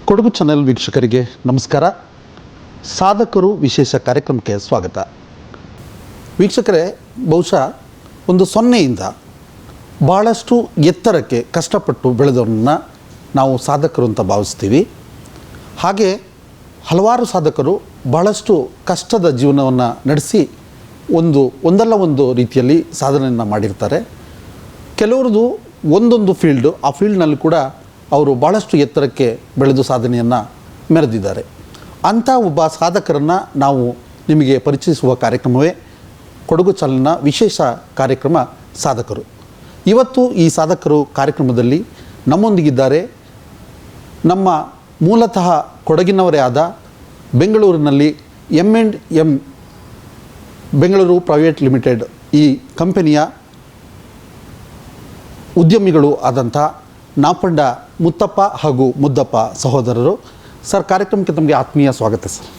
Kodagu channel ವೀಕ್ಷಕರಿಗೆ ನಮಸ್ಕಾರ. ಸಾಧಕರು ವಿಶೇಷ ಕಾರ್ಯಕ್ರಮಕ್ಕೆ ಸ್ವಾಗತ. ವೀಕ್ಷಕರೇ, ಬಹುಶಃ ಒಂದು ಸೊನ್ನೆಯಿಂದ ಭಾಳಷ್ಟು ಎತ್ತರಕ್ಕೆ ಕಷ್ಟಪಟ್ಟು ಬೆಳೆದವ್ರನ್ನ ನಾವು ಸಾಧಕರು ಅಂತ ಭಾವಿಸ್ತೀವಿ. ಹಾಗೆ ಹಲವಾರು ಸಾಧಕರು ಭಾಳಷ್ಟು ಕಷ್ಟದ ಜೀವನವನ್ನು ನಡೆಸಿ ಒಂದಲ್ಲ ಒಂದು ರೀತಿಯಲ್ಲಿ ಸಾಧನೆಯನ್ನು ಮಾಡಿರ್ತಾರೆ. ಕೆಲವ್ರದ್ದು ಒಂದೊಂದು ಫೀಲ್ಡು, ಆ ಫೀಲ್ಡ್ನಲ್ಲಿ ಕೂಡ ಅವರು ಭಾಳಷ್ಟು ಎತ್ತರಕ್ಕೆ ಬೆಳೆದು ಸಾಧನೆಯನ್ನು ಮೆರೆದಿದ್ದಾರೆ. ಅಂಥ ಒಬ್ಬ ಸಾಧಕರನ್ನು ನಾವು ನಿಮಗೆ ಪರಿಚಯಿಸುವ ಕಾರ್ಯಕ್ರಮವೇ ಕೊಡಗು ಚಾನೆಲ್ನ ವಿಶೇಷ ಕಾರ್ಯಕ್ರಮ ಸಾಧಕರು. ಇವತ್ತು ಈ ಸಾಧಕರು ಕಾರ್ಯಕ್ರಮದಲ್ಲಿ ನಮ್ಮೊಂದಿಗಿದ್ದಾರೆ ನಮ್ಮ ಮೂಲತಃ ಕೊಡಗಿನವರೇ ಆದ ಬೆಂಗಳೂರಿನಲ್ಲಿ M&M ಬೆಂಗಳೂರು ಪ್ರೈವೇಟ್ ಲಿಮಿಟೆಡ್ ಈ ಕಂಪನಿಯ ಉದ್ಯಮಿಗಳು ಆದಂಥ ನಾಪಂಡ ಮುತ್ತಪ್ಪ ಹಾಗೂ ಮುದ್ದಪ್ಪ ಸಹೋದರರು. ಸರ್, ಕಾರ್ಯಕ್ರಮಕ್ಕೆ ತಮಗೆ ಆತ್ಮೀಯ ಸ್ವಾಗತ ಸರ್.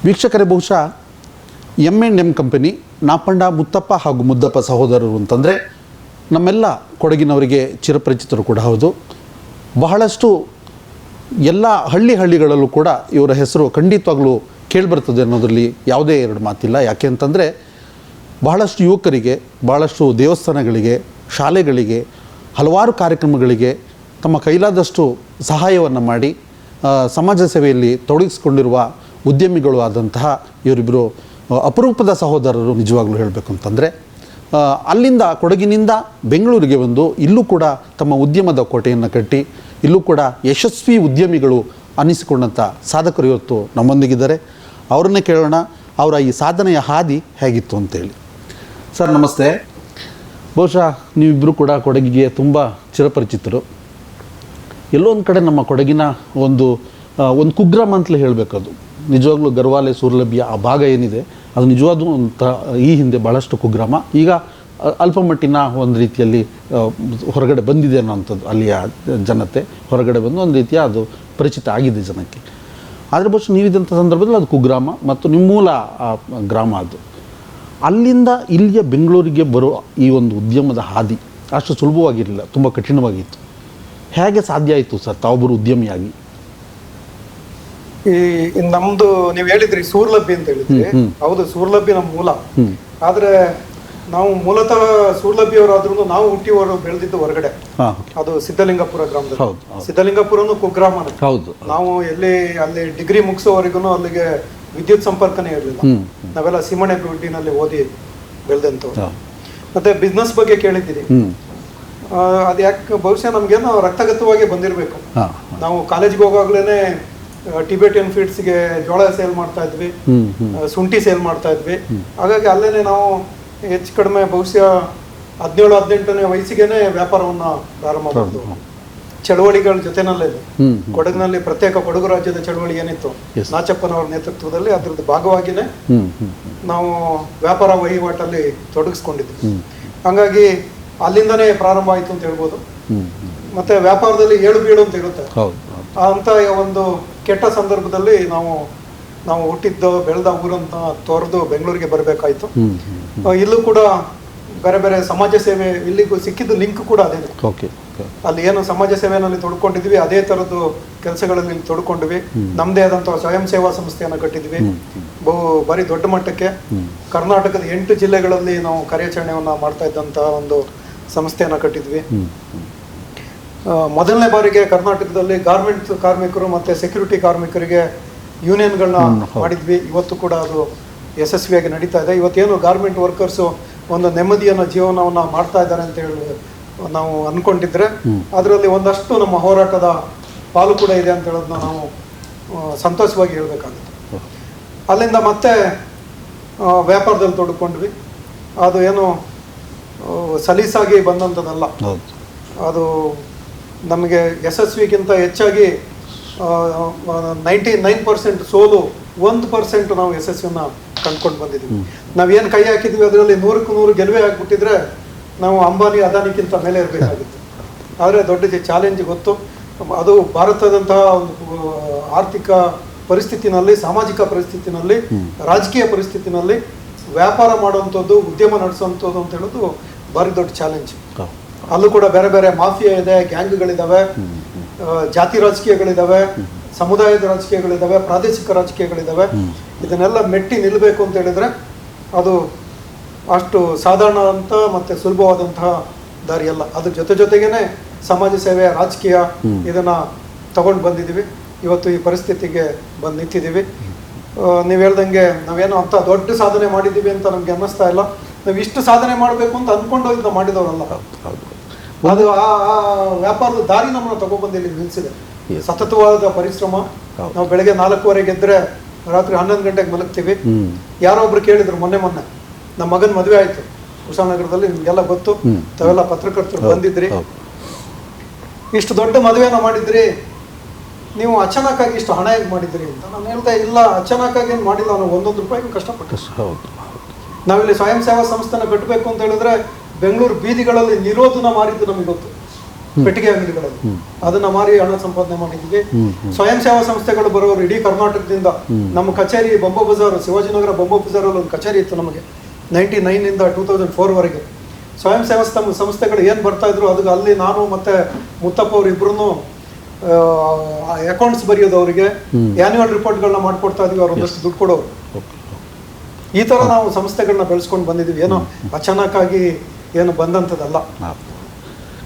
ವೀಕ್ಷಕರೇ, ಬಹುಶಃ M&M ಕಂಪನಿ ನಾಪಂಡ ಮುತ್ತಪ್ಪ ಹಾಗೂ ಮುದ್ದಪ್ಪ ಸಹೋದರರು ಅಂತಂದರೆ ನಮ್ಮೆಲ್ಲ ಕೊಡಗಿನವರಿಗೆ ಚಿರಪರಿಚಿತರು ಕೂಡ ಹೌದು. ಬಹಳಷ್ಟು ಎಲ್ಲ ಹಳ್ಳಿಗಳಲ್ಲೂ ಕೂಡ ಇವರ ಹೆಸರು ಖಂಡಿತವಾಗ್ಲೂ ಕೇಳಿಬರ್ತದೆ ಅನ್ನೋದರಲ್ಲಿ ಯಾವುದೇ ಎರಡು ಮಾತಿಲ್ಲ. ಯಾಕೆ ಅಂತಂದರೆ ಬಹಳಷ್ಟು ಯುವಕರಿಗೆ, ಭಾಳಷ್ಟು ದೇವಸ್ಥಾನಗಳಿಗೆ, ಶಾಲೆಗಳಿಗೆ, ಹಲವಾರು ಕಾರ್ಯಕ್ರಮಗಳಿಗೆ ತಮ್ಮ ಕೈಲಾದಷ್ಟು ಸಹಾಯವನ್ನು ಮಾಡಿ ಸಮಾಜ ಸೇವೆಯಲ್ಲಿ ತೊಡಗಿಸಿಕೊಂಡಿರುವ ಉದ್ಯಮಿಗಳು ಆದಂತಹ ಇವರಿಬ್ಬರು ಅಪರೂಪದ ಸಹೋದರರು. ನಿಜವಾಗ್ಲೂ ಹೇಳಬೇಕು ಅಂತಂದರೆ ಅಲ್ಲಿಂದ ಕೊಡಗಿನಿಂದ ಬೆಂಗಳೂರಿಗೆ ಬಂದು ಇಲ್ಲೂ ಕೂಡ ತಮ್ಮ ಉದ್ಯಮದ ಕೋಟೆಯನ್ನು ಕಟ್ಟಿ ಇಲ್ಲೂ ಕೂಡ ಯಶಸ್ವಿ ಉದ್ಯಮಿಗಳು ಅನ್ನಿಸಿಕೊಂಡಂಥ ಸಾಧಕರು ಇವತ್ತು ನಮ್ಮೊಂದಿಗಿದ್ದಾರೆ. ಅವ್ರನ್ನೇ ಕೇಳೋಣ, ಅವರ ಈ ಸಾಧನೆಯ ಹಾದಿ ಹೇಗಿತ್ತು ಅಂತೇಳಿ. ಸರ್, ನಮಸ್ತೆ. ಬಹುಶಃ ನೀವಿಬ್ಬರು ಕೂಡ ಕೊಡಗಿಗೆ ತುಂಬ ಚಿರಪರಿಚಿತರು. ಎಲ್ಲೋ ಒಂದು ಕಡೆ ನಮ್ಮ ಕೊಡಗಿನ ಒಂದು ಕುಗ್ರಾಮ ಅಂತಲೇ ಹೇಳಬೇಕು. ಅದು ನಿಜವಾಗ್ಲೂ ಗರ್ವಾಲೆ, ಸೂರ್ಲಭ್ಯ ಆ ಭಾಗ ಏನಿದೆ ಅದು ನಿಜವಾದ ಈ ಹಿಂದೆ ಭಾಳಷ್ಟು ಕುಗ್ರಾಮ. ಈಗ ಅಲ್ಪ ಮಟ್ಟಿನ ಒಂದು ರೀತಿಯಲ್ಲಿ ಹೊರಗಡೆ ಬಂದಿದೆ ಅನ್ನೋಂಥದ್ದು, ಅಲ್ಲಿಯ ಜನತೆ ಹೊರಗಡೆ ಬಂದು ಒಂದು ರೀತಿಯ ಅದು ಪರಿಚಿತ ಆಗಿದೆ ಜನಕ್ಕೆ. ಆದರೆ ಬಹುಶಃ ನೀವಿದ್ದಂಥ ಸಂದರ್ಭದಲ್ಲಿ ಅದು ಕುಗ್ರಾಮ ಮತ್ತು ನಿಮ್ಮ ಮೂಲ ಗ್ರಾಮ. ಅದು ಅಲ್ಲಿಂದ ಇಲ್ಲಿಯ ಬೆಂಗಳೂರಿಗೆ ಬರೋ ಈ ಒಂದು ಉದ್ಯಮದ ಹಾದಿ ಅಷ್ಟು ಸುಲಭವಾಗಿರಲಿಲ್ಲ, ತುಂಬ ಕಠಿಣವಾಗಿತ್ತು. ಹೇಗೆ ಸಾಧ್ಯ ಆಯಿತು ಸರ್ ತಾವೊಬ್ಬರು ಉದ್ಯಮಿಯಾಗಿ? ಈ ನಮ್ದು ನೀವು ಹೇಳಿದ್ರಿ ಸೂರ್ಲಭ್ಯ ಅಂತ ಹೇಳಿದ್ರಿ. ಹೌದು, ಸೂರ್ಲಭ್ಯ ನಮ್ಮ ಮೂಲ. ಆದ್ರೆ ನಾವು ಮೂಲತಃ ಸೂರ್ಲಭ್ಯವರಾದ್ರೂ ನಾವು ಹುಟ್ಟಿವರು ಬೆಳೆದಿದ್ದು ಹೊರಗಡೆ. ಅದು ಸಿದ್ಧಲಿಂಗಪುರ ಗ್ರಾಮದಲ್ಲಿ. ಸಿದ್ಧಲಿಂಗಪುರನು ಕುಗ್ರಾಮನೇ. ನಾವು ಅಲ್ಲಿ ಡಿಗ್ರಿ ಮುಗಿಸೋವರೆಗೂ ಅಲ್ಲಿಗೆ ವಿದ್ಯುತ್ ಸಂಪರ್ಕನೇ ಇರಲಿಲ್ಲ. ನಾವೆಲ್ಲ ಸೀಮಣೆ ಗುಡ್ಡಿನಲ್ಲಿ ಓದಿ ಬೆಳೆದಂಥವ್ರು. ಮತ್ತೆ ಬಿಸ್ನೆಸ್ ಬಗ್ಗೆ ಕೇಳಿದ್ದೀರಿ. ಅದು ಯಾಕೆ ಬಹುಶಃ ನಮ್ಗೇನೋ ರಕ್ತಗತವಾಗಿ ಬಂದಿರಬೇಕು. ನಾವು ಕಾಲೇಜ್ಗೆ ಹೋಗಾಗ್ಲೇನೆ ಟಿಬೆಟಿಯನ್ ಫೀಡ್ಸ್ಗೆ ಜೋಳ ಸೇಲ್ ಮಾಡ್ತಾ ಇದ್ವಿ, ಶುಂಠಿ ಸೇಲ್ ಮಾಡ್ತಾ ಇದ್ವಿ. ಹಾಗಾಗಿ ಅಲ್ಲೇನೆ ನಾವು ಹೆಚ್ಚು ಕಡಿಮೆ ಬಹುಶಃ 17-18ನೇ ವಯಸ್ಸಿಗೆನೆ ವ್ಯಾಪಾರವನ್ನ ಪ್ರಾರಂಭ ಮಾಡಿದ್ವು. ಚಳವಳಿಗಳ ಜೊತೆನಲ್ಲೇ ಕೊಡಗಿನಲ್ಲಿ ಪ್ರತ್ಯೇಕ ಕೊಡಗು ರಾಜ್ಯದ ಚಳವಳಿ ಏನಿತ್ತು ನಾಚಪ್ಪನವರ ನೇತೃತ್ವದಲ್ಲಿ, ಅದ್ರದ್ದು ಭಾಗವಾಗಿನೇ ನಾವು ವ್ಯಾಪಾರ ವಹಿವಾಟಲ್ಲಿ ತೊಡಗಿಸ್ಕೊಂಡಿದ್ವಿ. ಹಂಗಾಗಿ ಅಲ್ಲಿಂದನೇ ಪ್ರಾರಂಭ ಆಯ್ತು ಅಂತ ಹೇಳ್ಬೋದು. ಮತ್ತೆ ವ್ಯಾಪಾರದಲ್ಲಿ ಏಳು ಬೀಳು ಅಂತ ಇರುತ್ತೆ. ಅಂತ ಒಂದು ಕೆಟ್ಟ ಸಂದರ್ಭದಲ್ಲಿ ನಾವು ಹುಟ್ಟಿದ್ದು ಬೆಳೆದ ಊರಂತ ತೊರೆದು ಬೆಂಗಳೂರಿಗೆ ಬರಬೇಕಾಯ್ತು. ಇಲ್ಲೂ ಕೂಡ ಬೇರೆ ಬೇರೆ ಸಮಾಜ ಸೇವೆ ಇಲ್ಲಿಗೂ ಸಿಕ್ಕಿದ್ದು ಲಿಂಕ್ ಕೂಡ ಅದೇನೆ. ಅಲ್ಲಿ ಏನು ಸಮಾಜ ಸೇವೆಯಲ್ಲಿ ತೊಡ್ಕೊಂಡಿದ್ವಿ ಅದೇ ತರದ್ದು ಕೆಲಸಗಳಲ್ಲಿ ತೊಡ್ಕೊಂಡ್ವಿ. ನಮ್ದೇ ಆದಂತಹ ಸ್ವಯಂ ಸೇವಾ ಸಂಸ್ಥೆಯನ್ನು ಕಟ್ಟಿದ್ವಿ. ಭಾರಿ ದೊಡ್ಡ ಮಟ್ಟಕ್ಕೆ ಕರ್ನಾಟಕದ 8 ಜಿಲ್ಲೆಗಳಲ್ಲಿ ನಾವು ಕಾರ್ಯಾಚರಣೆಯನ್ನ ಮಾಡ್ತಾ ಇದ್ದಂತಹ ಒಂದು ಸಂಸ್ಥೆಯನ್ನ ಕಟ್ಟಿದ್ವಿ. ಮೊದಲನೇ ಬಾರಿಗೆ ಕರ್ನಾಟಕದಲ್ಲಿ ಗಾರ್ಮೆಂಟ್ ಕಾರ್ಮಿಕರು ಮತ್ತೆ ಸೆಕ್ಯೂರಿಟಿ ಕಾರ್ಮಿಕರಿಗೆ ಯೂನಿಯನ್ಗಳನ್ನ ಮಾಡಿದ್ವಿ. ಇವತ್ತು ಕೂಡ ಅದು ಯಶಸ್ವಿಯಾಗಿ ನಡೀತಾ ಇದೆ. ಇವತ್ತೇನು ಗಾರ್ಮೆಂಟ್ ವರ್ಕರ್ಸು ಒಂದು ನೆಮ್ಮದಿಯನ್ನ ಜೀವನವನ್ನ ಮಾಡ್ತಾ ಇದ್ದಾರೆ ಅಂತ ಹೇಳಿ ನಾವು ಅನ್ಕೊಂಡಿದ್ರೆ ಅದರಲ್ಲಿ ಒಂದಷ್ಟು ನಮ್ಮ ಹೋರಾಟದ ಪಾಲು ಕೂಡ ಇದೆ ಅಂತ ಹೇಳೋದನ್ನ ನಾವು ಸಂತೋಷವಾಗಿ ಹೇಳ್ಬೇಕಾಗುತ್ತೆ. ಅಲ್ಲಿಂದ ಮತ್ತೆ ವ್ಯಾಪಾರದಲ್ಲಿ ತೊಡ್ಕೊಂಡ್ವಿ. ಅದು ಏನು ಸಲೀಸಾಗಿ ಬಂದಂಥದ್ದಲ್ಲ. ಅದು ನಮಗೆ ಯಶಸ್ವಿಗಿಂತ ಹೆಚ್ಚಾಗಿ 99% ಸೋಲು, 1% ನಾವು ಯಶಸ್ವಿಯನ್ನ ಕಂಡ್ಕೊಂಡು ಬಂದಿದ್ವಿ. ನಾವೇನು ಕೈ ಹಾಕಿದ್ವಿ ಅದರಲ್ಲಿ 100ಕ್ಕೆ 100 ಗೆಲುವೆ ಆಗ್ಬಿಟ್ಟಿದ್ರೆ ನಾವು ಅಂಬಾನಿ ಅದಾನಿಕ್ಕಿಂತ ಮೇಲೆ ಇರಬೇಕಾಗಿತ್ತು. ಆದರೆ ದೊಡ್ಡ ಚಾಲೆಂಜ್ ಗೊತ್ತು. ಅದು ಭಾರತದಂತಹ ಒಂದು ಆರ್ಥಿಕ ಪರಿಸ್ಥಿತಿನಲ್ಲಿ, ಸಾಮಾಜಿಕ ಪರಿಸ್ಥಿತಿನಲ್ಲಿ, ರಾಜಕೀಯ ಪರಿಸ್ಥಿತಿನಲ್ಲಿ ವ್ಯಾಪಾರ ಮಾಡುವಂಥದ್ದು, ಉದ್ಯಮ ನಡೆಸುವಂಥದ್ದು ಅಂತ ಹೇಳೋದು ಭಾರಿ ದೊಡ್ಡ ಚಾಲೆಂಜ್. ಅಲ್ಲೂ ಕೂಡ ಬೇರೆ ಬೇರೆ ಮಾಫಿಯಾ ಇದೆ, ಗ್ಯಾಂಗ್ಗಳಿದಾವೆ, ಜಾತಿ ರಾಜಕೀಯಗಳಿದಾವೆ, ಸಮುದಾಯದ ರಾಜಕೀಯಗಳಿದಾವೆ, ಪ್ರಾದೇಶಿಕ ರಾಜಕೀಯಗಳಿದಾವೆ. ಇದನ್ನೆಲ್ಲ ಮೆಟ್ಟಿ ನಿಲ್ಲಬೇಕು ಅಂತ ಹೇಳಿದ್ರೆ ಅದು ಅಷ್ಟು ಸಾಧಾರಣ ಅಂತ ಮತ್ತೆ ಸುಲಭವಾದಂತಹ ದಾರಿ ಅಲ್ಲ. ಅದ್ರ ಜೊತೆಗೇನೆ ಸಮಾಜ ಸೇವೆ, ರಾಜಕೀಯ ಇದನ್ನ ತಗೊಂಡು ಬಂದಿದ್ದೀವಿ. ಇವತ್ತು ಈ ಪರಿಸ್ಥಿತಿಗೆ ಬಂದು ನಿಂತಿದ್ದೀವಿ. ನೀವು ಹೇಳ್ದಂಗೆ ನಾವೇನೋ ಅಂತ ದೊಡ್ಡ ಸಾಧನೆ ಮಾಡಿದ್ದೀವಿ ಅಂತ ನಮ್ಗೆ ಅನ್ನಿಸ್ತಾ ಇಲ್ಲ. ನಾವು ಇಷ್ಟು ಸಾಧನೆ ಮಾಡಬೇಕು ಅಂತ ಅಂದ್ಕೊಂಡು ಇದನ್ನ ಮಾಡಿದವರಲ್ಲ. ಅದು ಆ ವ್ಯಾಪಾರದ ದಾರಿ ನಮ್ಮನ್ನು ತಗೊಬಂದು ಇಲ್ಲಿ ನಿಲ್ಲಿಸಿದೆ. ಸತತವಾದ ಪರಿಶ್ರಮ. ನಾವು ಬೆಳಗ್ಗೆ 4:15 ಎದ್ರೆ ರಾತ್ರಿ 11 ಗಂಟೆಗೆ ಮಲಗ್ತೀವಿ. ಯಾರೋ ಒಬ್ರು ಕೇಳಿದ್ರು ಮೊನ್ನೆ ನಮ್ಮ ಮಗನ ಮದುವೆ ಆಯ್ತು ಕುಶಾಲನಗರದಲ್ಲಿ, ನಿಮ್ಗೆಲ್ಲ ಗೊತ್ತು, ತಾವೆಲ್ಲ ಪತ್ರಕರ್ತರು ಬಂದಿದ್ರಿ. ಇಷ್ಟು ದೊಡ್ಡ ಮದುವೆನ ಮಾಡಿದ್ರಿ, ನೀವು ಅಚಾನಕ್ಕಾಗಿ ಇಷ್ಟು ಹಣ ಹೇಗೆ ಮಾಡಿದ್ರಿ ಅಂತ ನಾನು ಹೇಳ್ತಾ ಇಲ್ಲ. ಅಚಾನಕ್ಕಾಗಿ ಏನು ಮಾಡಿಲ್ಲ, ನಾವು 1 ರೂಪಾಯಿಗೂ ಕಷ್ಟಪಟ್ಟು. ನಾವಿಲ್ಲಿ ಸ್ವಯಂ ಸೇವಾ ಸಂಸ್ಥೆನ ಕಟ್ಟಬೇಕು ಅಂತ ಹೇಳಿದ್ರೆ ಬೆಂಗಳೂರು ಬೀದಿಗಳಲ್ಲಿ ನಿರೋಧನ ಮಾರಿದ್ದು ನಮಗೆ ಗೊತ್ತು, ಪೆಟ್ಟಿಗೆ ಅಂಗಡಿಗಳಲ್ಲಿ ಅದನ್ನ ಮಾರಿ ಹಣ ಸಂಪಾದನೆ ಮಾಡಿದ್ವಿ. ಸ್ವಯಂ ಸೇವಾ ಸಂಸ್ಥೆಗಳು ಬರೋರು ಇಡೀ ಕರ್ನಾಟಕದಿಂದ. ನಮ್ಮ ಕಚೇರಿ ಬೊಂಬ ಬಜಾರ್, ಶಿವಾಜಿನಗರ ಬೊಂಬ ಬಜಾರಲ್ಲಿ ಒಂದು ಕಚೇರಿ ಇತ್ತು ನಮಗೆ 1999 ಇಂದ 2004ವರೆಗೆ. ಸ್ವಯಂ ಸೇವಾ ಸಂಸ್ಥೆಗಳು ಏನು ಬರ್ತಾ ಇದ್ರು ಅದಕ್ಕೆ ಅಲ್ಲಿ ನಾನು ಮತ್ತೆ ಮುತ್ತಪ್ಪ ಅವ್ರು ಇಬ್ರು ಅಕೌಂಟ್ಸ್ ಬರೆಯೋದು, ಅವರಿಗೆ ಆನ್ಯುವಲ್ ರಿಪೋರ್ಟ್ಗಳನ್ನ ಮಾಡ್ಕೊಡ್ತಾ ಇದೀವಿ, ಅವ್ರು ಒಂದಷ್ಟು ದುಡ್ಡು ಕೊಡೋರು. ಈ ತರ ನಾವು ಸಂಸ್ಥೆಗಳನ್ನ ಬೆಳೆಸ್ಕೊಂಡು ಬಂದಿದ್ದೀವಿ. ಏನೋ ಅಚಾನಕ್ಕಾಗಿ ಏನು ಬಂದಂಥದ್ದಲ್ಲ.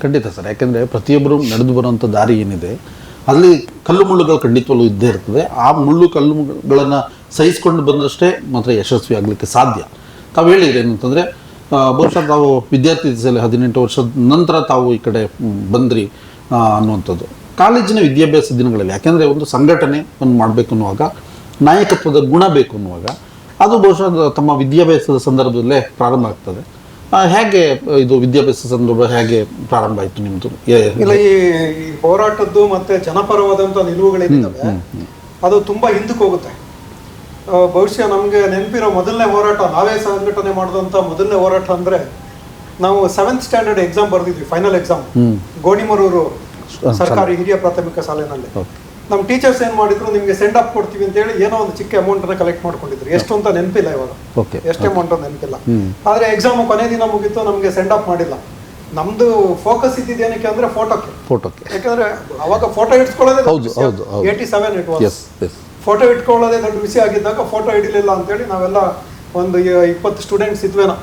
ಖಂಡಿತ ಸರ್, ಯಾಕೆಂದರೆ ಪ್ರತಿಯೊಬ್ಬರು ನಡೆದು ಬರುವಂಥ ದಾರಿ ಏನಿದೆ ಅಲ್ಲಿ ಕಲ್ಲು ಮುಳ್ಳುಗಳು ಖಂಡಿತವಲ್ಲೂ ಇದ್ದೇ ಇರ್ತದೆ. ಆ ಕಲ್ಲುಗಳನ್ನು ಸಹಿಸ್ಕೊಂಡು ಬಂದಷ್ಟೇ ಮಾತ್ರ ಯಶಸ್ವಿ ಆಗಲಿಕ್ಕೆ ಸಾಧ್ಯ. ತಾವು ಹೇಳಿದ್ರಿ ಏನಂತಂದರೆ ಬಹುಶಃ ತಾವು ವಿದ್ಯಾರ್ಥಿ ದಿಸೆಯಲ್ಲಿ 18 ವರ್ಷದ ನಂತರ ತಾವು ಈ ಕಡೆ ಬಂದ್ರಿ ಅನ್ನುವಂಥದ್ದು. ಕಾಲೇಜಿನ ವಿದ್ಯಾಭ್ಯಾಸ ದಿನಗಳಲ್ಲಿ ಯಾಕೆಂದರೆ ಒಂದು ಸಂಘಟನೆ ಒಂದು ಮಾಡಬೇಕು ಅನ್ನುವಾಗ ನಾಯಕತ್ವದ ಗುಣ ಬೇಕು ಅನ್ನುವಾಗ ಅದು ಬಹುಶಃ ತಮ್ಮ ವಿದ್ಯಾಭ್ಯಾಸದ ಸಂದರ್ಭದಲ್ಲೇ ಪ್ರಾರಂಭ ಆಗ್ತದೆ. ಹೇಗೆ ಇದು ವಿದ್ಯಾಭ್ಯಾಸ ಸಂದರ್ಭ ಹೇಗೆ ಪ್ರಾರಂಭ ಆಯಿತು ನಿಮ್ಮದು? ಇಲ್ಲ, ಈ ಹೋರಾಟದ್ದು ಮತ್ತೆ ಜನಪರವಾದಂಥ ನಿಲುವುಗಳೇನಿದ್ದಾವೆ ಅದು ತುಂಬ ಹಿಂದಕ್ಕೆ ಹೋಗುತ್ತೆ. ಬಹುಶಃ ನಮಗೆ ನೆನಪಿರೋ ಮೊದಲನೇ ಹೋರಾಟ, ನಾವೇ ಸಂಘಟನೆ ಮಾಡಿದಂಥ ಮೊದಲನೇ ಹೋರಾಟ ಅಂದರೆ ನಾವು 7th ಸ್ಟ್ಯಾಂಡರ್ಡ್ ಎಕ್ಸಾಮ್ ಬರೆದಿದ್ವಿ, ಫೈನಲ್ ಎಕ್ಸಾಮ್, ಗೋಣಿಮರೂರು ಸರ್ಕಾರಿ ಹಿರಿಯ ಪ್ರಾಥಮಿಕ ಶಾಲೆನಲ್ಲಿ. ನಮ್ಮ ಟೀಚರ್ಸ್ ಏನು ಮಾಡಿದ್ರು, ನಿಮಗೆ ಸೆಂಡ್ ಆಫ್ ಕೊಡ್ತೀವಿ ಅಂತ ಹೇಳಿ ಏನೋ ಒಂದು ಚಿಕ್ಕ ಅಮೌಂಟನ್ನು ಕಲೆಕ್ಟ್ ಮಾಡ್ಕೊಂಡಿದ್ರು. ಎಷ್ಟು ಅಂತ ನೆನಪಿಲ್ಲ ಇವಾಗ, ಎಷ್ಟು ಅಮೌಂಟ್ ಅಂತ ನೆನಪಿಲ್ಲ. ಆದರೆ ಎಕ್ಸಾಮ್ ಕೊನೆ ದಿನ ಮುಗಿತು, ನಮಗೆ ಸೆಂಡ್ ಆಫ್ ಮಾಡಿಲ್ಲ. ನಮ್ದು ಫೋಕಸ್ ಇದ್ದಿದ್ದು ಏನಕ್ಕೆ ಅಂದರೆ ಫೋಟೋಕ್ಕೆ. ಯಾಕಂದ್ರೆ ಅವಾಗ ಫೋಟೋ ಇಟ್ಕೊಳ್ಳೋದೇ 87 ಇಟ್ ವಾಸ್. ಫೋಟೋ ಇಟ್ಕೊಳ್ಳೋದೇ ದೊಡ್ಡ ವಿಷಯ ಆಗಿದ್ದಾಗ ಫೋಟೋ ಹಿಡಿಲಿಲ್ಲ ಅಂತೇಳಿ ನಾವೆಲ್ಲ ಒಂದು 20 ಸ್ಟೂಡೆಂಟ್ಸ್ ಇದ್ವೇನೋ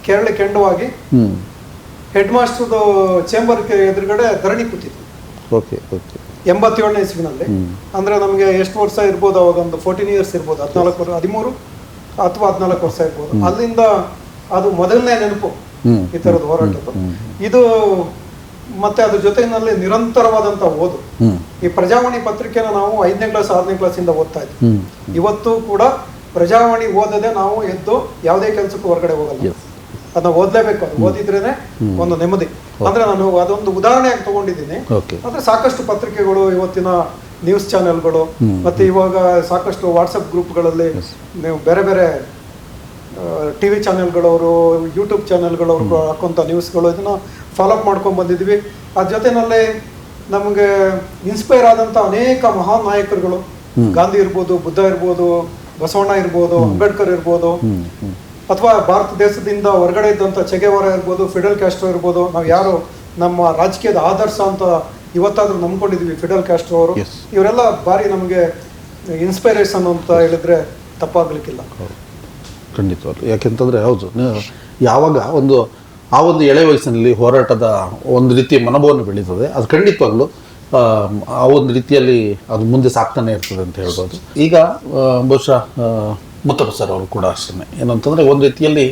ಕೇರಳ ಕೆಂಡವಾಗಿ ಹೆಡ್ ಮಾಸ್ಟರ್ದು ಚೇಂಬರ್ ಎದುರುಗಡೆ ಧರಣಿ ಕೂತಿದ್ವಿ. 87ನೇ ಇಸ್ವಿನಲ್ಲಿ. ಅಂದರೆ ನಮಗೆ ಎಷ್ಟು ವರ್ಷ ಇರ್ಬೋದು ಅವಾಗ, ಒಂದು 14 ಇಯರ್ಸ್ ಇರ್ಬೋದು, 13 ಅಥವಾ 14 ವರ್ಷ ಇರ್ಬೋದು. ಅಲ್ಲಿಂದ ಅದು ಮೊದಲನೇ ನೆನಪು ಈ ಥರದ ಹೋರಾಟದ್ದು. ಇದು ಮತ್ತೆ ಅದ್ರ ಜೊತೆಯಲ್ಲಿ ನಿರಂತರವಾದಂಥ ಓದು. ಈ ಪ್ರಜಾವಾಣಿ ಪತ್ರಿಕೆನ ನಾವು 5ನೇ ಕ್ಲಾಸ್ 6ನೇ ಕ್ಲಾಸಿಂದ ಓದ್ತಾ ಇದ್ವಿ. ಇವತ್ತು ಕೂಡ ಪ್ರಜಾವಾಣಿ ಓದದೆ ನಾವು ಎದ್ದು ಯಾವುದೇ ಕೆಲಸಕ್ಕೂ ಹೊರಗಡೆ ಹೋಗಲ್ಲ. ಅದನ್ನ ಓದಲೇಬೇಕು, ಅದು ಓದಿದ್ರೇನೆ ಒಂದು ನೆಮ್ಮದಿ. ಅಂದ್ರೆ ನಾನು ಅದೊಂದು ಉದಾಹರಣೆಯಾಗಿ ತಗೊಂಡಿದ್ದೀನಿ. ಅಂದ್ರೆ ಸಾಕಷ್ಟು ಪತ್ರಿಕೆಗಳು, ಇವತ್ತಿನ ನ್ಯೂಸ್ ಚಾನೆಲ್ಗಳು, ಮತ್ತೆ ಇವಾಗ ಸಾಕಷ್ಟು ವಾಟ್ಸಪ್ ಗ್ರೂಪ್ಗಳಲ್ಲಿ ನೀವು ಬೇರೆ ಬೇರೆ ಟಿವಿ ಚಾನೆಲ್ಗಳವರು, ಯೂಟ್ಯೂಬ್ ಚಾನೆಲ್ಗಳವ್ರು ಹಾಕುವಂಥ ನ್ಯೂಸ್ಗಳು, ಇದನ್ನ ಫಾಲೋ ಅಪ್ ಮಾಡ್ಕೊಂಡು ಬಂದಿದ್ವಿ. ಅದ್ರ ಜೊತೆನಲ್ಲಿ ನಮಗೆ ಇನ್ಸ್ಪೈರ್ ಆದಂಥ ಅನೇಕ ಮಹಾನ್ ನಾಯಕರುಗಳು, ಗಾಂಧಿ ಇರ್ಬೋದು, ಬುದ್ಧ ಇರ್ಬೋದು, ಬಸವಣ್ಣ ಇರ್ಬೋದು, ಅಂಬೇಡ್ಕರ್ ಇರ್ಬೋದು, ಅಥವಾ ಭಾರತ ದೇಶದಿಂದ ಹೊರಗಡೆ ಇದ್ದಂಥ ಚೆಗೆವಾರ ಇರ್ಬೋದು, ಫಿಡೆಲ್ ಕ್ಯಾಸ್ಟ್ರೋ ಇರ್ಬೋದು. ನಾವು ಯಾರು ನಮ್ಮ ರಾಜಕೀಯದ ಆದರ್ಶ ಅಂತ ಇವತ್ತಾದ್ರೂ ನಂಬ್ಕೊಂಡಿದ್ವಿ ಫಿಡೆಲ್ ಕ್ಯಾಸ್ಟ್ರೋ ಅವರು. ಇವರೆಲ್ಲ ಭಾರಿ ನಮಗೆ ಇನ್ಸ್ಪೈರೇಷನ್ ಅಂತ ಹೇಳಿದ್ರೆ ತಪ್ಪಾಗಲಿಕ್ಕಿಲ್ಲ. ಖಂಡಿತವಾಗ್ಲು. ಯಾಕೆಂತಂದರೆ ಹೌದು, ಯಾವಾಗ ಆ ಒಂದು ಎಳೆ ವಯಸ್ಸಿನಲ್ಲಿ ಹೋರಾಟದ ಒಂದು ರೀತಿಯ ಮನೋಭಾವನೆ ಬೆಳೀತದೆ, ಅದು ಖಂಡಿತವಾಗ್ಲೂ ಆ ಒಂದು ರೀತಿಯಲ್ಲಿ ಅದು ಮುಂದೆ ಸಾಕ್ತಾನೆ ಇರ್ತದೆ ಅಂತ ಹೇಳ್ಬೋದು. ಈಗ ಬಹುಶಃ ಮುತ್ತಪ್ಪ ಸರ್ ಅವರು ಕೂಡ ಅಷ್ಟೇ ಏನಂತಂದರೆ ಒಂದು ರೀತಿಯಲ್ಲಿ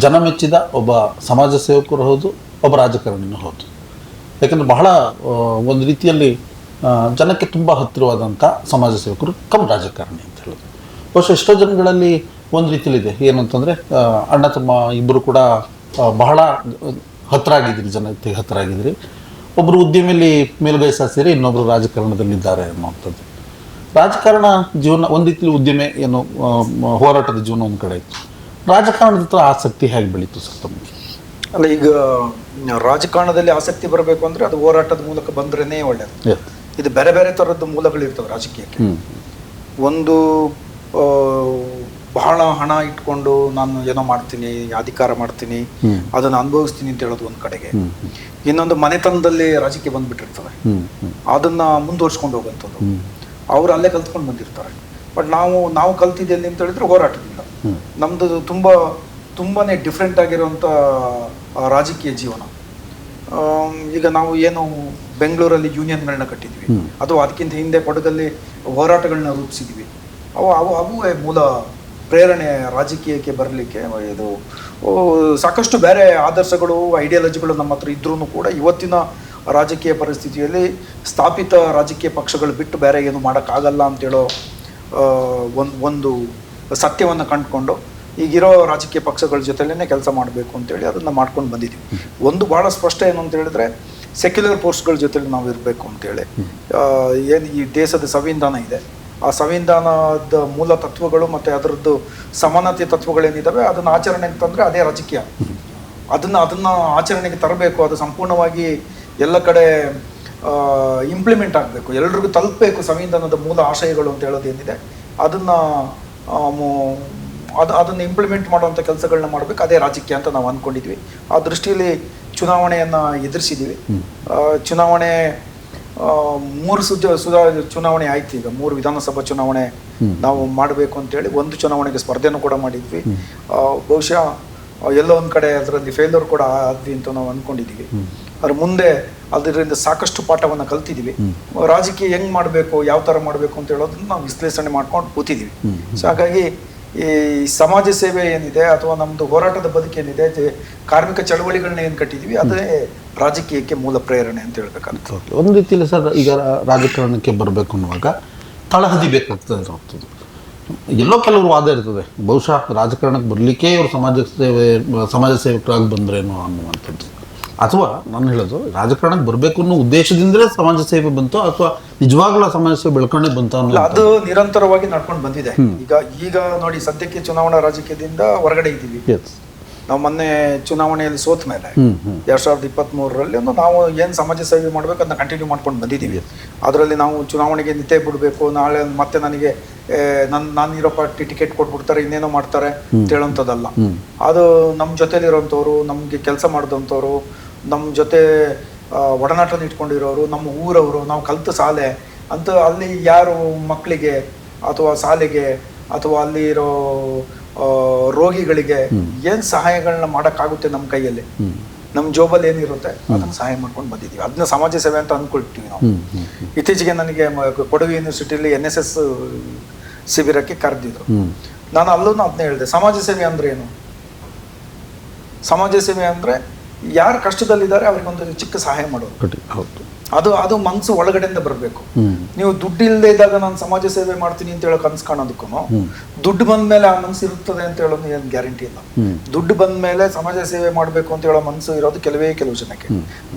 ಜನ ಮೆಚ್ಚಿದ ಒಬ್ಬ ಸಮಾಜ ಸೇವಕರು ಹೌದು, ಒಬ್ಬ ರಾಜಕಾರಣಿನೂ ಹೌದು. ಯಾಕಂದರೆ ಬಹಳ ಒಂದು ರೀತಿಯಲ್ಲಿ ಜನಕ್ಕೆ ತುಂಬ ಹತ್ತಿರವಾದಂಥ ಸಮಾಜ ಸೇವಕರು ಕಮ್ ರಾಜಕಾರಣಿ ಅಂತ ಹೇಳೋದು. ಬಹುಶಃ ಎಷ್ಟೋ ಜನಗಳಲ್ಲಿ ಒಂದು ರೀತಿಯಲ್ಲಿದೆ ಏನಂತಂದರೆ ಅಣ್ಣ ತಮ್ಮ ಇಬ್ಬರು ಕೂಡ ಬಹಳ ಹತ್ತಿರ ಆಗಿದ್ದೀರಿ, ಜನತೆಗೆ ಹತ್ತಿರ ಆಗಿದ್ದೀರಿ. ಒಬ್ಬರು ಉದ್ಯಮಿಯಲ್ಲಿ ಮೇಲುಗೈ ಸಾಧಿಸಿದರೆ ಇನ್ನೊಬ್ಬರು ರಾಜಕಾರಣದಲ್ಲಿದ್ದಾರೆ ಅನ್ನುವಂಥದ್ದು. ರಾಜಕಾರಣ ಜೀವನ ಒಂದು ರೀತಿಯಲ್ಲಿ ಉದ್ಯಮ ಏನು ಹೋರಾಟದ ಜೀವನ ಒಂದು ಕಡೆ ಇತ್ತು. ರಾಜಕಾರಣದ ಹತ್ರ ಆಸಕ್ತಿ ಹೇಗೆ ಬೆಳೀತು ಸರ್ ತಮಗೆ? ಅಲ್ಲ, ಈಗ ರಾಜಕಾರಣದಲ್ಲಿ ಆಸಕ್ತಿ ಬರಬೇಕು ಅಂದರೆ ಅದು ಹೋರಾಟದ ಮೂಲಕ ಬಂದ್ರೇ ಒಳ್ಳೆಯದು. ಇದು ಬೇರೆ ಬೇರೆ ಥರದ್ದು ಮೂಲಗಳಿರ್ತವೆ ರಾಜಕೀಯಕ್ಕೆ. ಒಂದು ಬಹಳ ಬಹಳ ಹಣ ಇಟ್ಕೊಂಡು ನಾನು ಏನೋ ಮಾಡ್ತೀನಿ, ಅಧಿಕಾರ ಮಾಡ್ತೀನಿ, ಅದನ್ನು ಅನುಭವಿಸ್ತೀನಿ ಅಂತ ಹೇಳೋದು ಒಂದು ಕಡೆಗೆ. ಇನ್ನೊಂದು ಮನೆತನದಲ್ಲಿ ರಾಜಕೀಯ ಬಂದ್ಬಿಟ್ಟಿರ್ತದೆ, ಅದನ್ನ ಮುಂದುವರ್ಸ್ಕೊಂಡು ಹೋಗುವಂಥದ್ದು. ಅವ್ರು ಅಲ್ಲೇ ಕಲ್ತ್ಕೊಂಡು ಬಂದಿರ್ತಾರೆ. ಬಟ್ ನಾವು ಕಲ್ತಿದ್ದೇನೆ ಅಂತ ಹೇಳಿದ್ರೆ ಹೋರಾಟದಿಂದ. ನಮ್ದು ತುಂಬಾನೇ ಡಿಫ್ರೆಂಟ್ ಆಗಿರುವಂಥ ರಾಜಕೀಯ ಜೀವನ. ಈಗ ನಾವು ಏನು ಬೆಂಗಳೂರಲ್ಲಿ ಯೂನಿಯನ್ಗಳನ್ನ ಕಟ್ಟಿದ್ವಿ, ಅದು ಅದಕ್ಕಿಂತ ಹಿಂದೆ ಕೊಡಗಲ್ಲಿ ಹೋರಾಟಗಳನ್ನ ರೂಪಿಸಿದ್ವಿ. ಅವುವೇ ಮೂಲ ಪ್ರೇರಣೆ ರಾಜಕೀಯಕ್ಕೆ ಬರಲಿಕ್ಕೆ. ಇದು ಸಾಕಷ್ಟು ಬೇರೆ ಆದರ್ಶಗಳು, ಐಡಿಯಾಲಜಿಗಳು ನಮ್ಮ ಹತ್ರ ಇದ್ರೂ ಕೂಡ ಇವತ್ತಿನ ರಾಜಕೀಯ ಪರಿಸ್ಥಿತಿಯಲ್ಲಿ ಸ್ಥಾಪಿತ ರಾಜಕೀಯ ಪಕ್ಷಗಳು ಬಿಟ್ಟು ಬೇರೆ ಏನು ಮಾಡೋಕ್ಕಾಗಲ್ಲ ಅಂತೇಳೋ ಒಂದು ಸತ್ಯವನ್ನು ಕಂಡುಕೊಂಡು ಈಗಿರೋ ರಾಜಕೀಯ ಪಕ್ಷಗಳ ಜೊತೆಲೇ ಕೆಲಸ ಮಾಡಬೇಕು ಅಂತೇಳಿ ಅದನ್ನು ಮಾಡ್ಕೊಂಡು ಬಂದಿದ್ದೀವಿ. ಒಂದು ಭಾಳ ಸ್ಪಷ್ಟ ಏನು ಅಂತ ಹೇಳಿದ್ರೆ, ಸೆಕ್ಯುಲರ್ ಫೋರ್ಸ್ಗಳ ಜೊತೆಲಿ ನಾವು ಇರಬೇಕು ಅಂತೇಳಿ. ಏನು ಈ ದೇಶದ ಸಂವಿಧಾನ ಇದೆ, ಆ ಸಂವಿಧಾನದ ಮೂಲ ತತ್ವಗಳು ಮತ್ತು ಅದರದ್ದು ಸಮಾನತೆ ತತ್ವಗಳೇನಿದ್ದಾವೆ ಅದನ್ನು ಆಚರಣೆಗೆ ತಂದರೆ ಅದೇ ರಾಜಕೀಯ. ಅದನ್ನು ಆಚರಣೆಗೆ ತರಬೇಕು, ಅದು ಸಂಪೂರ್ಣವಾಗಿ ಎಲ್ಲ ಕಡೆ ಇಂಪ್ಲಿಮೆಂಟ್ ಆಗಬೇಕು, ಎಲ್ರಿಗೂ ತಲುಪಬೇಕು ಸಂವಿಧಾನದ ಮೂಲ ಆಶಯಗಳು ಅಂತ ಹೇಳೋದೇನಿದೆ ಅದನ್ನು ಇಂಪ್ಲಿಮೆಂಟ್ ಮಾಡುವಂಥ ಕೆಲಸಗಳನ್ನ ಮಾಡಬೇಕು, ಅದೇ ರಾಜಕೀಯ ಅಂತ ನಾವು ಅಂದ್ಕೊಂಡಿದ್ವಿ. ಆ ದೃಷ್ಟಿಯಲ್ಲಿ ಚುನಾವಣೆಯನ್ನು ಎದುರಿಸಿದ್ದೀವಿ. ಚುನಾವಣೆ 3 ಚುನಾವಣೆ ಆಯ್ತು. ಈಗ 3 ವಿಧಾನಸಭಾ ಚುನಾವಣೆ ನಾವು ಮಾಡಬೇಕು ಅಂತೇಳಿ ಒಂದು ಚುನಾವಣೆಗೆ ಸ್ಪರ್ಧೆನೂ ಕೂಡ ಮಾಡಿದ್ವಿ. ಬಹುಶಃ ಎಲ್ಲೋ ಒಂದು ಕಡೆ ಅದರಲ್ಲಿ ಫೇಲ್ಯೂರ್ ಕೂಡ ಆದ್ವಿ ಅಂತ ನಾವು ಅಂದ್ಕೊಂಡಿದ್ದೀವಿ. ಅದ್ರ ಮುಂದೆ ಅದರಿಂದ ಸಾಕಷ್ಟು ಪಾಠವನ್ನು ಕಲ್ತಿದ್ದೀವಿ. ರಾಜಕೀಯ ಹೆಂಗೆ ಮಾಡಬೇಕು, ಯಾವ ಥರ ಮಾಡಬೇಕು ಅಂತ ಹೇಳೋದನ್ನ ನಾವು ವಿಶ್ಲೇಷಣೆ ಮಾಡ್ಕೊಂಡು ಕೂತಿದ್ದೀವಿ. ಸೊ ಹಾಗಾಗಿ ಈ ಸಮಾಜ ಸೇವೆ ಏನಿದೆ ಅಥವಾ ನಮ್ಮದು ಹೋರಾಟದ ಬದುಕೇನಿದೆ, ಕಾರ್ಮಿಕ ಚಳವಳಿಗಳನ್ನ ಏನು ಕಟ್ಟಿದ್ದೀವಿ, ಅದೇ ರಾಜಕೀಯಕ್ಕೆ ಮೂಲ ಪ್ರೇರಣೆ ಅಂತ ಹೇಳ್ಬೇಕಾಗ್ತದೆ. ಒಂದು ರೀತಿಯಲ್ಲಿ ಸರ್, ಈಗ ರಾಜಕಾರಣಕ್ಕೆ ಬರಬೇಕು ಅನ್ನುವಾಗ ತಳಹದಿ ಬೇಕಾಗ್ತದೆ ಇರೋದು. ಎಲ್ಲೋ ಕೆಲವರು ವಾದ ಇರ್ತದೆ, ಬಹುಶಃ ರಾಜಕಾರಣಕ್ಕೆ ಬರಲಿಕ್ಕೆ ಇವರು ಸಮಾಜ ಸೇವಕರಾಗಿ ಬಂದ್ರೇನೋ ಅನ್ನುವಂಥದ್ದು. ಅಥವಾ ನಾನು ಹೇಳೋದು, ರಾಜಕಾರಣಕ್ಕೆ ಬರಬೇಕು ಅನ್ನೋ ಉದ್ದೇಶದಿಂದಲೇ ಸಮಾಜ ಸೇವೆ ಬಂತು ಅಥವಾ ನಿಜವಾಗ್ಲೂ ಸಮಾಜ ಸೇವೆ ಬೆಳ್ಕೊಂಡೇ ಬಂತು ಅನ್ನೋ ಅದು ನಿರಂತರವಾಗಿ ನಡ್ಕೊಂಡು ಬಂದಿದೆ. ಈಗ ನೋಡಿ, ಸದ್ಯಕ್ಕೆ ಚುನಾವಣಾ ರಾಜಕೀಯದಿಂದ ಹೊರಗಡೆ ಇದ್ದೀವಿ. ನಾವು ಮೊನ್ನೆ ಚುನಾವಣೆಯಲ್ಲಿ ಸೋತ ಮೇಲೆ 2023ರಲ್ಲಿ ನಾವು ಏನು ಸಮಾಜ ಸೇವೆ ಮಾಡಬೇಕು ಅದನ್ನ ಕಂಟಿನ್ಯೂ ಮಾಡ್ಕೊಂಡು ಬಂದಿದ್ದೀವಿ. ಅದರಲ್ಲಿ ನಾವು ಚುನಾವಣೆಗೆ ನಿಂತೇ ಬಿಡಬೇಕು, ನಾಳೆ ಮತ್ತೆ ನನಗೆ ನಾನಿರೋ ಪಾರ್ಟಿ ಟಿಕೆಟ್ ಕೊಟ್ಬಿಡ್ತಾರೆ, ಇನ್ನೇನೋ ಮಾಡ್ತಾರೆ ಅಂತ ಹೇಳೋಂಥದ್ದಲ್ಲ. ಅದು ನಮ್ಮ ಜೊತೆಲಿರೋಂಥವ್ರು, ನಮಗೆ ಕೆಲಸ ಮಾಡಿದಂಥವ್ರು, ನಮ್ಮ ಜೊತೆ ಒಡನಾಟನ ಇಟ್ಕೊಂಡಿರೋರು, ನಮ್ಮ ಊರವರು, ನಾವು ಕಲಿತ ಶಾಲೆ ಅಂತ ಅಲ್ಲಿ ಯಾರು ಮಕ್ಕಳಿಗೆ ಅಥವಾ ಶಾಲೆಗೆ ಅಥವಾ ಅಲ್ಲಿ ಇರೋ ರೋಗಿಗಳಿಗೆ ಏನು ಸಹಾಯಗಳನ್ನ ಮಾಡೋಕ್ಕಾಗುತ್ತೆ ನಮ್ಮ ಕೈಯಲ್ಲಿ, ನಮ್ಮ ಜೋಬಲ್ಲಿ ಏನಿರುತ್ತೆ ಅದನ್ನು ಸಹಾಯ ಮಾಡ್ಕೊಂಡು ಬಂದಿದ್ದೀವಿ. ಅದನ್ನ ಸಮಾಜ ಸೇವೆ ಅಂತ ಅಂದ್ಕೊಳ್ತೀವಿ ನಾವು. ಇತ್ತೀಚೆಗೆ ನನಗೆ ಕೊಡಗು ಯೂನಿವರ್ಸಿಟಿಯಲ್ಲಿ NSS ಶಿಬಿರಕ್ಕೆ ಕರೆದಿದ್ರು. ನಾನು ಅಲ್ಲೂ ಅದನ್ನೇ ಹೇಳಿದೆ, ಸಮಾಜ ಸೇವೆ ಅಂದ್ರೆ ಏನು? ಸಮಾಜ ಸೇವೆ ಅಂದರೆ ಯಾರು ಕಷ್ಟದಲ್ಲಿದ್ದಾರೆ ಅವ್ರಿಗೊಂದು ಚಿಕ್ಕ ಸಹಾಯ ಮಾಡೋದು. ಅದು ಮನಸ್ಸು ಒಳಗಡೆಯಿಂದ ಬರಬೇಕು. ನೀವು ದುಡ್ಡು ಇಲ್ಲದೆ ಇದ್ದಾಗ ನಾನು ಸಮಾಜ ಸೇವೆ ಮಾಡ್ತೀನಿ ಅಂತ ಹೇಳೋ ಕನಸು ಕಾಣೋದಕ್ಕೂ, ದುಡ್ಡು ಬಂದ ಮೇಲೆ ಆ ಮನಸ್ಸು ಇರುತ್ತದೆ ಅಂತ ಹೇಳೋದು ಏನು ಗ್ಯಾರಂಟಿ ಇಲ್ಲ. ದುಡ್ಡು ಬಂದ ಮೇಲೆ ಸಮಾಜ ಸೇವೆ ಮಾಡಬೇಕು ಅಂತ ಹೇಳೋ ಮನಸ್ಸು ಇರೋದು ಕೆಲವು ಜನಕ್ಕೆ.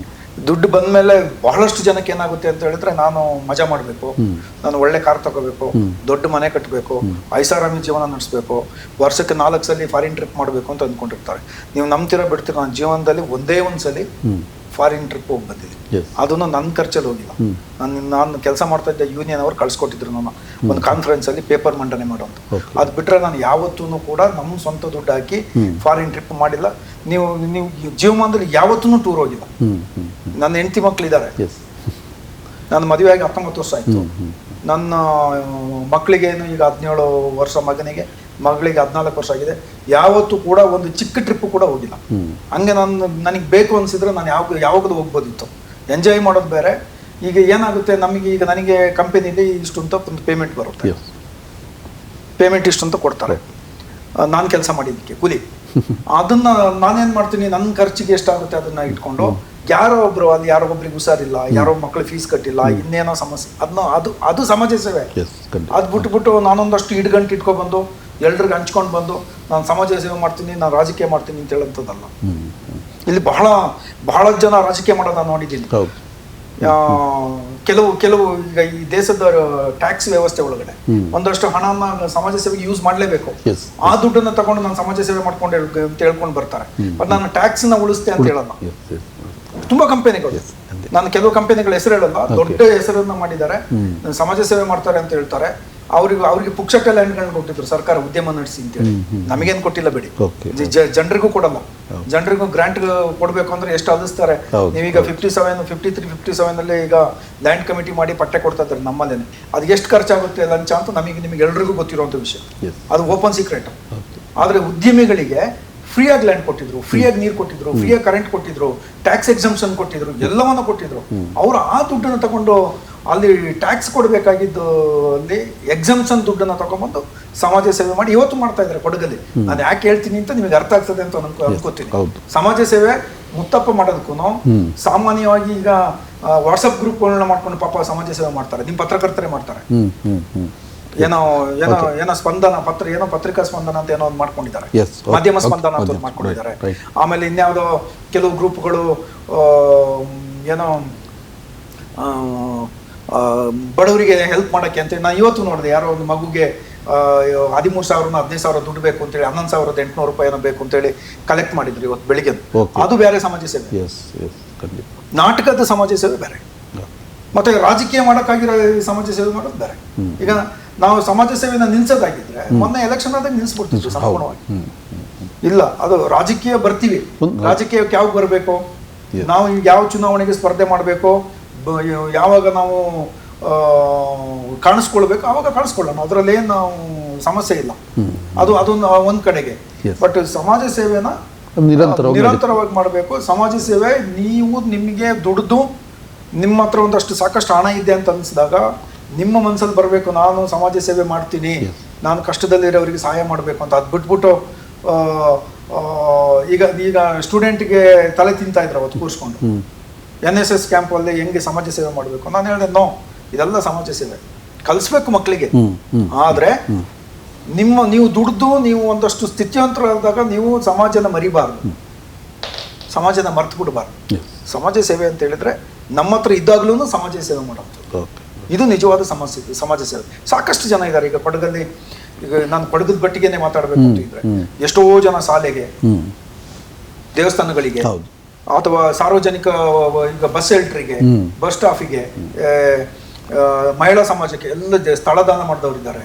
ದುಡ್ಡು ಬಂದ ಮೇಲೆ ಬಹಳಷ್ಟು ಜನಕ್ಕೆ ಏನಾಗುತ್ತೆ ಅಂತ ಹೇಳಿದ್ರೆ, ನಾನು ಮಜಾ ಮಾಡಬೇಕು, ನಾನು ಒಳ್ಳೆ ಕಾರ್ ತಗೋಬೇಕು, ದೊಡ್ಡ ಮನೆ ಕಟ್ಟಬೇಕು, ಐಷಾರಾಮಿ ಜೀವನ ನಡೆಸಬೇಕು, ವರ್ಷಕ್ಕೆ 4 ಸಲ ಫಾರಿನ್ ಟ್ರಿಪ್ ಮಾಡಬೇಕು ಅಂತ ಅಂದ್ಕೊಂಡಿರ್ತಾರೆ. ನೀವು ನಂಬ್ತಿರೋ ಬಿಡ್ತೀರ, ನನ್ನ ಜೀವನದಲ್ಲಿ ಒಂದೇ ಒಂದ್ಸಲಿ ಫಾರಿನ್ ಟ್ರಿಪ್ ಹೋಗಿ ಬಂದಿದ್ದೀನಿ. ಅದನ್ನು ನನ್ನ ಖರ್ಚಲ್ಲಿ ಹೋಗಿಲ್ಲ. ನಾನು ಕೆಲಸ ಮಾಡ್ತಾ ಇದ್ದ ಯೂನಿಯನ್ ಅವರು ಕಳ್ಸಿಕೊಟ್ಟಿದ್ರು ನನ್ನ ಒಂದು ಕಾನ್ಫರೆನ್ಸ್ ಅಲ್ಲಿ ಪೇಪರ್ ಮಂಡನೆ ಮಾಡೋಂಥ. ಅದು ಬಿಟ್ರೆ ನಾನು ಯಾವತ್ತೂ ಕೂಡ ನಮ್ಮ ಸ್ವಂತ ದುಡ್ಡು ಹಾಕಿ ಫಾರಿನ್ ಟ್ರಿಪ್ ಮಾಡಿಲ್ಲ. ನೀವು ಜೀವಮಾನದಲ್ಲಿ ಯಾವತ್ತೂ ಟೂರ್ ಹೋಗಿಲ್ಲ. ನನ್ನ ಹೆಂಡತಿ ಮಕ್ಕಳಿದ್ದಾರೆ, ನನ್ನ ಮದುವೆ ಆಗಿ 19 ವರ್ಷ ಆಯ್ತು. ನನ್ನ ಮಕ್ಕಳಿಗೇನು ಈಗ 17 ವರ್ಷ, ಮಗಳಿಗೆ 14 ವರ್ಷ ಆಗಿದೆ. ಯಾವತ್ತೂ ಕೂಡ ಒಂದು ಚಿಕ್ಕ ಟ್ರಿಪ್ ಕೂಡ ಹೋಗಿಲ್ಲ. ಹಂಗೆ ನನಗೆ ಬೇಕು ಅನ್ಸಿದ್ರೆ ನಾನು ಯಾವಾಗಲೂ ಹೋಗ್ಬೋದಿತ್ತು. ಎಂಜಾಯ್ ಮಾಡೋದು ಬೇರೆ. ಈಗ ಏನಾಗುತ್ತೆ, ನನಗೆ ಕಂಪನಿಲಿ ಇಷ್ಟು ಅಂತ ಒಂದು ಪೇಮೆಂಟ್ ಬರುತ್ತೆ. ಪೇಮೆಂಟ್ ಇಷ್ಟು ಅಂತ ಕೊಡ್ತಾರೆ ನಾನು ಕೆಲಸ ಮಾಡಿದ್ದಕ್ಕೆ ಕೂಲಿ. ಅದನ್ನ ನಾನೇನ್ ಮಾಡ್ತೀನಿ, ನನ್ನ ಖರ್ಚಿಗೆ ಎಷ್ಟಾಗುತ್ತೆ ಅದನ್ನ ಇಟ್ಕೊಂಡು, ಯಾರೋ ಒಬ್ರಿಗೆ ಹುಷಾರಿಲ್ಲ, ಯಾರೋ ಮಕ್ಕಳು ಫೀಸ್ ಕಟ್ಟಿಲ್ಲ, ಇನ್ನೇನೋ ಸಮಸ್ಯೆ, ಅದು ಸಮಾಜ ಸೇವೆ. ಅದು ಬಿಟ್ಬಿಟ್ಟು ನಾನೊಂದಷ್ಟು ಇಡ್ಗಂಟು ಇಟ್ಕೊಬಂದು ಎಲ್ರಿಗೂ ಹಂಚ್ಕೊಂಡು ಬಂದು ನಾನು ಸಮಾಜ ಸೇವೆ ಮಾಡ್ತೀನಿ, ನಾನು ರಾಜಕೀಯ ಮಾಡ್ತೀನಿ ಅಂತ ಹೇಳೋಂಥದ್ದಲ್ಲ. ಇಲ್ಲಿ ಬಹಳ ಜನ ರಾಜಕೀಯ ಮಾಡೋದು ನಾನು ನೋಡಿದ್ದೀನಿ. ಕೆಲವು ಈಗ ಈ ದೇಶದ ಟ್ಯಾಕ್ಸ್ ವ್ಯವಸ್ಥೆ ಒಳಗಡೆ ಒಂದಷ್ಟು ಹಣನ ಸಮಾಜ ಸೇವೆಗೆ ಯೂಸ್ ಮಾಡಲೇಬೇಕು. ಆ ದುಡ್ಡನ್ನ ತಗೊಂಡು ನಾನು ಸಮಾಜ ಸೇವೆ ಮಾಡ್ಕೊಂಡು ಅಂತ ಹೇಳ್ಕೊಂಡು ಬರ್ತಾರೆ. ಬಟ್ ನಾನು ಟ್ಯಾಕ್ಸ್ ನ ಉಳಿಸ್ತೆ ಅಂತ ಹೇಳಲ್ಲ. ತುಂಬಾ ಕಂಪನಿಗಳು, ನಾನು ಕೆಲವು ಕಂಪನಿಗಳ ಹೆಸರು ಹೇಳಲ್ಲ, ದೊಡ್ಡ ಹೆಸರನ್ನ ಮಾಡಿದ್ದಾರೆ, ಸಮಾಜ ಸೇವೆ ಮಾಡ್ತಾರೆ ಅಂತ ಹೇಳ್ತಾರೆ. ಅವ್ರಿಗೆ ಪುಕ್ಷಟ ಲ್ಯಾಂಡ್ಗಳನ್ನ ಕೊಟ್ಟಿದ್ರು ಸರ್ಕಾರ, ಉದ್ಯಮ ನಡೆಸಿ ಅಂತೇಳಿ. ನಮಗೇನು ಕೊಟ್ಟಿಲ್ಲ ಬಿಡಿ, Okay. ಜನರಿಗೂ ಕೊಡಲ್ಲ. ಜನರಿಗೂ ಗ್ರಾಂಟ್ ಕೊಡಬೇಕು ಅಂದ್ರೆ ಎಷ್ಟು ಅಲಿಸ್ತಾರೆ. ನೀವೀಗ 53, 57 ಅಲ್ಲಿ ಈಗ ಲ್ಯಾಂಡ್ ಕಮಿಟಿ ಮಾಡಿ ಪಟ್ಟೆ ಕೊಡ್ತಾ ಇದ್ದಾರೆ ನಮ್ಮಲ್ಲೇನೆ. ಅದು ಎಷ್ಟು ಖರ್ಚಾಗುತ್ತೆ ಲಂಚ ಅಂತ ನಿಮಗೆ ಎಲ್ರಿಗೂ ಗೊತ್ತಿರುವಂತ ವಿಷಯ, ಅದು ಓಪನ್ ಸೀಕ್ರೆಟ್. ಆದ್ರೆ ಉದ್ಯಮಿಗಳಿಗೆ ಫ್ರೀಯಾಗಿ ಲ್ಯಾಂಡ್ ಕೊಟ್ಟಿದ್ರು, ಫ್ರೀಯಾಗಿ ನೀರು ಕೊಟ್ಟಿದ್ರು, ಫ್ರೀಯಾಗಿ ಕರೆಂಟ್ ಕೊಟ್ಟಿದ್ರು, ಟ್ಯಾಕ್ಸ್ ಎಕ್ಸಂಪ್ಷನ್ ಕೊಟ್ಟಿದ್ರು, ಎಲ್ಲವನ್ನ ಕೊಟ್ಟಿದ್ರು. ಅವರು ಆ ದುಡ್ಡನ್ನು ತಗೊಂಡು ಅಲ್ಲಿ ಟ್ಯಾಕ್ಸ್ ಕೊಡಬೇಕಾಗಿದ್ದು ಅಲ್ಲಿ ಎಕ್ಸಂಪ್ಷನ್ ದುಡ್ಡನ್ನು ತಗೊಂಡ್ಬಂದು ಸಮಾಜ ಸೇವೆ ಮಾಡಿ ಇವತ್ತು ಮಾಡ್ತಾ ಇದ್ದಾರೆ ಕೊಡಗಲ್ಲಿ. ನಾನು ಯಾಕೆ ಹೇಳ್ತೀನಿ ಅಂತ ನಿಮಗೆ ಅರ್ಥ ಆಗ್ತದೆ ಅಂತ ಅನ್ಕೋತೀನಿ. ಸಮಾಜ ಸೇವೆ ಮುತ್ತಪ್ಪ ಮಾಡೋದಕ್ಕೂ ಸಾಮಾನ್ಯವಾಗಿ ಈಗ ವಾಟ್ಸಪ್ ಗ್ರೂಪ್ಗಳನ್ನ ಮಾಡ್ಕೊಂಡು ಪಾಪ ಸಮಾಜ ಸೇವೆ ಮಾಡ್ತಾರೆ, ನಿಮ್ಮ ಪತ್ರಕರ್ತರೇ ಮಾಡ್ತಾರೆ. ಏನೋ ಸ್ಪಂದನ ಪತ್ರಿಕಾ ಸ್ಪಂದನ ಅಂತ ಏನೋ ಮಾಡ್ಕೊಂಡಿದ್ದಾರೆ, ಮಾಧ್ಯಮ ಸ್ಪಂದನ ಅಂತ ಮಾಡ್ಕೊಂಡಿದ್ದಾರೆ. ಆಮೇಲೆ ಇನ್ಯಾವುದೋ ಕೆಲವು ಗ್ರೂಪ್ಗಳು ಏನೋ ಬಡವರಿಗೆ ಹೆಲ್ಪ್ ಮಾಡಕ್ಕೆ ಅಂತೇಳಿ. ನಾನು ಇವತ್ತು ನೋಡಿದೆ, ಯಾರೋ ಒಂದು ಮಗುಗೆ 13,000 15,000 ದುಡ್ಡು ಬೇಕು ಅಂತೇಳಿ 11,800 ರೂಪಾಯಿ ಏನೋ ಬೇಕು ಅಂತೇಳಿ ಕಲೆಕ್ಟ್ ಮಾಡಿದ್ರು ಇವತ್ತು ಬೆಳಿಗ್ಗೆ. ಅದು ಬೇರೆ ಸಮಾಜ ಸೇವೆ. ನಾಟಕದ ಸಮಾಜ ಸೇವೆ ಬೇರೆ, ಮತ್ತೆ ರಾಜಕೀಯ ಮಾಡೋಕ್ಕಾಗಿರೋ ಸಮಾಜ ಸೇವೆ ಮಾಡೋದು ಬೇರೆ. ಈಗ ನಾವು ಸಮಾಜ ಸೇವೆನ ನಿಲ್ಸೋದಾಗಿದ್ರೆ ಮೊನ್ನೆ ಎಲೆಕ್ಷನ್ ಆದಾಗ ನಿಲ್ಸ್ಬಿಡ್ತಿದ್ವಿ ಸಂಪೂರ್ಣವಾಗಿ. ಇಲ್ಲ, ಅದು ರಾಜಕೀಯ ಬರ್ತೀವಿ, ರಾಜಕೀಯಕ್ಕೆ ಯಾವಾಗ ಬರಬೇಕು, ನಾವು ಈಗ ಯಾವ ಚುನಾವಣೆಗೆ ಸ್ಪರ್ಧೆ ಮಾಡಬೇಕು, ಯಾವಾಗ ನಾವು ಕಾಣಿಸ್ಕೊಳ್ಬೇಕು ಆವಾಗ ಕಾಣಿಸ್ಕೊಳ್ಳೋಣ, ಅದರಲ್ಲೇನು ನಾವು ಸಮಸ್ಯೆ ಇಲ್ಲ. ಅದೊಂದು ಒಂದ್ ಕಡೆಗೆ. ಬಟ್ ಸಮಾಜ ಸೇವೆನ ನಿರಂತರವಾಗಿ ಮಾಡಬೇಕು. ಸಮಾಜ ಸೇವೆ ನೀವು ನಿಮಗೆ ದುಡ್ದು ನಿಮ್ಮ ಹತ್ರ ಒಂದಷ್ಟು ಸಾಕಷ್ಟು ಹಣ ಇದೆ ಅಂತ ಅನಿಸಿದಾಗ ನಿಮ್ಮ ಮನಸ್ಸಲ್ಲಿ ಬರಬೇಕು, ನಾನು ಸಮಾಜ ಸೇವೆ ಮಾಡ್ತೀನಿ, ನಾನು ಕಷ್ಟದಲ್ಲಿರೋರಿಗೆ ಸಹಾಯ ಮಾಡಬೇಕು ಅಂತ. ಅದು ಬಿಟ್ಬಿಟ್ಟು ಈಗ ಸ್ಟೂಡೆಂಟ್ಗೆ ತಲೆ ತಿಂತಾ ಇದ್ರು ಅವತ್ತು ಕೂರಿಸ್ಕೊಂಡು NSS ಕ್ಯಾಂಪಲ್ಲಿ ಹೆಂಗೆ ಸಮಾಜ ಸೇವೆ ಮಾಡಬೇಕು. ನಾನು ಹೇಳಿದೆ, ನೋ, ಇದೆಲ್ಲ ಸಮಾಜ ಸೇವೆ ಕಲಿಸ್ಬೇಕು ಮಕ್ಕಳಿಗೆ. ಆದರೆ ನೀವು ದುಡ್ದು ನೀವು ಒಂದಷ್ಟು ಸ್ಥಿತಿಯಂತರಾದಾಗ ನೀವು ಸಮಾಜನ ಮರಿಬಾರ್ದು, ಸಮಾಜನ ಮರ್ತು ಬಿಡಬಾರ್ದು. ಸಮಾಜ ಸೇವೆ ಅಂತ ಹೇಳಿದ್ರೆ ನಮ್ಮ ಹತ್ರ ಇದ್ದಾಗ್ಲೂ ಸಮಾಜ ಸೇವೆ ಮಾಡೋದು, ಇದು ನಿಜವಾದ ಸಮಾಜ ಸೇವೆ. ಸಾಕಷ್ಟು ಜನ ಇದ್ದಾರೆ ಈಗ ಕೊಡಗಲ್ಲಿ. ಈಗ ನಾನು ಕೊಡಗದ ಬಟ್ಟಿಗೆನೆ ಮಾತಾಡಬೇಕು ಅಂತ ಇದ್ರೆ ಎಷ್ಟೋ ಜನ ಶಾಲೆಗೆ, ದೇವಸ್ಥಾನಗಳಿಗೆ, ಅಥವಾ ಸಾರ್ವಜನಿಕ ಈಗ ಬಸ್ ಶೆಲ್ಟರ್ಗೆ, ಬಸ್ ಸ್ಟಾಫಿಗೆ, ಮಹಿಳಾ ಸಮಾಜಕ್ಕೆ ಎಲ್ಲ ಸ್ಥಳದಾನ ಮಾಡಿದವರಿದ್ದಾರೆ,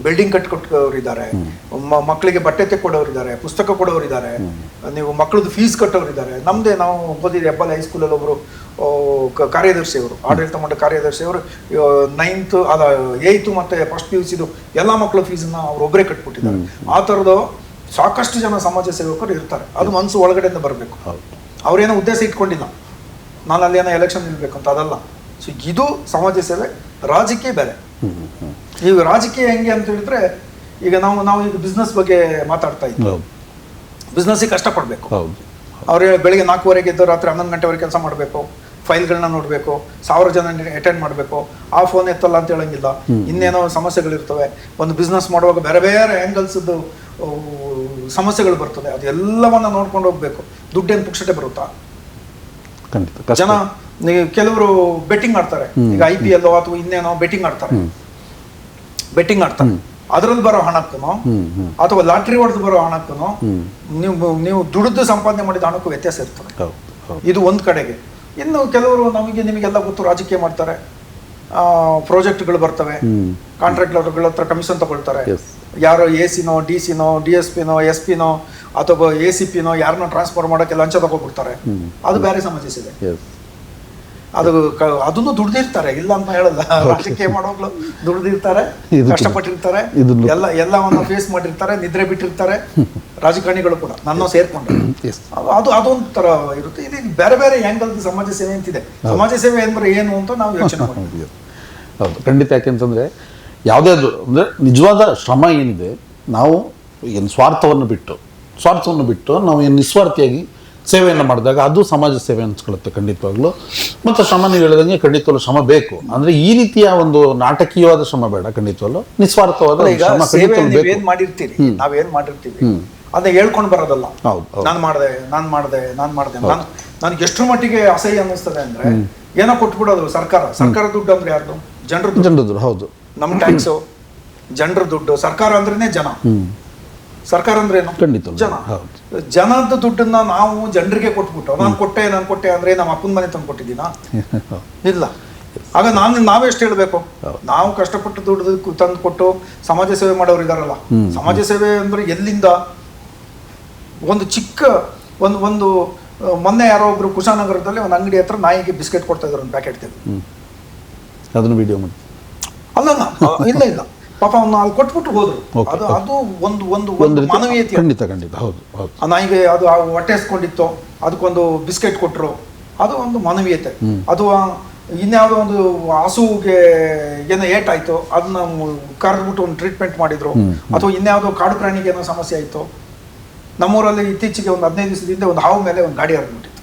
ಬಿಲ್ಡಿಂಗ್ ಕಟ್ಕೊಟ್ಟವರಿದ್ದಾರೆ, ಮಕ್ಕಳಿಗೆ ಬಟ್ಟೆ ತೆಕ್ಕೊಡೋರಿದ್ದಾರೆ, ಪುಸ್ತಕ ಕೊಡೋರಿದ್ದಾರೆ, ನೀವು ಮಕ್ಕಳದ್ದು ಫೀಸ್ ಕಟ್ಟೋರಿದ್ದಾರೆ. ನಮ್ದೇ ನಾವು ಓದಿದ್ವಿ ಹೆಬ್ಬಾಳ ಹೈಸ್ಕೂಲಲ್ಲಿ ಒಬ್ರು ಕಾರ್ಯದರ್ಶಿಯವರು, ಆಡಳಿತ ಮಂಡಳಿ ಕಾರ್ಯದರ್ಶಿಯವರು 8th ಮತ್ತೆ ಫಸ್ಟ್ PUC ಎಲ್ಲ ಮಕ್ಕಳ ಫೀಸನ್ನ ಅವ್ರೊಬ್ಬರೇ ಕಟ್ಬಿಟ್ಟಿದ್ದಾರೆ. ಆ ಥರದ್ದು ಸಾಕಷ್ಟು ಜನ ಸಮಾಜ ಸೇವಕರು ಇರ್ತಾರೆ. ಅದು ಮನಸ್ಸು ಒಳಗಡೆಯಿಂದ ಬರಬೇಕು. ಅವ್ರೇನೋ ಉದ್ದೇಶ ಇಟ್ಕೊಂಡಿಲ್ಲ ನಾನು ಅಲ್ಲೇನೋ ಎಲೆಕ್ಷನ್ ನಿಲ್ಬೇಕು ಅಂತ, ಅದಲ್ಲ. ಸೊ ಇದು ಸಮಾಜ ಸೇವೆ. ರಾಜಕೀಯ ಬೇರೆ. ಈಗ ರಾಜಕೀಯ ಹೆಂಗೆ ಅಂತ ಹೇಳಿದ್ರೆ, ಈಗ ನಾವು ಈಗ ಬಿಸ್ನೆಸ್ ಬಗ್ಗೆ ಮಾತಾಡ್ತಾ ಇದ್ವಿ. ಬಿಸ್ನೆಸ್ಸಿಗೆ ಕಷ್ಟಪಡಬೇಕು. ಅವ್ರು ಬೆಳಿಗ್ಗೆ 4:15 ಎದ್ದು ರಾತ್ರಿ 11 ಗಂಟೆವರೆಗೆ ಕೆಲಸ ಮಾಡಬೇಕು, ಫೈಲ್ಗಳನ್ನ ನೋಡಬೇಕು, 1000 ಜನ ಅಟೆಂಡ್ ಮಾಡಬೇಕು. ಆ ಫೋನ್ ಎತ್ತಲ್ಲ ಅಂತ ಹೇಳಂಗಿಲ್ಲ. ಇನ್ನೇನೋ ಸಮಸ್ಯೆಗಳಿರ್ತವೆ. ಒಂದು ಬಿಸ್ನೆಸ್ ಮಾಡುವಾಗ ಬೇರೆ ಬೇರೆ ಆ್ಯಂಗಲ್ಸ್ದು ಸಮಸ್ಯೆಗಳು ಬರ್ತದೆ. ಅದೆಲ್ಲವನ್ನ ನೋಡ್ಕೊಂಡು ಹೋಗ್ಬೇಕು. ದುಡ್ಡೇನು ಪುಕ್ಷಟೆ ಬರುತ್ತಾ? ಜನ ಕೆಲವರು ಬೆಟ್ಟಿಂಗ್ ಆಡ್ತಾರೆ. ಈಗ IPL ಅಥವಾ ಇನ್ನೇನೋ ಬೆಟ್ಟಿಂಗ್ ಆಡ್ತಾರೆ. ಅದರಲ್ಲಿ ಬರೋ ಹಣಕ್ಕೂ ಅಥವಾ ಲಾಟ್ರಿ ಹೊಡೆದು ಬರೋ ಹಣಕ್ಕೂ ನೀವು ದುಡಿದು ಸಂಪಾದನೆ ಮಾಡಿದ ಹಣಕ್ಕೂ ವ್ಯತ್ಯಾಸ ಇರ್ತದೆ. ಇದು ಒಂದು ಕಡೆಗೆ. ಇನ್ನು ಕೆಲವರು ನಿಮಗೆಲ್ಲ ಗೊತ್ತು, ರಾಜಕೀಯ ಮಾಡ್ತಾರೆ, ಪ್ರಾಜೆಕ್ಟ್ಗಳು ಬರ್ತವೆ, ಕಾಂಟ್ರಾಕ್ಟರ್ಗಳ ಹತ್ರ ಕಮಿಷನ್ ತಗೊಳ್ತಾರೆ. ಯಾರೋ AC-ನೋ DC-ನೋ DSP-ನೋ SP-ನೋ ಅಥವಾ ACP-ನೋ ಯಾರನ್ನೋ ಟ್ರಾನ್ಸ್ಫರ್ ಮಾಡೋಕ್ಕೆ ಲಂಚ ತಗೊಬಿಡ್ತಾರೆ. ಅದು ಬೇರೆ ಸಮಾಜ ಸೇವೆ. ಅದನ್ನು ದುಡ್ದಿರ್ತಾರೆ, ಇಲ್ಲ ಅಂತ ಹೇಳಲ್ಲ. ರಾಜಕೀಯ ಮಾಡೋಗ್ಲು ದುಡ್ದಿರ್ತಾರೆ, ಕಷ್ಟಪಟ್ಟಿರ್ತಾರೆ, ಎಲ್ಲವನ್ನು ಫೇಸ್ ಮಾಡಿರ್ತಾರೆ, ನಿದ್ರೆ ಬಿಟ್ಟಿರ್ತಾರೆ. ರಾಜಕಾರಣಿಗಳು ಕೂಡ ನನ್ನ ಸೇರ್ಕೊಂಡು ಅದೊಂಥರ ಇರುತ್ತೆ. ಇದು ಬೇರೆ ಬೇರೆ ಆ್ಯಂಗಲ್ ಸಮಾಜ ಸೇವೆ ಅಂತಿದೆ. ಸಮಾಜ ಸೇವೆ ಅಂದ್ರೆ ಏನು ಅಂತ ನಾವು ಯೋಚನೆ ಮಾಡ್ತೀವಿ. ಹೌದು, ಖಂಡಿತ. ಯಾಕೆಂತಂದರೆ ಯಾವುದೇ ಅಂದರೆ ನಿಜವಾದ ಶ್ರಮ ಏನಿದೆ, ನಾವು ಏನು ಸ್ವಾರ್ಥವನ್ನು ಬಿಟ್ಟು ನಾವು ಏನು ನಿಸ್ವಾರ್ಥಿಯಾಗಿ ಸೇವೆಯನ್ನು ಮಾಡಿದಾಗ ಅದು ಸಮಾಜ ಸೇವೆ ಅನ್ಸ್ಕೊಳ್ಳುತ್ತೆ ಖಂಡಿತವಾಗ್ಲೂ. ಮತ್ತು ಶ್ರಮ ನೀವು ಹೇಳಿದಂಗೆ ಖಂಡಿತವಾಗ್ಲೂ ಶ್ರಮ ಬೇಕು. ಅಂದರೆ ಈ ರೀತಿಯ ಒಂದು ನಾಟಕೀಯವಾದ ಶ್ರಮ ಬೇಡ, ಖಂಡಿತವಾಗ್ಲೂ ನಿಸ್ವಾರ್ಥವಾದ ಶ್ರಮ ಮಾಡಿರ್ತೀವಿ. ನಾವೇನು ಮಾಡಿರ್ತೀವಿ ಅದನ್ನ ಹೇಳ್ಕೊಂಡು ಬರೋದಲ್ಲ. ನಾನು ಮಾಡಿದೆ ನನಗೆ ಎಷ್ಟರ ಮಟ್ಟಿಗೆ ಅಸಹ್ಯ ಅನ್ನಿಸ್ತದೆ ಅಂದ್ರೆ ಏನೋ ಕೊಟ್ಬಿಡೋದು. ಸರ್ಕಾರ ದುಡ್ಡು ಅಂದ್ರೆ ಯಾರ್ದು? ಜನರದ್ದು. ಹೌದು, ನಮ್ಮ ಟ್ಯಾಕ್ಸು, ಜನರ ದುಡ್ಡು. ಸರ್ಕಾರ ಅಂದ್ರೇನೆ ಜನ. ಸರ್ಕಾರ ಅಂದ್ರೆ ಏನು? ಜನದ ದುಡ್ಡನ್ನ ನಾವು ಜನರಿಗೆ ಕೊಟ್ಬಿಟ್ಟು ನಾನು ಕೊಟ್ಟೆ ಅಂದ್ರೆ ನಮ್ಮ ಅಪ್ಪನ ಮನೆ ತಂದು ಕೊಟ್ಟಿದ್ದೀನಾ? ಇಲ್ಲ. ಆಗ ನಾವೇ ಎಷ್ಟು ಹೇಳ್ಬೇಕು, ನಾವು ಕಷ್ಟಪಟ್ಟು ದುಡ್ಡು ತಂದು ಕೊಟ್ಟು ಸಮಾಜ ಸೇವೆ ಮಾಡೋರು ಇದಾರಲ್ಲ, ಸಮಾಜ ಸೇವೆ ಅಂದ್ರೆ ಎಲ್ಲಿಂದ ಒಂದು ಚಿಕ್ಕ ಒಂದು ಮೊನ್ನೆ ಯಾರೋ ಒಬ್ರು ಕುಶಾನಗರದಲ್ಲಿ ಒಂದು ಅಂಗಡಿ ಹತ್ರ ನಾಯಿಗೆ ಬಿಸ್ಕೆಟ್ ಕೊಡ್ತಾ ಇದ್ರು, ಒಂದು ಪ್ಯಾಕೆಟ್ ತೆಗೆದು. ಅದನ್ನು ವಿಡಿಯೋ ಮಾಡಿ ಅಲ್ಲ ಇಲ್ಲ ಪಾಪ ಅವ್ನು ಅಲ್ಲಿ ಕೊಟ್ಬಿಟ್ಟು ಹೋದ್ರು. ಅದು ಒಂದು ಮಾನವೀಯತೆ. ಖಂಡಿತ ಹೌದು. ಆ ನಾಯಿಗೆ ಅದು ಹೊಟ್ಟೆಸ್ಕೊಂಡಿತ್ತು, ಅದಕ್ಕೊಂದು ಬಿಸ್ಕೆಟ್ ಕೊಟ್ಟರು, ಅದು ಒಂದು ಮಾನವೀಯತೆ. ಅದು ಇನ್ಯಾವುದೋ ಒಂದು ಹಸುಗೆ ಏನೋ ಏಟಾಯ್ತು, ಅದನ್ನ ಕರೆದ್ಬಿಟ್ಟು ಒಂದು ಟ್ರೀಟ್ಮೆಂಟ್ ಮಾಡಿದ್ರು. ಅಥವಾ ಇನ್ಯಾವುದೋ ಕಾಡು ಪ್ರಾಣಿಗೆ ಏನೋ ಸಮಸ್ಯೆ ಆಯಿತು. ನಮ್ಮೂರಲ್ಲಿ ಇತ್ತೀಚೆಗೆ ಒಂದು 15 ದಿವಸದಿಂದ ಒಂದು ಹಾವು ಮೇಲೆ ಒಂದು ಗಾಡಿ ಹರಿದ್ಬಿಟ್ಟಿತ್ತು,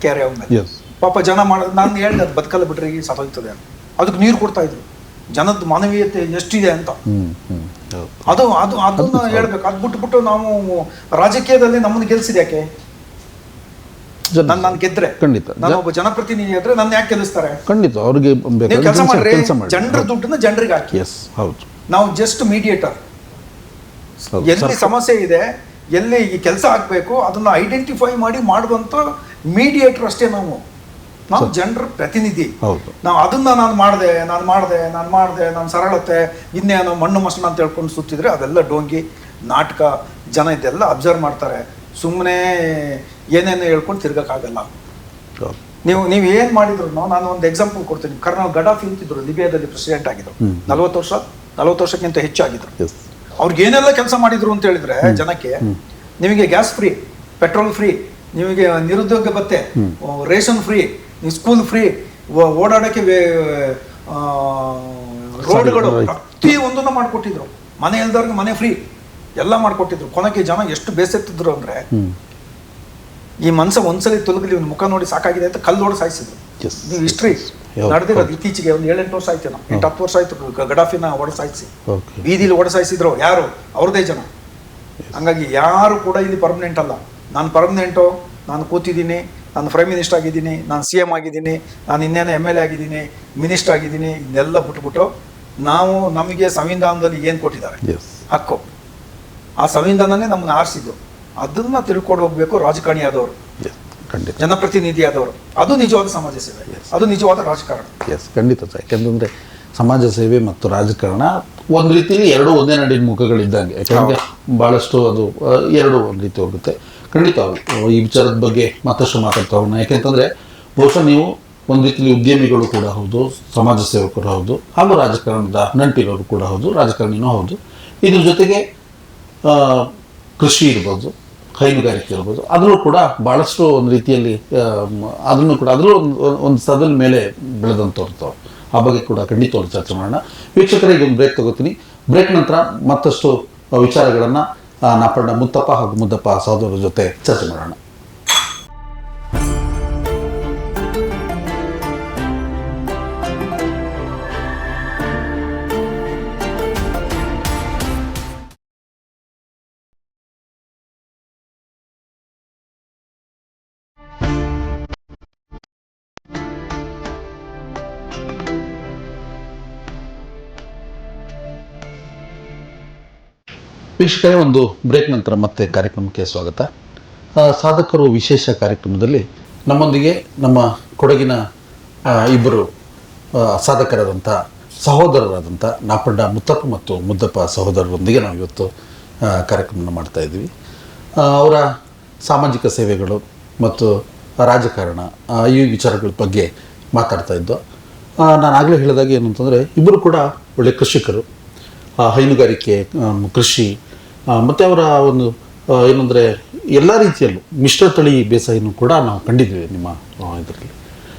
ಕೆರೆ ಹಾವು ಮೇಲೆ. ಪಾಪ ಜನ ನಾನು ಹೇಳಿದೆ ಅದು ಬದುಕಲ್ಲ ಬಿಟ್ರೆ ಈಗ ಸತ್ತೋಗ್ತದೆ ಅಂತ. ಅದಕ್ಕೆ ನೀರು ಕೊಡ್ತಾ ಇದ್ರು. ಜನದ ಮಾನವೀಯತೆ ಎಷ್ಟಿದೆ ಅಂತ ಅದನ್ನ ಹೇಳ್ಬೇಕು. ಅದು ಬಿಟ್ಬಿಟ್ಟು ನಾವು ರಾಜಕೀಯದಲ್ಲಿ ನಮ್ಮನ್ನು ಗೆಲ್ಸಿದೆ ಯಾಕೆ? ನಾನು ಗೆದ್ರೆ, ನಾನು ಒಬ್ಬ ಜನಪ್ರತಿನಿಧಿ ಆದ್ರೆ ನನ್ನ ಯಾಕೆ ಗೆಲ್ಲಿಸ್ತಾರೆ? ಖಂಡಿತ ಅವ್ರಿಗೆ ಕೆಲಸ ಮಾಡ್ರಿ, ಜನರ ದುಡ್ಡನ್ನ ಜನರಿಗೆ ಹಾಕಿ. ನಾವು ಜಸ್ಟ್ ಮೀಡಿಯೇಟರ್. ಎಲ್ಲಿ ಸಮಸ್ಯೆ ಇದೆ, ಎಲ್ಲಿ ಈ ಕೆಲಸ ಆಗ್ಬೇಕು ಅದನ್ನ ಐಡೆಂಟಿಫೈ ಮಾಡಿ ಮಾಡುವಂತ ಮೀಡಿಯೇಟರ್ ಅಷ್ಟೇ ನಾವು ಜನರ ಪ್ರತಿನಿಧಿ. ನಾವು ಅದನ್ನ ನಾನು ಮಾಡಿದೆ ನಾನು ಸರಳತೆ ಇನ್ನೇನೋ ಮಣ್ಣು ಮಸಣ ಅಂತ ಹೇಳ್ಕೊಂಡು ಸುತ್ತಿದ್ರೆ ಅದೆಲ್ಲ ಡೋಂಗಿ ನಾಟಕ. ಜನ ಇದೆಲ್ಲ ಅಬ್ಸರ್ವ್ ಮಾಡ್ತಾರೆ. ಸುಮ್ಮನೆ ಏನೇನು ಹೇಳ್ಕೊಂಡು ತಿರ್ಗಕ್ಕಾಗಲ್ಲ. ನೀವು ಏನ್ ಮಾಡಿದ್ರು, ನಾನು ಒಂದು ಎಕ್ಸಾಂಪಲ್ ಕೊಡ್ತೀನಿ. ಕರ್ನಲ್ ಗಡಾಫಿ ಅಂತಿದ್ರು, ಲಿಬಿಯಾದಲ್ಲಿ ಪ್ರೆಸಿಡೆಂಟ್ ಆಗಿದ್ರು. 40 ವರ್ಷಕ್ಕಿಂತ ಹೆಚ್ಚಾಗಿದ್ರು. ಅವ್ರಿಗೆ ಏನೆಲ್ಲ ಕೆಲಸ ಮಾಡಿದ್ರು ಅಂತ ಹೇಳಿದ್ರೆ ಜನಕ್ಕೆ, ನಿಮಗೆ ಗ್ಯಾಸ್ ಫ್ರೀ, ಪೆಟ್ರೋಲ್ ಫ್ರೀ, ನಿಮಗೆ ನಿರುದ್ಯೋಗ ಭತ್ಯೆ, ರೇಷನ್ ಫ್ರೀ, ಸ್ಕೂಲ್ ಫ್ರೀ, ಓಡಾಡಕ್ಕೆ ರೋಡ್ಗಳು ಪ್ರತಿ ಒಂದನ್ನ ಮಾಡ್ಕೊಟ್ಟಿದ್ರು. ಮನೆ ಇಲ್ದವ್ರಿಗೆ ಮನೆ ಫ್ರೀ ಎಲ್ಲ ಮಾಡ್ಕೊಟ್ಟಿದ್ರು. ಕೊನೆಗೆ ಜನ ಎಷ್ಟು ಬೇಸತ್ತಿದ್ರು ಅಂದ್ರೆ, ಈ ಮನ್ಸ ಒಂದ್ಸಲಿ ತೊಲಗಲಿ, ಇವ್ನ ಮುಖ ನೋಡಿ ಸಾಕಾಗಿದೆ ಅಂತ ಕಲ್ಲೋಡು ಸಾಯಿಸಿದ್ರು. ನೀವು ಹಿಸ್ಟ್ರಿ ನಡೆದಿರೋದು ಇತ್ತೀಚೆಗೆ ಒಂದು 7-8 ವರ್ಷ ಆಯ್ತು, 8-10 ವರ್ಷ ಆಯ್ತು ಗಡಾಫಿನ ಒಡಸಾಯಿಸಿ. ಬೀದಿಲಿ ಒಡಸಾಯಿಸಿದ್ರು ಯಾರು? ಅವ್ರದೇ ಜನ. ಹಂಗಾಗಿ ಯಾರು ಕೂಡ ಇಲ್ಲಿ ಪರ್ಮನೆಂಟ್ ಅಲ್ಲ. ನಾನು ಪರ್ಮನೆಂಟು, ನಾನು ಕೂತಿದ್ದೀನಿ, ನಾನು ಪ್ರೈಮ್ ಮಿನಿಸ್ಟರ್ ಆಗಿದ್ದೀನಿ, ನಾನು CM ಆಗಿದ್ದೀನಿ, ನಾನು ಇನ್ನೇನೋ MLA ಆಗಿದ್ದೀನಿ, ಮಿನಿಸ್ಟರ್ ಆಗಿದ್ದೀನಿ. ಇದನ್ನೆಲ್ಲ ಬಿಟ್ಬಿಟ್ಟು ನಮಗೆ ಸಂವಿಧಾನದಲ್ಲಿ ಏನು ಕೊಟ್ಟಿದ್ದಾರೆ ಹಕ್ಕು, ಆ ಸಂವಿಧಾನನೇ ನಮ್ಮನ್ನ ಆರಿಸಿದ್ದು. ಅದನ್ನ ತಿಳ್ಕೊಂಡು ಹೋಗ್ಬೇಕು ರಾಜಕಾರಣಿ ಆದವರು, ಜನಪ್ರತಿನಿಧಿ ಆದವರು. ಅದು ನಿಜವಾದ ಸಮಾಜ ಸೇವೆ, ಅದು ನಿಜವಾದ ರಾಜಕಾರಣ. ಖಂಡಿತ. ಯಾಕೆಂದ್ರೆ ಸಮಾಜ ಸೇವೆ ಮತ್ತು ರಾಜಕಾರಣ ಒಂದು ರೀತಿಯಲ್ಲಿ ಎರಡು ಒಂದೇ ನಡಿನ ಮುಖಗಳಿದ್ದಂಗೆ. ಯಾಕಂದ್ರೆ ಬಹಳಷ್ಟು ಅದು ಎರಡು ಒಂದು ರೀತಿ ಹೋಗುತ್ತೆ. ಖಂಡಿತ ಈ ವಿಚಾರದ ಬಗ್ಗೆ ಮತ್ತಷ್ಟು ಮಾತಾಡ್ತಾ ಹೋಗೋಣ. ಯಾಕೆಂತಂದ್ರೆ ಬಹುಶಃ ನೀವು ಒಂದು ರೀತಿಯಲ್ಲಿ ಉದ್ಯಮಿಗಳು ಕೂಡ ಹೌದು, ಸಮಾಜ ಸೇವಕರು ಹೌದು, ಹಾಗೂ ರಾಜಕಾರಣದ ನಂಟಿರೋರು ಕೂಡ ಹೌದು, ರಾಜಕಾರಣಿನೂ ಹೌದು. ಇದ್ರ ಜೊತೆಗೆ ಕೃಷಿ ಇರ್ಬೋದು, ಹೈನುಗಾರಿಕೆ ಇರ್ಬೋದು, ಅದರಲ್ಲೂ ಕೂಡ ಭಾಳಷ್ಟು ಒಂದು ರೀತಿಯಲ್ಲಿ ಅದನ್ನು ಕೂಡ ಅದರಲ್ಲೂ ಒಂದು ಸದಲ ಮೇಲೆ ಬೆಳೆದಂಥವ್ರು. ಆ ಬಗ್ಗೆ ಕೂಡ ಖಂಡಿತವಾಗಿ ಚರ್ಚೆ ಮಾಡೋಣ. ವೀಕ್ಷಕರಿಗೆ ಒಂದು ಬ್ರೇಕ್ ತಗೋತೀನಿ. ಬ್ರೇಕ್ ನಂತರ ಮತ್ತಷ್ಟು ವಿಚಾರಗಳನ್ನು ನಾಪಣ್ಣ ಮುತ್ತಪ್ಪ ಹಾಗೂ ಮುದ್ದಪ್ಪ ಸಹೋದರರ ಜೊತೆ ಚರ್ಚೆ ಮಾಡೋಣ. ವೀಕ್ಷಕರೇ, ಒಂದು ಬ್ರೇಕ್ ನಂತರ ಮತ್ತೆ ಕಾರ್ಯಕ್ರಮಕ್ಕೆ ಸ್ವಾಗತ. ಸಾಧಕರು ವಿಶೇಷ ಕಾರ್ಯಕ್ರಮದಲ್ಲಿ ನಮ್ಮೊಂದಿಗೆ ನಮ್ಮ ಕೊಡಗಿನ ಇಬ್ಬರು ಸಾಧಕರಾದಂಥ ಸಹೋದರರಾದಂಥ ನಾಪಣ್ಣ ಮುತ್ತಪ್ಪ ಮತ್ತು ಮುದ್ದಪ್ಪ ಸಹೋದರರೊಂದಿಗೆ ನಾವು ಇವತ್ತು ಕಾರ್ಯಕ್ರಮನ ಮಾಡ್ತಾ ಇದ್ದೀವಿ. ಅವರ ಸಾಮಾಜಿಕ ಸೇವೆಗಳು ಮತ್ತು ರಾಜಕಾರಣ ಈ ವಿಚಾರಗಳ ಬಗ್ಗೆ ಮಾತಾಡ್ತಾ ಇದ್ದೋ. ನಾನು ಆಗಲೇ ಹೇಳಿದಾಗ ಏನು ಅಂತಂದರೆ, ಇಬ್ಬರು ಕೂಡ ಒಳ್ಳೆಯ ಕೃಷಿಕರು, ಹೈನುಗಾರಿಕೆ, ಕೃಷಿ ಮತ್ತು ಅವರ ಒಂದು ಏನಂದರೆ ಎಲ್ಲ ರೀತಿಯಲ್ಲೂ ಮಿಶ್ರ ತಳಿ ಬೇಸಾಯನೂ ಕೂಡ ನಾವು ಕಂಡಿದ್ದೀವಿ ನಿಮ್ಮ ಇದರಲ್ಲಿ.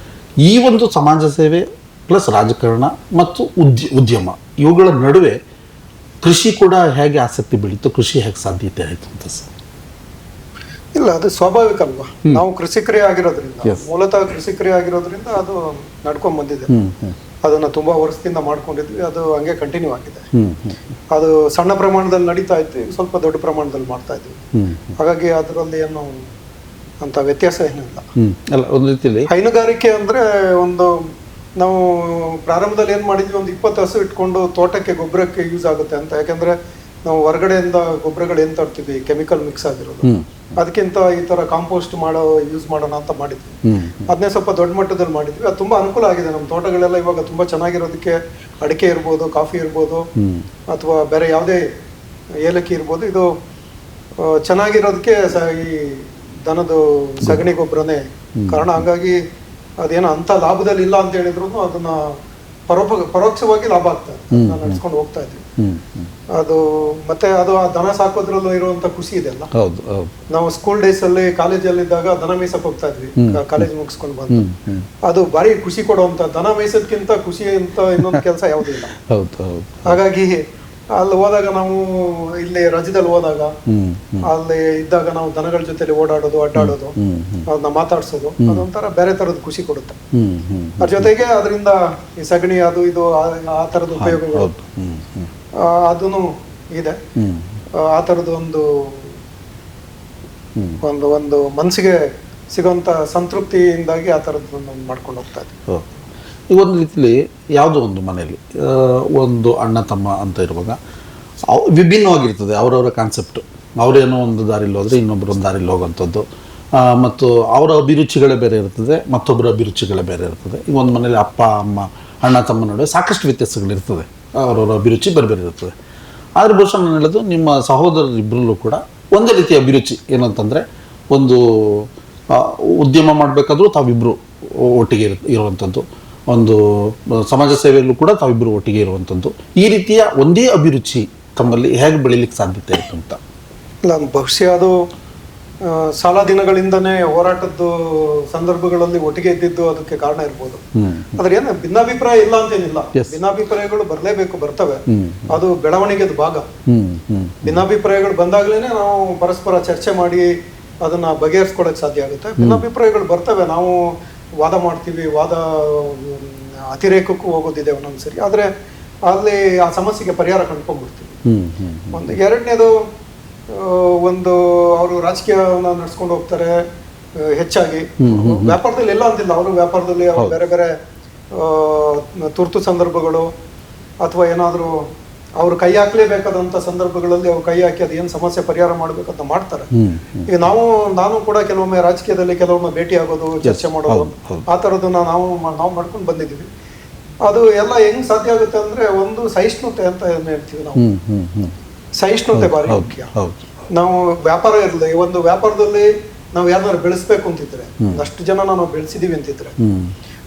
ಈ ಒಂದು ಸಮಾಜ ಸೇವೆ ಪ್ಲಸ್ ರಾಜಕಾರಣ ಮತ್ತು ಉದ್ಯಮ ಇವುಗಳ ನಡುವೆ ಕೃಷಿ ಕೂಡ ಹೇಗೆ ಆಸಕ್ತಿ ಬೆಳೀತು, ಕೃಷಿ ಹೇಗೆ ಸಾಧ್ಯತೆ ಆಯಿತು ಅಂತ ಸರ್? ಇಲ್ಲ, ಅದು ಸ್ವಾಭಾವಿಕ ಅಲ್ವಾ. ನಾವು ಕೃಷಿಕರೇ ಆಗಿರೋದ್ರಿಂದ, ಮೂಲತಃ ಕೃಷಿಕರೇ ಆಗಿರೋದ್ರಿಂದ ಅದು ನಡ್ಕೊಂಡ್ ಬಂದಿದೆ. ಅದನ್ನ ತುಂಬಾ ವರ್ಷದಿಂದ ಮಾಡ್ಕೊಂಡಿದ್ವಿ, ಅದು ಹಂಗೆ ಕಂಟಿನ್ಯೂ ಆಗಿದೆ. ಅದು ಸಣ್ಣ ಪ್ರಮಾಣದಲ್ಲಿ ನಡೀತಾ ಇತ್ತು, ಸ್ವಲ್ಪ ದೊಡ್ಡ ಪ್ರಮಾಣದಲ್ಲಿ ಮಾಡ್ತಾ ಇದ್ವಿ. ಹಾಗಾಗಿ ಅದರಲ್ಲಿ ಏನು ಅಂತ ವ್ಯತ್ಯಾಸ ಏನಿಲ್ಲ. ಒಂದು ರೀತಿಯಲ್ಲಿ ಹೈನುಗಾರಿಕೆ ಅಂದ್ರೆ ನಾವು ಪ್ರಾರಂಭದಲ್ಲಿ ಏನ್ ಮಾಡಿದ್ವಿ, ಒಂದು 20 ಹಸು ಇಟ್ಕೊಂಡು ತೋಟಕ್ಕೆ ಗೊಬ್ಬರಕ್ಕೆ ಯೂಸ್ ಆಗುತ್ತೆ ಅಂತ. ಯಾಕಂದ್ರೆ ನಾವು ಹೊರಗಡೆಯಿಂದ ಗೊಬ್ಬರಗಳು ಏನ್ ತರ್ತೀವಿ ಕೆಮಿಕಲ್ ಮಿಕ್ಸ್ ಆಗಿರೋದು, ಅದಕ್ಕಿಂತ ಈ ತರ ಕಾಂಪೋಸ್ಟ್ ಯೂಸ್ ಮಾಡೋಣ ಅಂತ ಮಾಡಿದ್ವಿ. ಅದನ್ನೇ ಸ್ವಲ್ಪ ದೊಡ್ಡ ಮಟ್ಟದಲ್ಲಿ ಮಾಡಿದ್ವಿ. ಅದು ತುಂಬಾ ಅನುಕೂಲ ಆಗಿದೆ. ನಮ್ಮ ತೋಟಗಳೆಲ್ಲ ಇವಾಗ ತುಂಬಾ ಚೆನ್ನಾಗಿರೋದಕ್ಕೆ ಅಡಿಕೆ ಇರ್ಬೋದು, ಕಾಫಿ ಇರ್ಬೋದು, ಅಥವಾ ಬೇರೆ ಯಾವುದೇ ಏಲಕ್ಕಿ ಇರ್ಬೋದು, ಇದು ಚೆನ್ನಾಗಿರೋದಕ್ಕೆ ಈ ದನದ ಸಗಣಿ ಗೊಬ್ಬರನೇ ಕಾರಣ. ಹಂಗಾಗಿ ಅದೇನೋ ಅಂತ ಲಾಭದಲ್ಲಿ ಇಲ್ಲ ಅಂತ ಹೇಳಿದ್ರು ಅದನ್ನ ಪರೋಕ್ಷವಾಗಿ ಲಾಭ ಆಗ್ತದೆ. ನಡೆಸ್ಕೊಂಡು ಹೋಗ್ತಾ ಇದ್ವಿ. ಅದು ಮತ್ತೆ ಅದು ಆ ದನ ಸಾಕೋದ್ರಲ್ಲೂ ಇರುವಂತ ಖುಷಿ ಇದೆ ಅಲ್ಲ. ನಾವು ಸ್ಕೂಲ್ ಡೇಸ್ ಅಲ್ಲಿ ಕಾಲೇಜಲ್ಲಿ ಇದ್ದಾಗ ದನ ಮೇಯ್ಸಕ್ ಹೋಗ್ತಾ ಇದ್ವಿ, ಕಾಲೇಜ್ ಮುಗಿಸ್ಕೊಂಡು ಬಂದು. ಅದು ಭಾರಿ ಖುಷಿ ಕೊಡುವಂತ, ದನ ಮೇಯ್ಸೋದ್ಕಿಂತ ಖುಷಿ ಅಂತ ಇನ್ನೊಂದು ಕೆಲಸ ಯಾವುದೂ ಇಲ್ಲ. ಹಾಗಾಗಿ ಅಲ್ಲಿ ಹೋದಾಗ ನಾವು ಇಲ್ಲಿ ರಜದಲ್ಲಿ ಹೋದಾಗ ಅಲ್ಲಿ ಇದ್ದಾಗ ನಾವು ದನಗಳ ಜೊತೆಲಿ ಓಡಾಡೋದು, ಅಡ್ಡಾಡೋದು, ಅದನ್ನ ಮಾತಾಡ್ಸೋದು, ಅದೊಂಥರ ಬೇರೆ ತರದ ಖುಷಿ ಕೊಡುತ್ತೆ. ಅದ್ರ ಜೊತೆಗೆ ಅದರಿಂದ ಈ ಸಗಣಿ ಅದು ಇದು ಆ ತರದ ಉಪಯೋಗಗಳು ಅದೂ ಇದೆ. ಆ ತರದ ಒಂದು ಒಂದು ಒಂದು ಮನಸ್ಸಿಗೆ ಸಿಗೋಂಥ ಸಂತೃಪ್ತಿಯಿಂದಾಗಿ ಆ ಥರದ್ದು ಮಾಡ್ಕೊಂಡು ಹೋಗ್ತಾ ಇದ್ವಿ. ಈ ಒಂದು ರೀತಿಲಿ ಯಾವುದೋ ಒಂದು ಮನೆಯಲ್ಲಿ ಒಂದು ಅಣ್ಣ ತಮ್ಮ ಅಂತ ಇರುವಾಗ ವಿಭಿನ್ನವಾಗಿರ್ತದೆ ಅವರವರ ಕಾನ್ಸೆಪ್ಟು. ಅವರೇನೋ ಒಂದು ದಾರಿಲಿ ಹೋದರೆ ಇನ್ನೊಬ್ಬರು ಒಂದು ದಾರಿಲಿ ಹೋಗೋಂಥದ್ದು, ಮತ್ತು ಅವರ ಅಭಿರುಚಿಗಳೇ ಬೇರೆ ಇರ್ತದೆ, ಮತ್ತೊಬ್ಬರ ಅಭಿರುಚಿಗಳೇ ಬೇರೆ ಇರ್ತದೆ. ಈಗ ಒಂದು ಮನೇಲಿ ಅಪ್ಪ ಅಮ್ಮ ಅಣ್ಣ ತಮ್ಮ ನಡುವೆ ಸಾಕಷ್ಟು ವ್ಯತ್ಯಾಸಗಳಿರ್ತದೆ, ಅವರವರ ಅಭಿರುಚಿ ಬೇರೆ ಬೇರೆ ಇರ್ತದೆ. ಆದರೆ ಬಹುಶಃ ನಾನು ಹೇಳೋದು ನಿಮ್ಮ ಸಹೋದರರಿಬ್ಬರಲ್ಲೂ ಕೂಡ ಒಂದೇ ರೀತಿಯ ಅಭಿರುಚಿ ಏನಂತಂದರೆ, ಒಂದು ಉದ್ಯಮ ಮಾಡಬೇಕಾದ್ರೂ ತಾವಿಬ್ಬರು ಒಟ್ಟಿಗೆ ಇರುವಂಥದ್ದು, ಒಂದು ಸಮಾಜ ಸೇವೆಯಲ್ಲೂ ಕೂಡ ತಾವಿಬ್ಬರು ಒಟ್ಟಿಗೆ ಇರುವಂಥದ್ದು. ಈ ರೀತಿಯ ಒಂದೇ ಅಭಿರುಚಿ ತಮ್ಮಲ್ಲಿ ಹೇಗೆ ಬೆಳೀಲಿಕ್ಕೆ ಸಾಧ್ಯತೆ ಆಯಿತು ಅಂತ? ಇಲ್ಲ, ಬಹುಶಃ ಅದು ಶಾಲಾ ದಿನಗಳಿಂದನೇ ಹೋರಾಟದ ಸಂದರ್ಭಗಳಲ್ಲಿ ಒಟ್ಟಿಗೆ ಇದ್ದಿದ್ದು ಅದಕ್ಕೆ ಕಾರಣ ಇರ್ಬೋದು. ಆದ್ರೆ ಏನು ಭಿನ್ನಾಭಿಪ್ರಾಯ ಇಲ್ಲ ಅಂತೇನಿಲ್ಲ, ಭಿನ್ನಾಭಿಪ್ರಾಯಗಳು ಬರಲೇಬೇಕು, ಬರ್ತವೆ. ಅದು ಬೆಳವಣಿಗೆದ ಭಾಗ. ಭಿನ್ನಾಭಿಪ್ರಾಯಗಳು ಬಂದಾಗ್ಲೇನೆ ನಾವು ಪರಸ್ಪರ ಚರ್ಚೆ ಮಾಡಿ ಅದನ್ನ ಬಗೆಹರಿಸ್ಕೊಳಕ್ ಸಾಧ್ಯ ಆಗುತ್ತೆ. ಭಿನ್ನಾಭಿಪ್ರಾಯಗಳು ಬರ್ತವೆ, ನಾವು ವಾದ ಮಾಡ್ತೀವಿ, ವಾದ ಅತಿರೇಕಕ್ಕೂ ಹೋಗೋದಿದೆ ಒಂದೊಂದ್ಸರಿ. ಆದ್ರೆ ಅಲ್ಲಿ ಆ ಸಮಸ್ಯೆಗೆ ಪರಿಹಾರ ಕಂಡ್ಕೊಂಡ್ಬಿಡ್ತೀವಿ. ಒಂದು ಎರಡನೇದು, ಒಂದು ಅವರು ರಾಜಕೀಯವನ್ನ ನಡ್ಸ್ಕೊಂಡು ಹೋಗ್ತಾರೆ ಹೆಚ್ಚಾಗಿ. ವ್ಯಾಪಾರದಲ್ಲಿ ಇಲ್ಲ ಅಂತಿಲ್ಲ, ಅವರು ವ್ಯಾಪಾರದಲ್ಲಿ ಅವರು ಬೇರೆ ಬೇರೆ ತುರ್ತು ಸಂದರ್ಭಗಳು ಅಥವಾ ಏನಾದರೂ ಅವ್ರು ಕೈ ಹಾಕ್ಲೇಬೇಕಾದಂತ ಸಂದರ್ಭಗಳಲ್ಲಿ ಅವ್ರು ಕೈ ಹಾಕಿ ಅದೇನು ಸಮಸ್ಯೆ ಪರಿಹಾರ ಮಾಡ್ಬೇಕಂತ ಮಾಡ್ತಾರೆ. ಈಗ ನಾನು ಕೂಡ ಕೆಲವೊಮ್ಮೆ ರಾಜಕೀಯದಲ್ಲಿ ಕೆಲವೊಮ್ಮೆ ಭೇಟಿ ಆಗೋದು, ಚರ್ಚೆ ಮಾಡೋದು, ಆ ಥರದನ್ನ ನಾವು ಮಾಡ್ಕೊಂಡು ಬಂದಿದ್ದೀವಿ. ಅದು ಎಲ್ಲ ಹೆಂಗ್ ಸಾಧ್ಯ ಆಗುತ್ತೆ ಅಂದ್ರೆ, ಒಂದು ಸಹಿಷ್ಣುತೆ ಅಂತ ಹೇಳ್ತೀವಿ ನಾವು. ಸಹಿಷ್ಣುತೆ ಭಾರಿ ಮುಖ್ಯ. ನಾವು ವ್ಯಾಪಾರ ಇರಲಿ, ಒಂದು ವ್ಯಾಪಾರದಲ್ಲಿ ನಾವು ಯಾರನ್ನಾರು ಬೆಳೆಸ್ಬೇಕು ಅಂತಿದ್ರೆ, ಅಷ್ಟು ಜನ ನಾವು ಬೆಳೆಸಿದೀವಿ ಅಂತಿದ್ರೆ,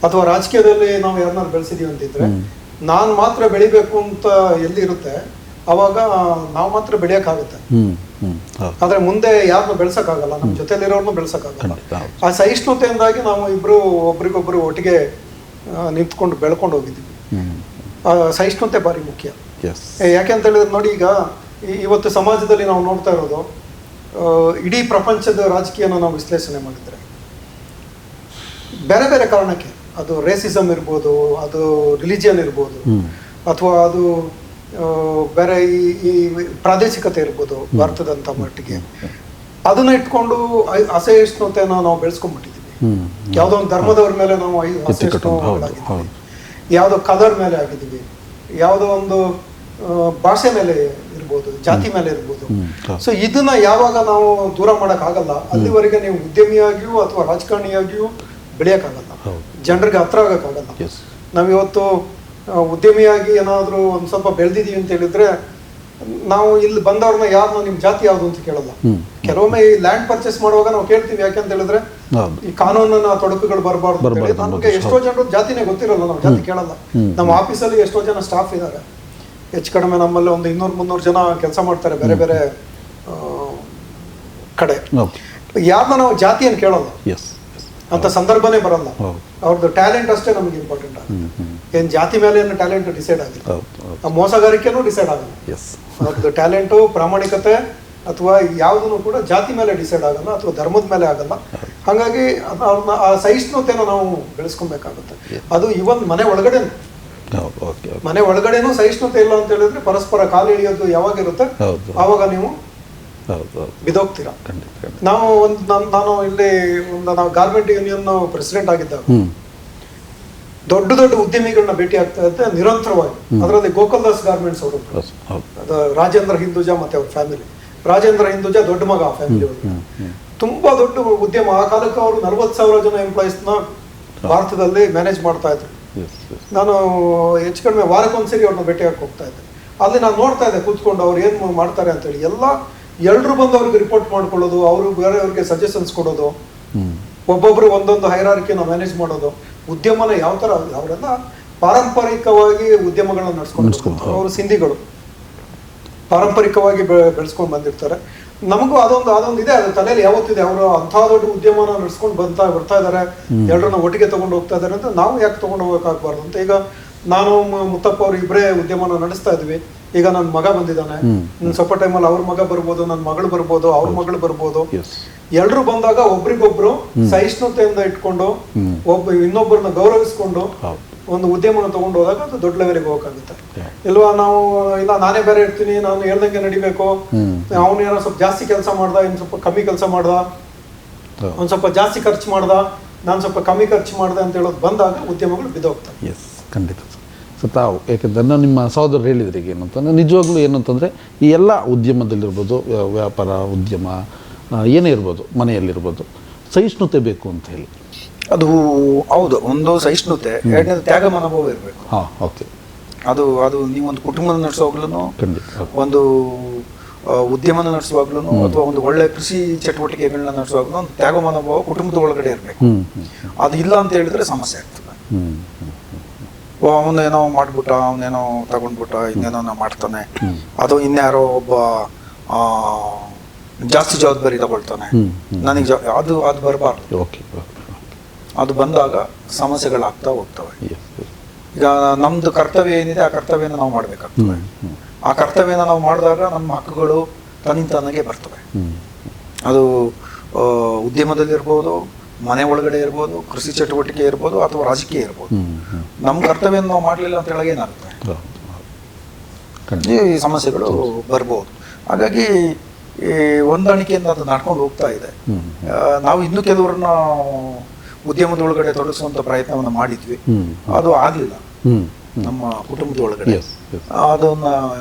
ಅಥವಾ ರಾಜಕೀಯದಲ್ಲಿ ನಾವು ಯಾರನ್ನಾರು ಬೆಳೆಸಿದೀವಿ ಅಂತಿದ್ರೆ, ನಾನು ಮಾತ್ರ ಬೆಳಿಬೇಕು ಅಂತ ಎಲ್ಲಿ ಇರುತ್ತೆ ಅವಾಗ ನಾವು ಮಾತ್ರ ಬೆಳೆಯಕ್ಕಾಗುತ್ತೆ. ಆದ್ರೆ ಮುಂದೆ ಯಾರನ್ನು ಬೆಳೆಸಕ್ಕಾಗಲ್ಲ, ನಮ್ಮ ಜೊತೆಲಿರೋರ್ನು ಬೆಳೆಸಕ್ಕಾಗಲ್ಲ. ಆ ಸಹಿಷ್ಣುತೆಯಿಂದಾಗಿ ನಾವು ಇಬ್ರು ಒಬ್ರಿಗೊಬ್ರು ಒಟ್ಟಿಗೆ ನಿಂತ್ಕೊಂಡು ಬೆಳ್ಕೊಂಡು ಹೋಗಿದ್ದೀವಿ. ಸಹಿಷ್ಣುತೆ ಭಾರಿ ಮುಖ್ಯ. ಯಾಕೆಂತ ಹೇಳಿದ್ರೆ ನೋಡಿ, ಈಗ ಇವತ್ತು ಸಮಾಜದಲ್ಲಿ ನಾವು ನೋಡ್ತಾ ಇರೋದು, ಇಡೀ ಪ್ರಪಂಚದ ರಾಜಕೀಯನ ನಾವು ವಿಶ್ಲೇಷಣೆ ಮಾಡಿದ್ರೆ ಬೇರೆ ಬೇರೆ ಕಾರಣಕ್ಕೆ, ಅದು ರೇಸಿಸಮ್ ಇರ್ಬೋದು, ಅದು ರಿಲಿಜಿಯನ್ ಇರ್ಬೋದು, ಅಥವಾ ಅದು ಬೇರೆ ಈ ಪ್ರಾದೇಶಿಕತೆ ಇರ್ಬೋದು, ಭಾರತದಂತ ಮಟ್ಟಿಗೆ ಅದನ್ನ ಇಟ್ಕೊಂಡು ಅಸಹಿಷ್ಣುತೆನ ನಾವು ಬೆಳೆಸ್ಕೊಂಡ್ಬಿಟ್ಟಿದ್ದೀವಿ. ಯಾವುದೋ ಒಂದು ಧರ್ಮದವ್ರ ಮೇಲೆ ನಾವು ಅಸಹಿಷ್ಣುಗಳಾಗಿದ್ದೀವಿ, ಯಾವುದೋ ಕಲರ್ ಮೇಲೆ ಆಗಿದ್ದೀವಿ, ಯಾವುದೋ ಒಂದು ಭಾಷೆ ಮೇಲೆ ಇರ್ಬೋದು, ಜಾತಿ ಮೇಲೆ ಇರ್ಬೋದು. ಸೊ ಇದನ್ನ ಯಾವಾಗ ನಾವು ದೂರ ಮಾಡಕ್ ಆಗಲ್ಲ, ಅಲ್ಲಿವರೆಗೆ ನೀವು ಉದ್ಯಮಿಯಾಗಿಯೂ ಅಥವಾ ರಾಜಕಾರಣಿಯಾಗಿಯೂ ಬೆಳೆಯಕ್ಕಾಗಲ್ಲ, ಜನರಿಗೆ ಹತ್ರ ಆಗಕ್ಕಾಗಲ್ಲ. ನಾವಿವತ್ತು ಉದ್ಯಮಿಯಾಗಿ ಏನಾದರೂ ಒಂದು ಸ್ವಲ್ಪ ಬೆಳೆದಿದ್ದೀವಿ ಅಂತ ಹೇಳಿದ್ರೆ, ನಾವು ಇಲ್ಲಿ ಬಂದವ್ರನ್ನ ಯಾರನ್ನ ನಿಮ್ ಜಾತಿ ಯಾವ್ದು ಅಂತ ಕೇಳಲ್ಲ. ಕೆಲವೊಮ್ಮೆ ಈ ಲ್ಯಾಂಡ್ ಪರ್ಚೇಸ್ ಮಾಡುವಾಗ ನಾವು ಕೇಳ್ತೀವಿ, ಯಾಕೆಂತ ಹೇಳಿದ್ರೆ ಈ ಕಾನೂನಿನ ತೊಡಕುಗಳು ಬರಬಾರ್ದು. ನಮ್ಗೆ ಎಷ್ಟೋ ಜನರು ಜಾತಿನೇ ಗೊತ್ತಿರಲ್ಲ, ನಾವು ಜಾತಿ ಕೇಳಲ್ಲ. ನಮ್ಮ ಆಫೀಸಲ್ಲಿ ಎಷ್ಟೋ ಜನ ಸ್ಟಾಫ್ ಇದ್ದಾರೆ, ಹೆಚ್ಚು ಕಡಿಮೆ ನಮ್ಮಲ್ಲಿ ಒಂದು 200-300 ಜನ ಕೆಲಸ ಮಾಡ್ತಾರೆ ಬೇರೆ ಬೇರೆ ಕಡೆ. ಯಾರನ್ನ ನಾವು ಜಾತಿಯನ್ನು ಕೇಳಲ್ಲ, ಅಂತ ಸಂದರ್ಭನೇ ಬರಲ್ಲ. ಅವ್ರದ್ದು ಟ್ಯಾಲೆಂಟ್ ಅಷ್ಟೇ ನಮಗೆ ಇಂಪಾರ್ಟೆಂಟ್ ಆಗುತ್ತೆ. ಏನ್ ಜಾತಿ ಮೇಲೆ ಏನು ಟ್ಯಾಲೆಂಟ್ ಡಿಸೈಡ್ ಆಗುತ್ತೆ, ಮೋಸಗಾರಿಕೆನೂ ಡಿಸೈಡ್ ಆಗಲ್ಲ. ಅವ್ರದ್ದು ಟ್ಯಾಲೆಂಟು, ಪ್ರಾಮಾಣಿಕತೆ ಅಥವಾ ಯಾವುದನ್ನು ಕೂಡ ಜಾತಿ ಮೇಲೆ ಡಿಸೈಡ್ ಆಗಲ್ಲ, ಅಥವಾ ಧರ್ಮದ ಮೇಲೆ ಆಗಲ್ಲ. ಹಾಗಾಗಿ ಅವ್ರನ್ನ ಆ ಸಹಿಷ್ಣುತೆನ ನಾವು ಬೆಳೆಸ್ಕೊಬೇಕಾಗುತ್ತೆ. ಅದು ಇವನ್ ಮನೆ ಒಳಗಡೆನೂ ಸಹಿಷ್ಣುತೆ ಇಲ್ಲ ಅಂತ ಹೇಳಿದ್ರೆ, ಪರಸ್ಪರ ಕಾಲು ಇಳಿಯೋದು ಯಾವಾಗ ಇರುತ್ತೆ ಆವಾಗ ನೀವು ಬಿದೋಗ್ತೀರಾ. ನಾನು ಇಲ್ಲಿ ನಾವು ಗಾರ್ಮೆಂಟ್ ಯೂನಿಯನ್ ಪ್ರೆಸಿಡೆಂಟ್ ಆಗಿದ್ದಾಗ ದೊಡ್ಡ ದೊಡ್ಡ ಉದ್ಯಮಿಗಳನ್ನ ಭೇಟಿ ಆಗ್ತಾ ಇದ್ದೆ ನಿರಂತರವಾಗಿ. ಅದರಲ್ಲಿ ಗೋಕುಲ್ದಾಸ್ ಗಾರ್ಮೆಂಟ್ಸ್ ಅವರು, ಅದು ರಾಜೇಂದ್ರ ಹಿಂದೂಜಾ ಮತ್ತೆ ಅವ್ರ ಫ್ಯಾಮಿಲಿ. ರಾಜೇಂದ್ರ ಹಿಂದೂಜಾ ದೊಡ್ಡ ಮಗ ಆ ಫ್ಯಾಮಿಲಿ ಅವ್ರಿಗೆ. ತುಂಬಾ ದೊಡ್ಡ ಉದ್ಯಮ. ಆ ಕಾಲಕ್ಕೆ ಅವರು 40,000 ಜನ ಎಂಪ್ಲಾಯೀಸ್ನ ಭಾರತದಲ್ಲಿ ಮ್ಯಾನೇಜ್ ಮಾಡ್ತಾ ಇದ್ರು. ನಾನು ಹೆಚ್ಚು ಕಡಿಮೆ ವಾರಕ್ಕೊಂದ್ಸರಿ ಅವ್ರನ್ನ ಭೇಟಿಯಾಗಿ ಹೋಗ್ತಾ ಇದ್ದೆ. ಅಲ್ಲಿ ನಾನು ನೋಡ್ತಾ ಇದ್ದೆ ಕೂತ್ಕೊಂಡು ಅವ್ರು ಏನು ಮಾಡ್ತಾರೆ ಅಂತೇಳಿ. ಎಲ್ರು ಬಂದು ಅವ್ರಿಗೆ ರಿಪೋರ್ಟ್ ಮಾಡ್ಕೊಳ್ಳೋದು, ಅವರು ಬೇರೆಯವ್ರಿಗೆ ಸಜೆಷನ್ಸ್ ಕೊಡೋದು, ಒಬ್ಬೊಬ್ರು ಒಂದೊಂದು ಹೈರಾರ್ಕಿನ ಮ್ಯಾನೇಜ್ ಮಾಡೋದು. ಉದ್ಯಮನ ಯಾವ ಥರ, ಅವರೆಲ್ಲ ಪಾರಂಪರಿಕವಾಗಿ ಉದ್ಯಮಗಳನ್ನ ನಡ್ಸ್ಕೊಂಡು, ಅವರು ಸಿಂಧಿಗಳು ಪಾರಂಪರಿಕವಾಗಿ ಬೆಳೆಸ್ಕೊಂಡು ಬಂದಿರ್ತಾರೆ. ನಮಗೂ ಅದೊಂದು ಇದೆ, ಅದು ತಲೆಯಲ್ಲಿ ಯಾವತ್ತಿದೆ. ಅವರು ಅಂಥ ದೊಡ್ಡ ಉದ್ಯಮನ ನಡ್ಸ್ಕೊಂಡು ಬರ್ತಾ ಇದ್ದಾರೆ, ಎಲ್ಲರನ್ನ ಒಟ್ಟಿಗೆ ತಗೊಂಡು ಹೋಗ್ತಾ ಇದ್ದಾರೆ ಅಂತ ನಾವು ಯಾಕೆ ತಗೊಂಡು ಹೋಗೋಕ್ಕಾಗಬಾರ್ದು ಅಂತ. ಈಗ ನಾನು ಮುತ್ತಪ್ಪ ಅವ್ರು ಇಬ್ಬರೇ ಉದ್ಯಮನ ನಡೆಸ್ತಾ ಇದ್ವಿ. ಈಗ ನನ್ನ ಮಗ ಬಂದಿದ್ದಾನೆ, ಸ್ವಲ್ಪ ಟೈಮಲ್ಲಿ ಅವ್ರ ಮಗ ಬರ್ಬೋದು, ನನ್ನ ಮಗಳು ಬರ್ಬೋದು, ಅವ್ರ ಮಗಳು ಬರ್ಬೋದು. ಎಲ್ರು ಬಂದಾಗ ಒಬ್ರಿಗೊಬ್ರು ಸಹಿಷ್ಣುತೆಯಿಂದ ಇಟ್ಕೊಂಡು ಇನ್ನೊಬ್ಬರನ್ನ ಗೌರವಿಸ್ಕೊಂಡು ಒಂದು ಉದ್ಯಮನ ತಗೊಂಡು ಹೋದಾಗ ಅದು ದೊಡ್ಡ ಲೆವೆಲ್ಗೆ ಹೋಗಕ್ಕಾಗುತ್ತೆ. ಇಲ್ವಾ ಇಲ್ಲ ನಾನೇ ಬೇರೆ ಇರ್ತೀನಿ, ನಾನು ಹೇಳ್ದಂಗೆ ನಡಿಬೇಕು, ಅವನು ಏನೋ ಸ್ವಲ್ಪ ಜಾಸ್ತಿ ಕೆಲಸ ಮಾಡ್ದ, ಇನ್ನು ಸ್ವಲ್ಪ ಕಮ್ಮಿ ಕೆಲಸ ಮಾಡ್ದ, ಒಂದ್ ಸ್ವಲ್ಪ ಜಾಸ್ತಿ ಖರ್ಚು ಮಾಡ್ದ, ನಾನು ಸ್ವಲ್ಪ ಕಮ್ಮಿ ಖರ್ಚು ಮಾಡ್ದೆ ಅಂತ ಹೇಳೋದು ಬಂದಾಗ ಉದ್ಯಮಗಳು ಬಿದ್ದೋಗ್ತವೆ. ಎಸ್, ಖಂಡಿತ ಸರ್. ತಾವು ಯಾಕೆಂದರೆ ನಿಮ್ಮ ಸಹೋದರರು ಹೇಳಿದ್ರೆ ಈಗ ಏನಂತಂದರೆ ನಿಜವಾಗ್ಲೂ ಏನಂತಂದರೆ ಈ ಎಲ್ಲ ಉದ್ಯಮದಲ್ಲಿರ್ಬೋದು, ವ್ಯಾಪಾರ ಉದ್ಯಮ ಏನೇ ಇರ್ಬೋದು, ಮನೆಯಲ್ಲಿರ್ಬೋದು, ಸಹಿಷ್ಣುತೆ ಬೇಕು ಅಂತ ಹೇಳಿ. ಅದು ಹೌದು, ಒಂದು ಸಹಿಷ್ಣುತೆ, ಎರಡನೇದು ತ್ಯಾಗ ಮನೋಭಾವ ಇರಬೇಕು. ಹಾಂ, ಓಕೆ. ಅದು ನೀವೊಂದು ಕುಟುಂಬನ ನಡೆಸುವಾಗ್ಲೂ, ಒಂದು ಉದ್ಯಮನ ನಡೆಸುವಾಗ್ಲೂ, ಅಥವಾ ಒಂದು ಒಳ್ಳೆ ಕೃಷಿ ಚಟುವಟಿಕೆಗಳನ್ನ ನಡೆಸುವಾಗ್ಲೂ ಒಂದು ತ್ಯಾಗ ಮನೋಭಾವ ಕುಟುಂಬದ ಒಳಗಡೆ ಇರಬೇಕು. ಅದು ಇಲ್ಲ ಅಂತ ಹೇಳಿದ್ರೆ ಸಮಸ್ಯೆ ಆಗ್ತದೆ. ಅವನೇನೋ ಮಾಡ್ಬಿಟ್ಟ, ಅವನೇನೋ ತಗೊಂಡ್ಬಿಟ್ಟ, ಇನ್ನೇನೋ ಮಾಡ್ತಾನೆ, ಅದು ಇನ್ಯಾರೋ ಒಬ್ಬ ಜಾಸ್ತಿ ಜವಾಬ್ದಾರಿ ತಗೊಳ್ತಾನೆ, ನನಗೆ ಅದು ಬರಬಾರ್ದು. ಅದು ಬಂದಾಗ ಸಮಸ್ಯೆಗಳಾಗ್ತಾ ಹೋಗ್ತವೆ. ಈಗ ನಮ್ದು ಕರ್ತವ್ಯ ಏನಿದೆ ಆ ಕರ್ತವ್ಯನ ನಾವು ಮಾಡ್ಬೇಕಾಗ್ತದೆ. ಆ ಕರ್ತವ್ಯನ ನಾವು ಮಾಡಿದಾಗ ನಮ್ಮ ಹಕ್ಕುಗಳು ತನ್ನಿಂತಾನಾಗೆ ಬರ್ತವೆ. ಅದು ಉದ್ಯಮದಲ್ಲಿರ್ಬೋದು, ಮನೆ ಒಳಗಡೆ ಇರ್ಬೋದು, ಕೃಷಿ ಚಟುವಟಿಕೆ ಇರ್ಬೋದು, ಅಥವಾ ರಾಜಕೀಯ ಇರ್ಬೋದು. ನಮ್ಮ ಕರ್ತವ್ಯ ನಾವು ಮಾಡಲಿಲ್ಲ ಅಂತ ಹೇಳೋಕೆ ಏನಾಗುತ್ತೆ, ಈ ಸಮಸ್ಯೆಗಳು ಬರ್ಬೋದು. ಹಾಗಾಗಿ ಈ ಹೊಂದಾಣಿಕೆಯಿಂದ ಅದು ನಡ್ಕೊಂಡು ಹೋಗ್ತಾ ಇದೆ. ನಾವು ಇನ್ನೂ ಕೆಲವ್ರನ್ನ ಉದ್ಯಮದ ಒಳಗಡೆ ತೊಡಗಿಸುವಂತ ಪ್ರಯತ್ನವನ್ನು ಮಾಡಿದ್ವಿ, ಅದು ಆಗಲಿಲ್ಲ ನಮ್ಮ ಕುಟುಂಬದ ಒಳಗಡೆ. ಅದನ್ನ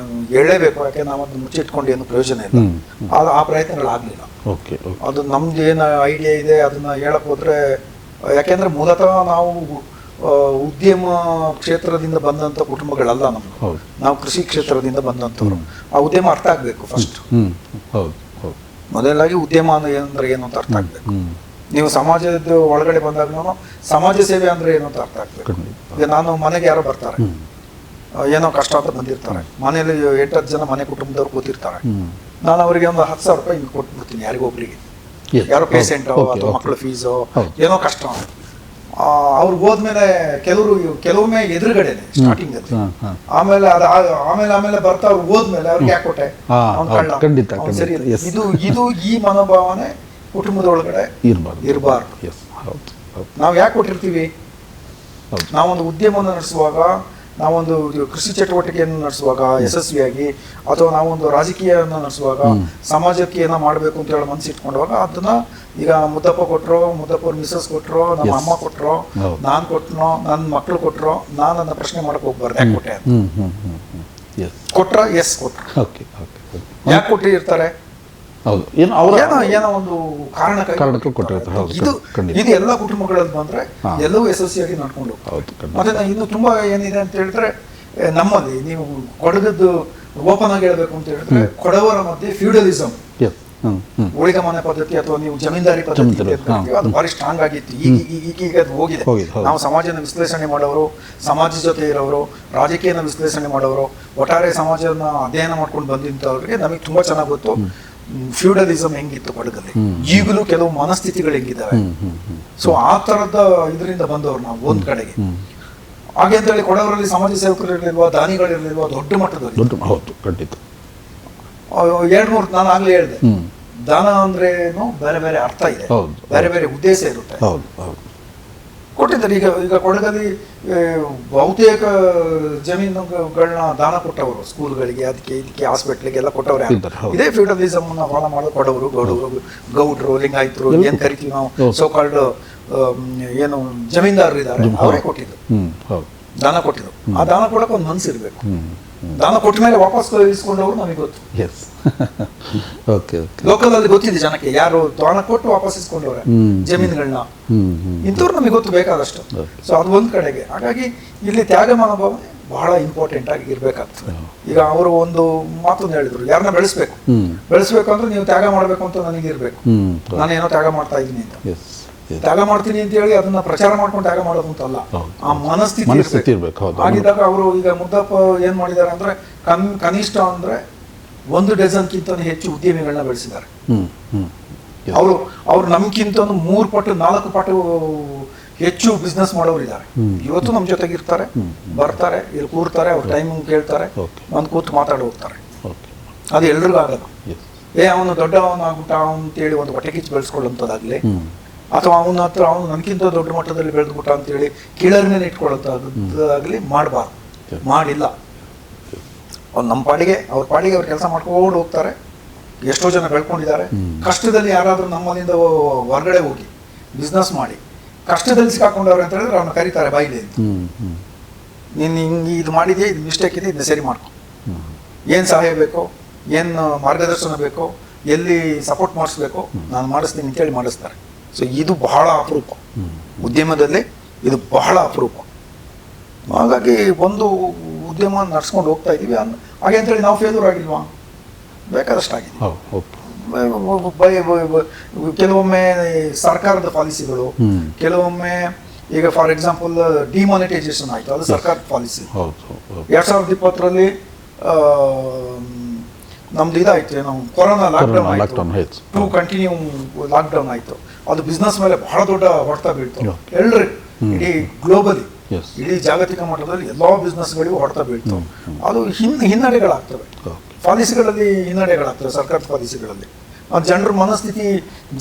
ಹೇಳಲೇಬೇಕು, ಯಾಕೆ ನಾವು ಅದನ್ನ ಮುಚ್ಚಿಟ್ಕೊಂಡು ಏನು ಪ್ರಯೋಜನ ಇಲ್ಲ. ಆ ಪ್ರಯತ್ನಗಳಾಗಲಿಲ್ಲ. ಅದು ನಮ್ದು ಏನು ಐಡಿಯಾ ಇದೆ ಅದನ್ನ ಹೇಳಕ್ ಹೋದ್ರೆ, ಯಾಕೆಂದ್ರೆ ಮೂಲತಃ ನಾವು ಉದ್ಯಮ ಕ್ಷೇತ್ರದಿಂದ ಬಂದಂತ ಕುಟುಂಬಗಳಲ್ಲ ನಮ್ದು. ನಾವು ಕೃಷಿ ಕ್ಷೇತ್ರದಿಂದ ಬಂದಂತವ್ರು. ಆ ಉದ್ಯಮ ಅರ್ಥ ಆಗ್ಬೇಕು ಫಸ್ಟ್. ಮೊದಲಾಗಿ ಉದ್ಯಮ ಅಂದ್ರೆ ಏನು ಅಂತ ಅರ್ಥ ಆಗ್ಬೇಕು. ನೀವು ಸಮಾಜದ ಒಳಗಡೆ ಬಂದಾಗ ಸಮಾಜ ಸೇವೆ ಅಂದ್ರೆ ಏನು ಅಂತ ಅರ್ಥ ಆಗ್ಬೇಕು. ಈಗ ನಾನು ಮನೆಗೆ ಯಾರೋ ಬರ್ತಾರೆ, ಏನೋ ಕಷ್ಟ ಅಂತ ಬಂದಿರ್ತಾರೆ, ಮನೆಯಲ್ಲಿ 8-10 ಜನ ಮನೆ ಕುಟುಂಬದವ್ರು ಕೂತಿರ್ತಾರೆ. ನಾನು ಅವರಿಗೆ ಒಂದು 10,000 ರೂಪಾಯಿ ಹಿಂಗೆ ಕೊಟ್ಬಿಡ್ತೀನಿ, ಯಾರಿಗೊಬ್ರಿಗೆ, ಯಾರೋ ಪೇಷೆಂಟೋ ಅಥವಾ ಮಕ್ಕಳ ಫೀಸೋ ಏನೋ ಕಷ್ಟ. ಅವ್ರು ಹೋದ್ಮೇಲೆ ಕೆಲವೊಮ್ಮೆ ಎದುರುಗಡೆನೆ ಸ್ಟಾರ್ಟಿಂಗ್ ಅಲ್ಲಿ, ಆಮೇಲೆ ಬರ್ತಾ ಅವ್ರು ಹೋದ್ಮೇಲೆ ಅವ್ರಿಗೆ ಯಾಕೆ ಕೊಟ್ಟೆ, ಸರಿ. ಇದು ಈ ಮನೋಭಾವನೆ ಕುಟುಂಬದ ಒಳಗಡೆ ಇರಬಾರ್ದು. ನಾವು ಯಾಕೆ ಕೊಟ್ಟಿರ್ತೀವಿ, ನಾವೊಂದು ಉದ್ಯಮವನ್ನು ನಡೆಸುವಾಗ, ನಾವೊಂದು ಕೃಷಿ ಚಟುವಟಿಕೆಯನ್ನು ನಡೆಸುವಾಗ ಯಶಸ್ವಿಯಾಗಿ, ಅಥವಾ ನಾವೊಂದು ರಾಜಕೀಯವನ್ನು ನಡೆಸುವಾಗ, ಸಮಾಜಕ್ಕೆ ಏನೋ ಮಾಡಬೇಕು ಅಂತ ಹೇಳಿ ಮನಸ್ಸಿಟ್ಕೊಂಡಾಗ ಅದನ್ನ ಈಗ ಮುದ್ದಪ್ಪ ಕೊಟ್ಟರು, ಮುದ್ದಪ್ಪವ್ರ ಮಿಸಸ್ ಕೊಟ್ಟರು, ನಮ್ಮ ಅಮ್ಮ ಕೊಟ್ಟರು, ನಾನು ಕೊಟ್ಟನೋ, ನನ್ನ ಮಕ್ಕಳು ಕೊಟ್ಟರು, ನಾನು ನನ್ನ ಪ್ರಶ್ನೆ ಮಾಡಕ್ ಹೋಗ್ಬಾರ್ದು ಯಾಕೆ ಕೊಟ್ಟೆ ಅಂತ. ಕೊಟ್ರ ಎಸ್ ಕೊಟ್ರು, ಯಾಕೆ ಕೊಟ್ಟಿರ್ತಾರೆ, ಏನೋ ಒಂದು ಕಾರಣಕ್ಕೆ ಕೊಟ್ಟಿರ್ತಾರೆ. ಇದು ಎಲ್ಲ ಕುಟುಂಬಗಳಲ್ಲಿ ಬಂದ್ರೆ ಎಲ್ಲವೂ ಯಶಸ್ವಿಯಾಗಿ ನಡ್ಕೊಂಡು ಹೋಗ್ತಾರೆ. ಮತ್ತೆ ಇನ್ನು ತುಂಬಾ ಏನಿದೆ ಅಂತ ಹೇಳಿದ್ರೆ, ನಮ್ಮಲ್ಲಿ ನೀವು ಕೊಡಗದ್ದು ಓಪನ್ ಆಗಿ ಹೇಳ್ಬೇಕು ಅಂತ ಹೇಳಿದ್ರೆ, ಕೊಡವರ ಮಧ್ಯೆ ಫ್ಯೂಡಲಿಸಂ, ಉಳಿದ ಮನೆ ಪದ್ಧತಿ ಅಥವಾ ನೀವು ಜಮೀನ್ದಾರಿ ಪದ್ಧತಿ ಅದು ಭಾರಿ ಸ್ಟ್ರಾಂಗ್ ಆಗಿತ್ತು. ಈಗ ಅದು ಹೋಗಿದೆ. ನಾವು ಸಮಾಜನ ವಿಶ್ಲೇಷಣೆ ಮಾಡೋರು, ಸಮಾಜ ಜೊತೆ ಇರೋರು, ರಾಜಕೀಯನ ವಿಶ್ಲೇಷಣೆ ಮಾಡೋರು, ಒಟ್ಟಾರೆ ಸಮಾಜನ ಅಧ್ಯಯನ ಮಾಡ್ಕೊಂಡು ಬಂದಿದ್ದವ್ರಿಗೆ ನಮಗೆ ತುಂಬಾ ಚೆನ್ನಾಗಿ ಗೊತ್ತು ಫ್ಯೂಡಲಿಸಂ ಹೆಂಗಿತ್ತು ಕೊಡಗಲ್ಲಿ. ಈಗಲೂ ಕೆಲವು ಮನಸ್ಥಿತಿಗಳು ಹೆಂಗಿದ್ದಾವೆ. ಸೊ ಆ ತರದ ಇದರಿಂದ ಬಂದವರು ನಾವು ಒಂದ್ ಕಡೆಗೆ. ಹಾಗೆ ಅಂತ ಹೇಳಿ ಕೊಡವರಲ್ಲಿ ಸಮಾಜ ಸೇವಕರು ಇರಲಿಲ್ವಾ, ದಾನಿಗಳಿರ್ಲಿಲ್ವಾ, ದೊಡ್ಡ ಮಟ್ಟದಲ್ಲಿ. 2-3 ನಾನು ಆಗ್ಲೇ ಹೇಳಿದೆ, ದಾನ ಅಂದ್ರೇನು ಬೇರೆ ಬೇರೆ ಅರ್ಥ ಇದೆ, ಬೇರೆ ಬೇರೆ ಉದ್ದೇಶ ಇರುತ್ತೆ. ಕೊಟ್ಟಿದ್ದಾರೆ. ಈಗ ಕೊಡಗಲ್ಲಿ ಬಹುತೇಕ ಜಮೀನುಗಳನ್ನ ದಾನ ಕೊಟ್ಟವರು, ಸ್ಕೂಲ್ಗಳಿಗೆ, ಅದಕ್ಕೆ ಇದಕ್ಕೆ ಹಾಸ್ಪಿಟ್ಲಿಗೆ ಎಲ್ಲ ಕೊಟ್ಟವ್ರೆ. ಇದೇ ಫ್ಯೂಡಲಿಸಮ್ ಫಾಲೋ ಮಾಡೋ ಕೊಡವರು, ಗೌಡ್ರು, ಲಿಂಗಾಯತರು ಏನ್ ಕರಿತೀವಿ ನಾವು, ಸೋಕಾಲ್ಡ್ ಏನು ಜಮೀನ್ದಾರರು ಇದ್ದಾರೆ, ಅವರೇ ಕೊಟ್ಟಿದ್ದು, ದಾನ ಕೊಟ್ಟಿದ್ದು. ಆ ದಾನ ಕೊಡಕ್ಕೆ ಒಂದು ಮನಸ್ಸು ಇರಬೇಕು. ದಾನ ಕೊಟ್ಟ ಮೇಲೆ ವಾಪಸ್ ಇಸ್ಕೊಂಡವರು ನಮಗೆ ಗೊತ್ತು. ಲೋಕಲ್ ಅಲ್ಲಿ ಗೊತ್ತಿದೆ ಜನಕ್ಕೆ ಯಾರು ದಾನ ಕೊಟ್ಟು ವಾಪಸ್ ಇಸ್ಕೊಂಡವ್ರೆ ಜಮೀನುಗಳನ್ನ, ಇಂಥವ್ರು ನಮಗೆ ಗೊತ್ತು ಬೇಕಾದಷ್ಟು. ಸೊ ಅದು ಒಂದ್ ಕಡೆಗೆ. ಹಾಗಾಗಿ ಇಲ್ಲಿ ತ್ಯಾಗ ಮನೋಭಾವನೆ ಬಹಳ ಇಂಪಾರ್ಟೆಂಟ್ ಆಗಿ ಇರ್ಬೇಕಾಗ್ತದೆ. ಈಗ ಅವರು ಒಂದು ಮಾತನ್ನು ಹೇಳಿದ್ರು, ಯಾರನ್ನ ಬೆಳೆಸ್ಬೇಕು ಅಂದ್ರೆ ನೀವು ತ್ಯಾಗ ಮಾಡ್ಬೇಕು ಅಂತ ನನಗೆ ಇರ್ಬೇಕು. ನಾನೇನೋ ತ್ಯಾಗ ಮಾಡ್ತಾ ಇದ್ದೀನಿ ಅಂತ, ತ್ಯಾಗ ಮಾಡ್ತೀನಿ ಅಂತ ಹೇಳಿ ಅದನ್ನ ಪ್ರಚಾರ ಮಾಡ್ಕೊಂಡು ತ್ಯಾಗ ಮಾಡೋದು ಅಂತಲ್ಲ, ಆ ಮನಸ್ಥಿತಿ ಇರ್ಬೇಕು. ಆಗಿದ್ದಾಗ ಅವರು ಈಗ ಮುದ್ದಪ್ಪ ಏನ್ ಮಾಡಿದ್ದಾರೆ ಅಂದ್ರೆ ಕನಿಷ್ಠ ಅಂದ್ರೆ 1 ಡಜನ್ಕಿಂತ ಹೆಚ್ಚು ಉದ್ಯಮಿಗಳನ್ನ ಬೆಳೆಸಿದ್ದಾರೆ. ಅವರು ನಮ್ಗಿಂತ 3 ಪಟ್ಟು 4 ಪಟ್ಟು ಹೆಚ್ಚು ಬಿಸ್ನೆಸ್ ಮಾಡೋರು ಇದ್ದಾರೆ. ಇವತ್ತು ನಮ್ಮ ಜೊತೆಗೆ ಇರ್ತಾರೆ, ಬರ್ತಾರೆ, ಇಲ್ಲಿ ಕೂರ್ತಾರೆ, ಅವ್ರ ಟೈಮಿಂಗ್ ಕೇಳ್ತಾರೆ, ಒಂದು ಕೂತು ಮಾತಾಡಿ ಹೋಗ್ತಾರೆ. ಅದು ಎಲ್ರಿಗೂ ಆಗಲ್ಲ. ಅವನು ದೊಡ್ಡವನಾಗ್ಬಿಟ್ಟ ಅಂತೇಳಿ ಒಂದು ಹೊಟ್ಟೆ ಕಿಚ್ಚು ಬೆಳೆಸ್ಕೊಳ್ಳುವಂಥದ್ದಾಗ್ಲಿ, ಅಥವಾ ಅವನ ಹತ್ರ ಅವನು ನಮ್ಗಿಂತ ದೊಡ್ಡ ಮಟ್ಟದಲ್ಲಿ ಬೆಳೆದ್ಬಿಟ್ಟ ಅಂತೇಳಿ ಕೀಳರಿನೇ ಇಟ್ಕೊಳ್ಳೋದಾಗಲಿ ಮಾಡಬಾರ್ದು, ಮಾಡಿಲ್ಲ. ಅವ್ರು ನಮ್ಮ ಪಾಡಿಗೆ ಅವ್ರ ಕೆಲಸ ಮಾಡ್ಕೊಂಡು ಹೋಗ್ತಾರೆ. ಎಷ್ಟೋ ಜನ ಬೆಳ್ಕೊಂಡಿದ್ದಾರೆ. ಕಷ್ಟದಲ್ಲಿ ಯಾರಾದ್ರೂ ನಮ್ಮಲ್ಲಿಂದ ಹೊರಗಡೆ ಹೋಗಿ ಬಿಸ್ನೆಸ್ ಮಾಡಿ ಕಷ್ಟದಲ್ಲಿ ಸಿಕ್ಕಾಕೊಂಡವ್ರೆ ಅಂತ ಹೇಳಿದ್ರೆ ಅವ್ರನ್ನ ಕರೀತಾರೆ ಬಾಯಿಲಿ ಅಂತ, ನೀನು ಹಿಂಗೆ ಇದು ಮಾಡಿದ್ಯಾ, ಇದು ಮಿಸ್ಟೇಕ್ ಇದೆ, ಇದನ್ನ ಸರಿ ಮಾಡ್ಕೊ, ಏನು ಸಹಾಯ ಬೇಕೋ, ಏನು ಮಾರ್ಗದರ್ಶನ ಬೇಕೋ, ಎಲ್ಲಿ ಸಪೋರ್ಟ್ ಮಾಡಿಸ್ಬೇಕೋ ನಾನು ಮಾಡಿಸ್ತೀನಿ ಅಂತೇಳಿ ಮಾಡಿಸ್ತಾರೆ. ಸೊ ಇದು ಬಹಳ ಅಪರೂಪ ಉದ್ಯಮದಲ್ಲಿ, ಇದು ಬಹಳ ಅಪರೂಪ. ಹಾಗಾಗಿ ಒಂದು ಉದ್ಯಮ ನಡ್ಸ್ಕೊಂಡು ಹೋಗ್ತಾ ಇದೀವಿ. ಹಾಗೆ ಅಂತೇಳಿ ನಾವು ಫೇಲ್ಯೂರ್ ಆಗಿಲ್ವಾ? ಬೇಕಾದಷ್ಟಾಗಿದೆ. ಕೆಲವೊಮ್ಮೆ ಸರ್ಕಾರದ ಪಾಲಿಸಿಗಳು, ಕೆಲವೊಮ್ಮೆ ಈಗ ಫಾರ್ ಎಕ್ಸಾಂಪಲ್ ಡಿಮಾನಿಟೈಸೇಷನ್ ಆಯ್ತು, ಅದು ಸರ್ಕಾರದ ಪಾಲಿಸಿ. 2020ರಲ್ಲಿ ನಮ್ದು ಇದಾಯ್ತು, ಏನು ಕೊರೋನಾ ಲಾಕ್ಡೌನ್ ಆಯ್ತು, 2 ಕಂಟಿನ್ಯೂ ಲಾಕ್ಡೌನ್ ಆಯ್ತು. ಅದು ಬಿಸ್ನೆಸ್ ಮೇಲೆ ಬಹಳ ದೊಡ್ಡ ಹೊಡೆತ ಬೀಳ್ತು. ಎಲ್ರಿಗೂ, ಇಡೀ ಗ್ಲೋಬಲಿ, ಇಡೀ ಜಾಗತಿಕ ಮಟ್ಟದಲ್ಲಿ ಎಲ್ಲಾ ಬಿಸ್ನೆಸ್ಗಳಿಗೂ ಹೊಡೆತ ಬೀಳ್ತು. ಅದು ಹಿನ್ನಡೆಗಳಾಗ್ತವೆ, ಪಾಲಿಸಿಗಳಲ್ಲಿ ಹಿನ್ನಡೆಗಳಾಗ್ತವೆ, ಸರ್ಕಾರದ ಪಾಲಿಸಿಗಳಲ್ಲಿ. ಜನರ ಮನಸ್ಥಿತಿ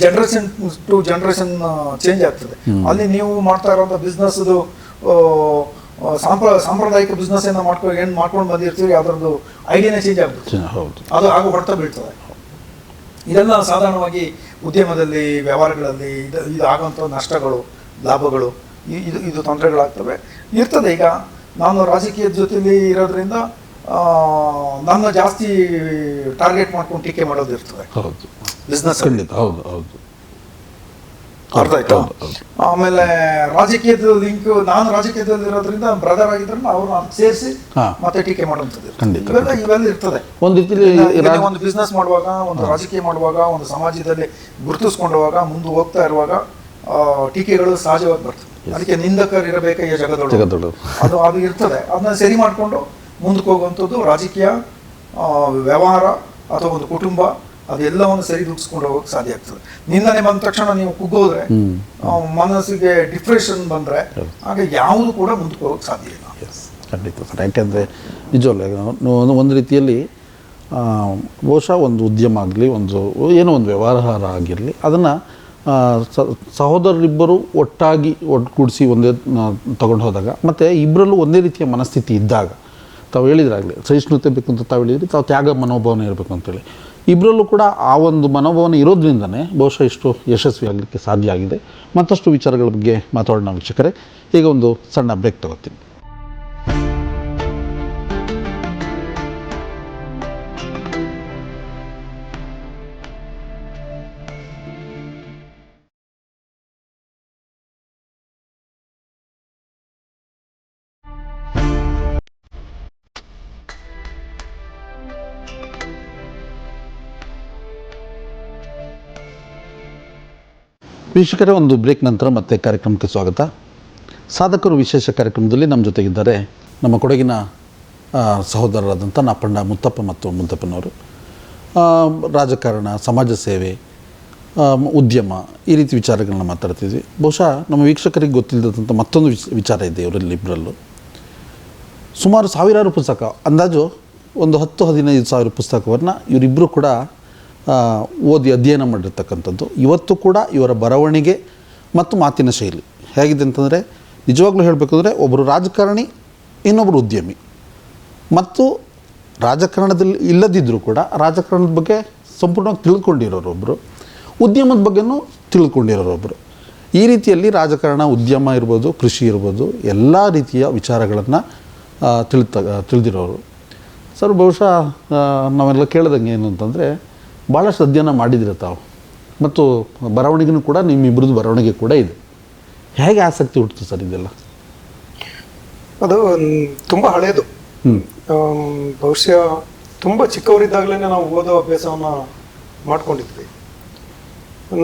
ಜನರೇಷನ್ ಟು ಜನರೇಷನ್ ಚೇಂಜ್ ಆಗ್ತದೆ. ಅಲ್ಲಿ ನೀವು ಮಾಡ್ತಾ ಇರೋಂಥ ಬಿಸ್ನೆಸ್ ಸಾಂಪ್ರದಾಯಿಕ ಬಿಸ್ನೆಸ್ ಏನ್ ಮಾಡ್ಕೊಂಡು ಬಂದಿರ್ತೀವಿ, ಅದರದ್ದು ಐಡಿಯಾನೇ ಚೇಂಜ್ ಆಗ್ಬಿಡುತ್ತೆ. ಅದು ಆಗ ಹೊಡೆತ ಬೀಳ್ತದೆ. ಇದೆಲ್ಲ ಸಾಧಾರಣವಾಗಿ ಉದ್ಯಮದಲ್ಲಿ, ವ್ಯವಹಾರಗಳಲ್ಲಿ ಇದು ಆಗುವಂಥ ನಷ್ಟಗಳು, ಲಾಭಗಳು, ಇದು ತೊಂದರೆಗಳಾಗ್ತವೆ ಇರ್ತದೆ. ಈಗ ನಾನು ರಾಜಕೀಯದ ಜೊತೆಲಿ ಇರೋದ್ರಿಂದ ನನ್ನ ಜಾಸ್ತಿ ಟಾರ್ಗೆಟ್ ಮಾಡ್ಕೊಂಡು ಟೀಕೆ ಮಾಡೋದು ಇರ್ತದೆ ಬಿಸ್ನೆಸ್. ಅರ್ಥ ಆಯ್ತಾ? ಆಮೇಲೆ ರಾಜಕೀಯದ ಲಿಂಕ್, ನಾನು ರಾಜಕೀಯದಲ್ಲಿ ಇರೋದ್ರಿಂದ ಬ್ರದರ್ ಆಗಿದ್ರೆ ಅವ್ರನ್ನ ಸೇರಿಸಿ ಮತ್ತೆ ಟೀಕೆ ಮಾಡುವಂಥದ್ದು ಇವೆಲ್ಲ ಇರ್ತದೆ. ಒಂದು ಬಿಸ್ನೆಸ್ ಮಾಡುವಾಗ, ಒಂದು ರಾಜಕೀಯ ಮಾಡುವಾಗ, ಒಂದು ಸಮಾಜದಲ್ಲಿ ಗುರುತಿಸ್ಕೊಂಡವಾಗ, ಮುಂದೆ ಹೋಗ್ತಾ ಇರುವಾಗ ಟೀಕೆಗಳು ಸಹಜವಾಗಿ ಬರ್ತದೆ. ಅದಕ್ಕೆ ನಿಂದಕರು ಇರಬೇಕ ಈ ಜಗದೊಳಗೆ, ಅದು ಇರ್ತದೆ. ಅದನ್ನ ಸರಿ ಮಾಡಿಕೊಂಡು ಮುಂದಕ್ಕೆ ಹೋಗುವಂಥದ್ದು ರಾಜಕೀಯ, ವ್ಯವಹಾರ ಅಥವಾ ಒಂದು ಕುಟುಂಬ, ಅದೆಲ್ಲವನ್ನು ಸರಿ ದೂಗಿಸ್ಕೊಂಡು ಹೋಗೋಕೆ ಸಾಧ್ಯ ಆಗ್ತದೆ. ನಿಂದನೆ ಬಂದ ತಕ್ಷಣ ನೀವು ಕುಗ್ಗೋದ್ರೆ, ಮನಸ್ಸಿಗೆ ಡಿಪ್ರೆಷನ್ ಬಂದರೆ, ಆಗ ಯಾವುದು ಕೂಡ ಮುಂದಕ್ಕೆ ಹೋಗೋಕೆ ಸಾಧ್ಯ ಇಲ್ಲ. ಖಂಡಿತ ಸರ್. ಯಾಕೆಂದರೆ ನಿಜವಲ್ಲ, ಒಂದು ರೀತಿಯಲ್ಲಿ ಬಹುಶಃ ಒಂದು ಉದ್ಯಮ ಆಗಲಿ, ಏನೋ ಒಂದು ವ್ಯವಹಾರ ಆಗಿರಲಿ, ಅದನ್ನು ಸಹೋದರರಿಬ್ಬರು ಒಟ್ಟುಗೂಡಿಸಿ ಒಂದೇ ತಗೊಂಡು ಹೋದಾಗ, ಮತ್ತು ಇಬ್ಬರಲ್ಲೂ ಒಂದೇ ರೀತಿಯ ಮನಸ್ಥಿತಿ ಇದ್ದಾಗ, ತಾವು ಹೇಳಿದ್ರಾಗಲಿ ಸಹಿಷ್ಣುತೆ ಬೇಕು ಅಂತ ತಾವು ಹೇಳಿದ್ರಿ, ತಾವು ತ್ಯಾಗ ಮನೋಭಾವನೆ ಇರಬೇಕು ಅಂತೇಳಿ, ಇಬ್ಬರಲ್ಲೂ ಕೂಡ ಆ ಒಂದು ಮನೋಭಾವನೆ ಇರೋದ್ರಿಂದನೇ ಬಹುಶಃ ಇಷ್ಟು ಯಶಸ್ವಿ ಆಗಲಿಕ್ಕೆ ಸಾಧ್ಯ ಆಗಿದೆ. ಮತ್ತಷ್ಟು ವಿಚಾರಗಳ ಬಗ್ಗೆ ಮಾತಾಡೋಣ ವೀಕ್ಷಕರೇ. ಈಗ ಒಂದು ಸಣ್ಣ ಬ್ರೇಕ್ ತಗೋತೀನಿ. ವೀಕ್ಷಕರೇ, ಒಂದು ಬ್ರೇಕ್ ನಂತರ ಮತ್ತೆ ಕಾರ್ಯಕ್ರಮಕ್ಕೆ ಸ್ವಾಗತ. ಸಾಧಕರು ವಿಶೇಷ ಕಾರ್ಯಕ್ರಮದಲ್ಲಿ ನಮ್ಮ ಜೊತೆಗಿದ್ದಾರೆ ನಮ್ಮ ಕೊಡಗಿನ ಸಹೋದರರಾದಂಥ ನಾಪಂಡ ಮುತ್ತಪ್ಪ ಮತ್ತು ಮುದ್ದಪ್ಪನವರು. ರಾಜಕಾರಣ, ಸಮಾಜ ಸೇವೆ, ಉದ್ಯಮ, ಈ ರೀತಿ ವಿಚಾರಗಳನ್ನ ಮಾತಾಡ್ತಿದ್ವಿ. ಬಹುಶಃ ನಮ್ಮ ವೀಕ್ಷಕರಿಗೆ ಗೊತ್ತಿಲ್ಲದಂಥ ಮತ್ತೊಂದು ವಿಚಾರ ಇದೆ ಇವರಲ್ಲಿಬ್ಬರಲ್ಲೂ. ಸುಮಾರು ಸಾವಿರಾರು ಪುಸ್ತಕ, ಅಂದಾಜು ಒಂದು 10-15 ಸಾವಿರ ಪುಸ್ತಕವನ್ನು ಇವರಿಬ್ಬರು ಕೂಡ ಓದಿ ಅಧ್ಯಯನ ಮಾಡಿರ್ತಕ್ಕಂಥದ್ದು. ಇವತ್ತು ಕೂಡ ಇವರ ಬರವಣಿಗೆ ಮತ್ತು ಮಾತಿನ ಶೈಲಿ ಹೇಗಿದೆ ಅಂತಂದರೆ ನಿಜವಾಗ್ಲೂ ಹೇಳಬೇಕಂದ್ರೆ ಒಬ್ಬರು ರಾಜಕಾರಣಿ, ಇನ್ನೊಬ್ಬರು ಉದ್ಯಮಿ, ಮತ್ತು ರಾಜಕಾರಣದಲ್ಲಿ ಇಲ್ಲದಿದ್ದರೂ ಕೂಡ ರಾಜಕಾರಣದ ಬಗ್ಗೆ ಸಂಪೂರ್ಣವಾಗಿ ತಿಳ್ಕೊಂಡಿರೋರೊಬ್ಬರು, ಉದ್ಯಮದ ಬಗ್ಗೆನೂ ತಿಳ್ಕೊಂಡಿರೋರೊಬ್ಬರು. ಈ ರೀತಿಯಲ್ಲಿ ರಾಜಕಾರಣ, ಉದ್ಯಮ ಇರ್ಬೋದು, ಕೃಷಿ ಇರ್ಬೋದು, ಎಲ್ಲ ರೀತಿಯ ವಿಚಾರಗಳನ್ನು ತಿಳಿದಿರೋರು. ಸರ್, ಬಹುಶಃ ನಾವೆಲ್ಲ ಕೇಳಿದಂಗೆ ಏನು ಅಂತಂದರೆ ಭಾಳಷ್ಟು ಅಧ್ಯಯನ ಮಾಡಿದಿರ ತಾವು, ಮತ್ತು ಬರವಣಿಗೆನೂ ಕೂಡ ನಿಮ್ಮಿಬ್ಬರದ್ದು ಬರವಣಿಗೆ ಕೂಡ ಇದೆ. ಹೇಗೆ ಆಸಕ್ತಿ ಹುಟ್ಟಿತು ಸರ್ ಇದೆಲ್ಲ? ಅದು ತುಂಬ ಹಳೇದು. ಬಹುಶಃ ತುಂಬ ಚಿಕ್ಕವರಿದ್ದಾಗಲೇ ನಾವು ಓದೋ ಅಭ್ಯಾಸವನ್ನು ಮಾಡ್ಕೊಂಡಿದ್ವಿ.